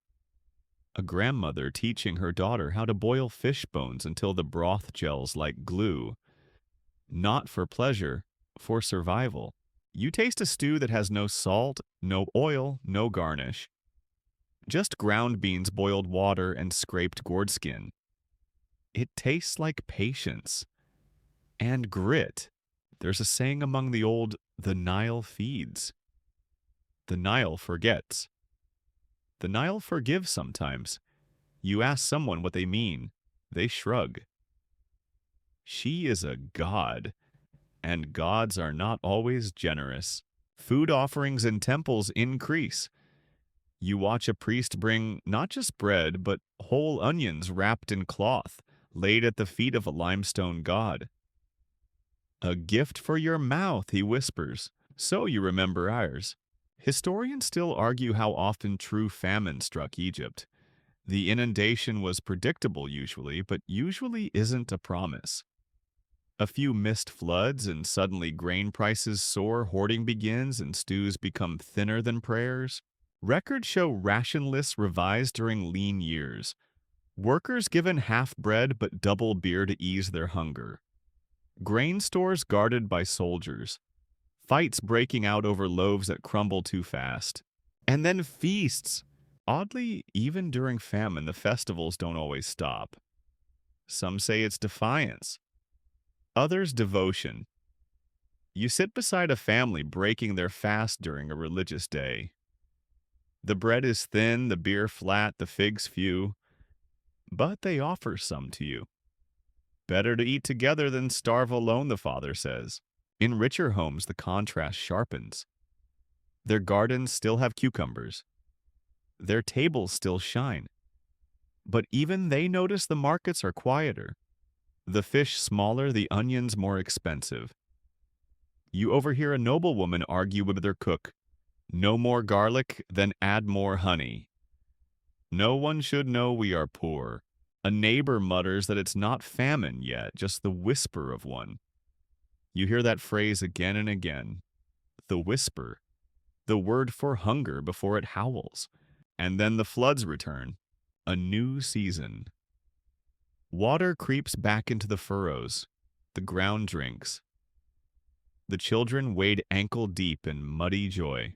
A grandmother teaching her daughter how to boil fish bones until the broth gels like glue. Not for pleasure, for survival. You taste a stew that has no salt, no oil, no garnish. Just ground beans, boiled water, and scraped gourd skin. It tastes like patience. And grit. There's a saying among the old, the Nile feeds. The Nile forgets. The Nile forgives sometimes. You ask someone what they mean. They shrug. She is a god, and gods are not always generous. Food offerings in temples increase. You watch a priest bring not just bread, but whole onions wrapped in cloth, laid at the feet of a limestone god. A gift for your mouth, he whispers, so you remember ours. Historians still argue how often true famine struck Egypt. The inundation was predictable usually, but usually isn't a promise. A few missed floods and suddenly grain prices soar, hoarding begins, and stews become thinner than prayers. Records show ration lists revised during lean years. Workers given half bread but double beer to ease their hunger. Grain stores guarded by soldiers. Fights breaking out over loaves that crumble too fast. And then feasts. Oddly, even during famine, the festivals don't always stop. Some say it's defiance. Others devotion. You sit beside a family breaking their fast during a religious day. The bread is thin, the beer flat, the figs few. but they offer some to you. Better to eat together than starve alone, the father says. In richer homes, the contrast sharpens. Their gardens still have cucumbers. Their tables still shine. But even they notice the markets are quieter. The fish smaller, the onions more expensive. You overhear a noblewoman argue with their cook. No more garlic, then add more honey. No one should know we are poor. A neighbor mutters that it's not famine yet, just the whisper of one. You hear that phrase again and again. The whisper. The word for hunger before it howls. And then the floods return. A new season. Water creeps back into the furrows. The ground drinks. The children wade ankle deep in muddy joy.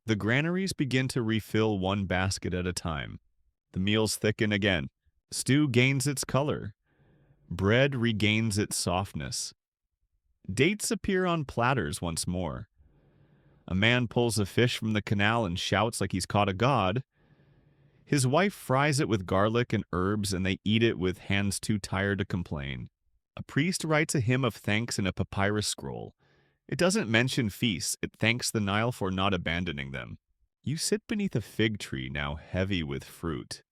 The granaries begin to refill one basket at a time. The meals thicken again. Stew gains its color. Bread regains its softness. Dates appear on platters once more. A man pulls a fish from the canal and shouts like he's caught a god. His wife fries it with garlic and herbs, and they eat it with hands too tired to complain. A priest writes a hymn of thanks in a papyrus scroll. It doesn't mention feasts, it thanks the Nile for not abandoning them. You sit beneath a fig tree now heavy with fruit.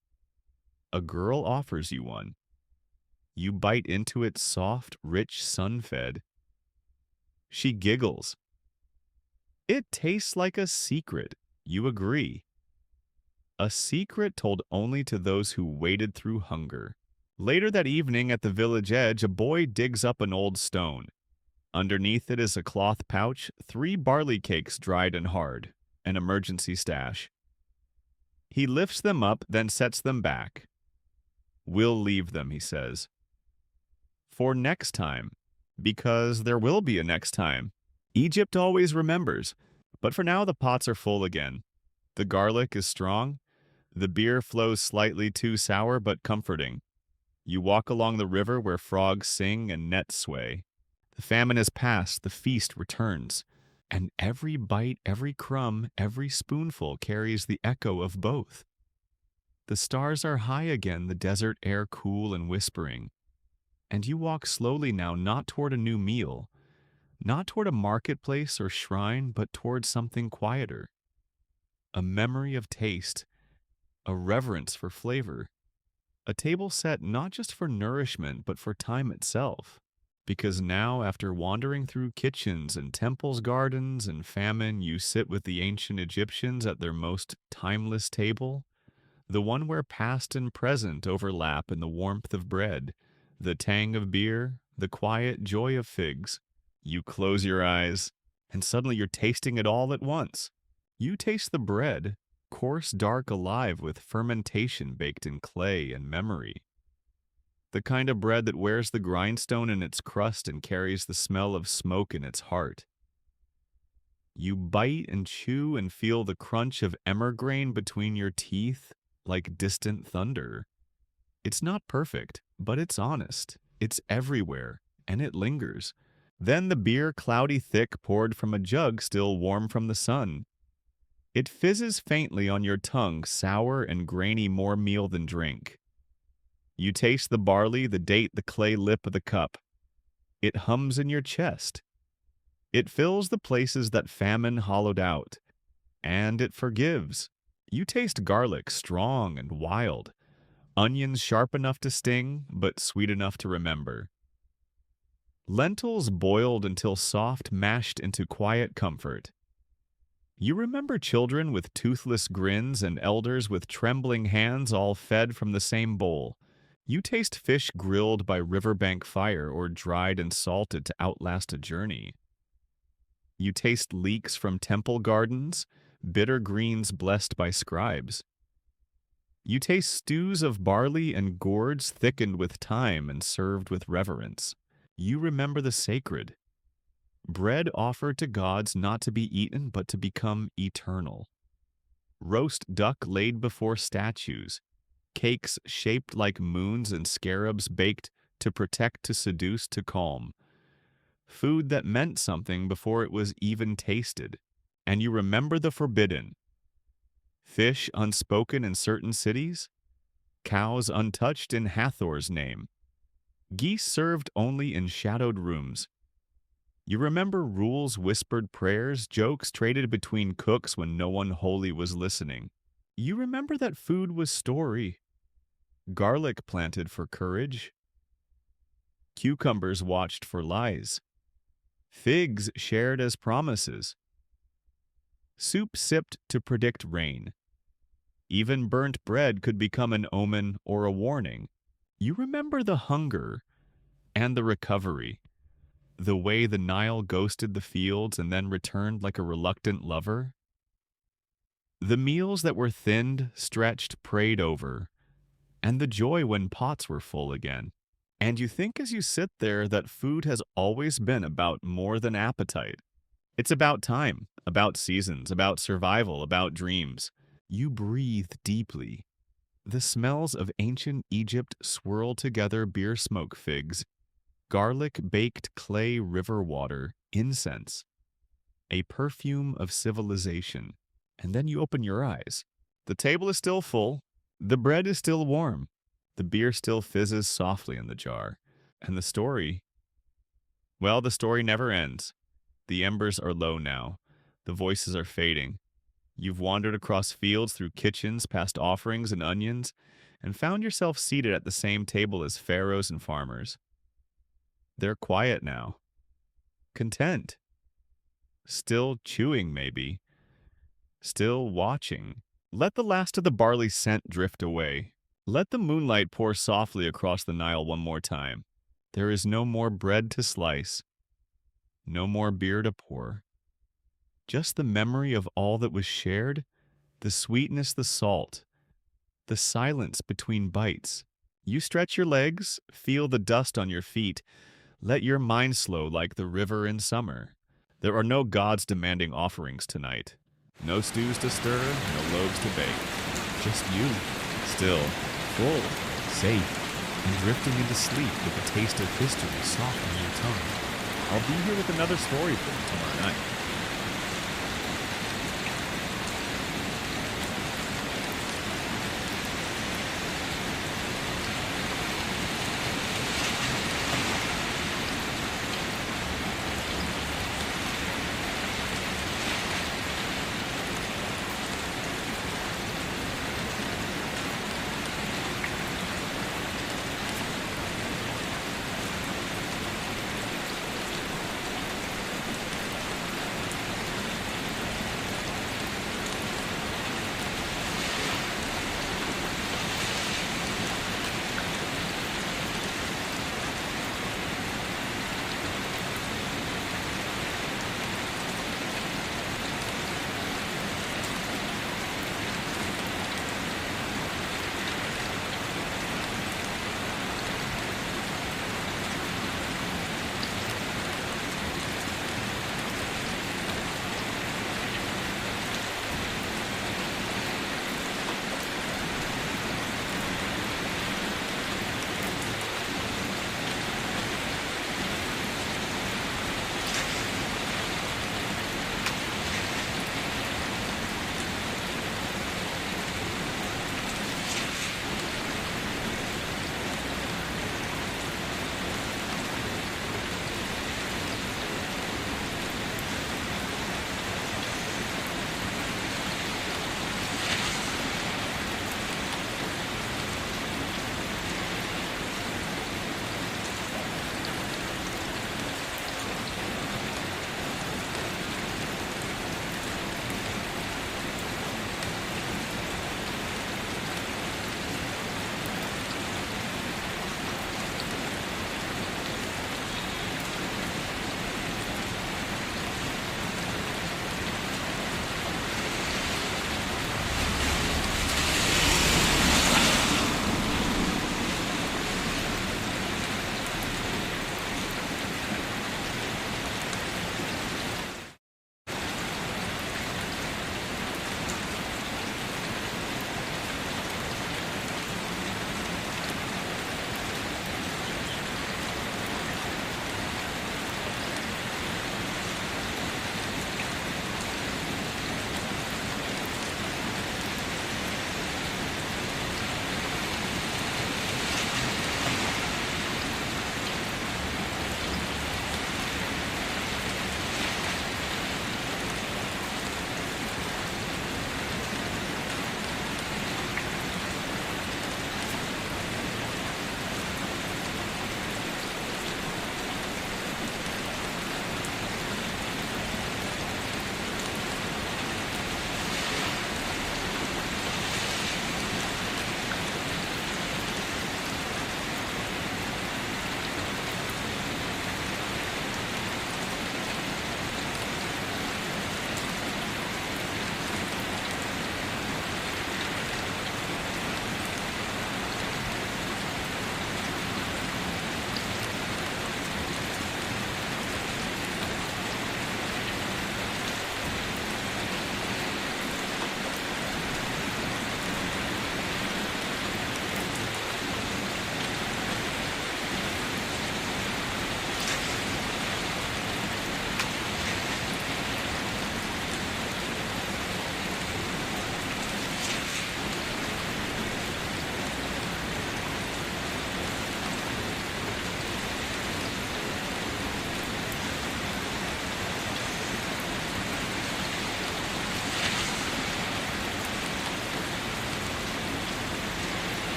A girl offers you one. You bite into it soft, rich, sun-fed. She giggles. It tastes like a secret. You agree. A secret told only to those who waded through hunger. Later that evening at the village edge, a boy digs up an old stone. Underneath it is a cloth pouch, 3 barley cakes dried and hard, an emergency stash. He lifts them up, then sets them back. We'll leave them, he says. For next time, because there will be a next time. Egypt always remembers, but for now the pots are full again. The garlic is strong. The beer flows slightly too sour but comforting. You walk along the river where frogs sing and nets sway. The famine is past, the feast returns, and every bite, every crumb, every spoonful carries the echo of both. The stars are high again, the desert air cool and whispering, and you walk slowly now, not toward a new meal, not toward a marketplace or shrine, but toward something quieter. A memory of taste, a reverence for flavor, a table set not just for nourishment, but for time itself. Because now, after wandering through kitchens and temples, gardens, and famine, you sit with the ancient Egyptians at their most timeless table, the one where past and present overlap in the warmth of bread, the tang of beer, the quiet joy of figs. You close your eyes, and suddenly you're tasting it all at once. You taste the bread, coarse, dark, alive with fermentation baked in clay and memory. The kind of bread that wears the grindstone in its crust and carries the smell of smoke in its heart. You bite and chew and feel the crunch of emmer grain between your teeth like distant thunder. It's not perfect, but it's honest. It's everywhere, and it lingers. Then the beer, cloudy thick, poured from a jug still warm from the sun. It fizzes faintly on your tongue, sour and grainy, more meal than drink. You taste the barley, the date, the clay lip of the cup. It hums in your chest. It fills the places that famine hollowed out. And it forgives. You taste garlic, strong and wild. Onions sharp enough to sting, but sweet enough to remember. Lentils boiled until soft, mashed into quiet comfort. You remember children with toothless grins and elders with trembling hands all fed from the same bowl. You taste fish grilled by riverbank fire or dried and salted to outlast a journey. You taste leeks from temple gardens, bitter greens blessed by scribes. You taste stews of barley and gourds thickened with thyme and served with reverence. You remember the sacred. Bread offered to gods not to be eaten but to become eternal. Roast duck laid before statues. Cakes shaped like moons and scarabs baked to protect, to seduce, to calm. Food that meant something before it was even tasted. And you remember the forbidden. Fish unspoken in certain cities. cows untouched in Hathor's name, geese served only in shadowed rooms. You remember rules, whispered prayers, jokes traded between cooks when no one holy was listening. You remember that food was story, garlic planted for courage, cucumbers watched for lies, figs shared as promises, soup sipped to predict rain. Even burnt bread could become an omen or a warning. You remember the hunger and the recovery, the way the Nile ghosted the fields and then returned like a reluctant lover? The meals that were thinned, stretched, prayed over, and the joy when pots were full again. And you think as you sit there that food has always been about more than appetite. It's about time, about seasons, about survival, about dreams. You breathe deeply. The smells of ancient Egypt swirl together beer smoke figs, garlic baked clay river water, incense, a perfume of civilization. And then you open your eyes. The table is still full, the bread is still warm, the beer still fizzes softly in the jar. And the story, well, the story never ends. The embers are low now, the voices are fading. You've wandered across fields, through kitchens, past offerings and onions, and found yourself seated at the same table as pharaohs and farmers. They're quiet now, content, still chewing maybe, still watching. Let the last of the barley scent drift away. Let the moonlight pour softly across the Nile one more time. There is no more bread to slice, no more beer to pour. Just the memory of all that was shared, the sweetness, the salt, the silence between bites. You stretch your legs, feel the dust on your feet. Let your mind slow like the river in summer. There are no gods demanding offerings tonight. No stews to stir, no loaves to bake. Just you, still, full, safe, and drifting into sleep with the taste of history soft on your tongue. I'll be here with another story for you tomorrow night.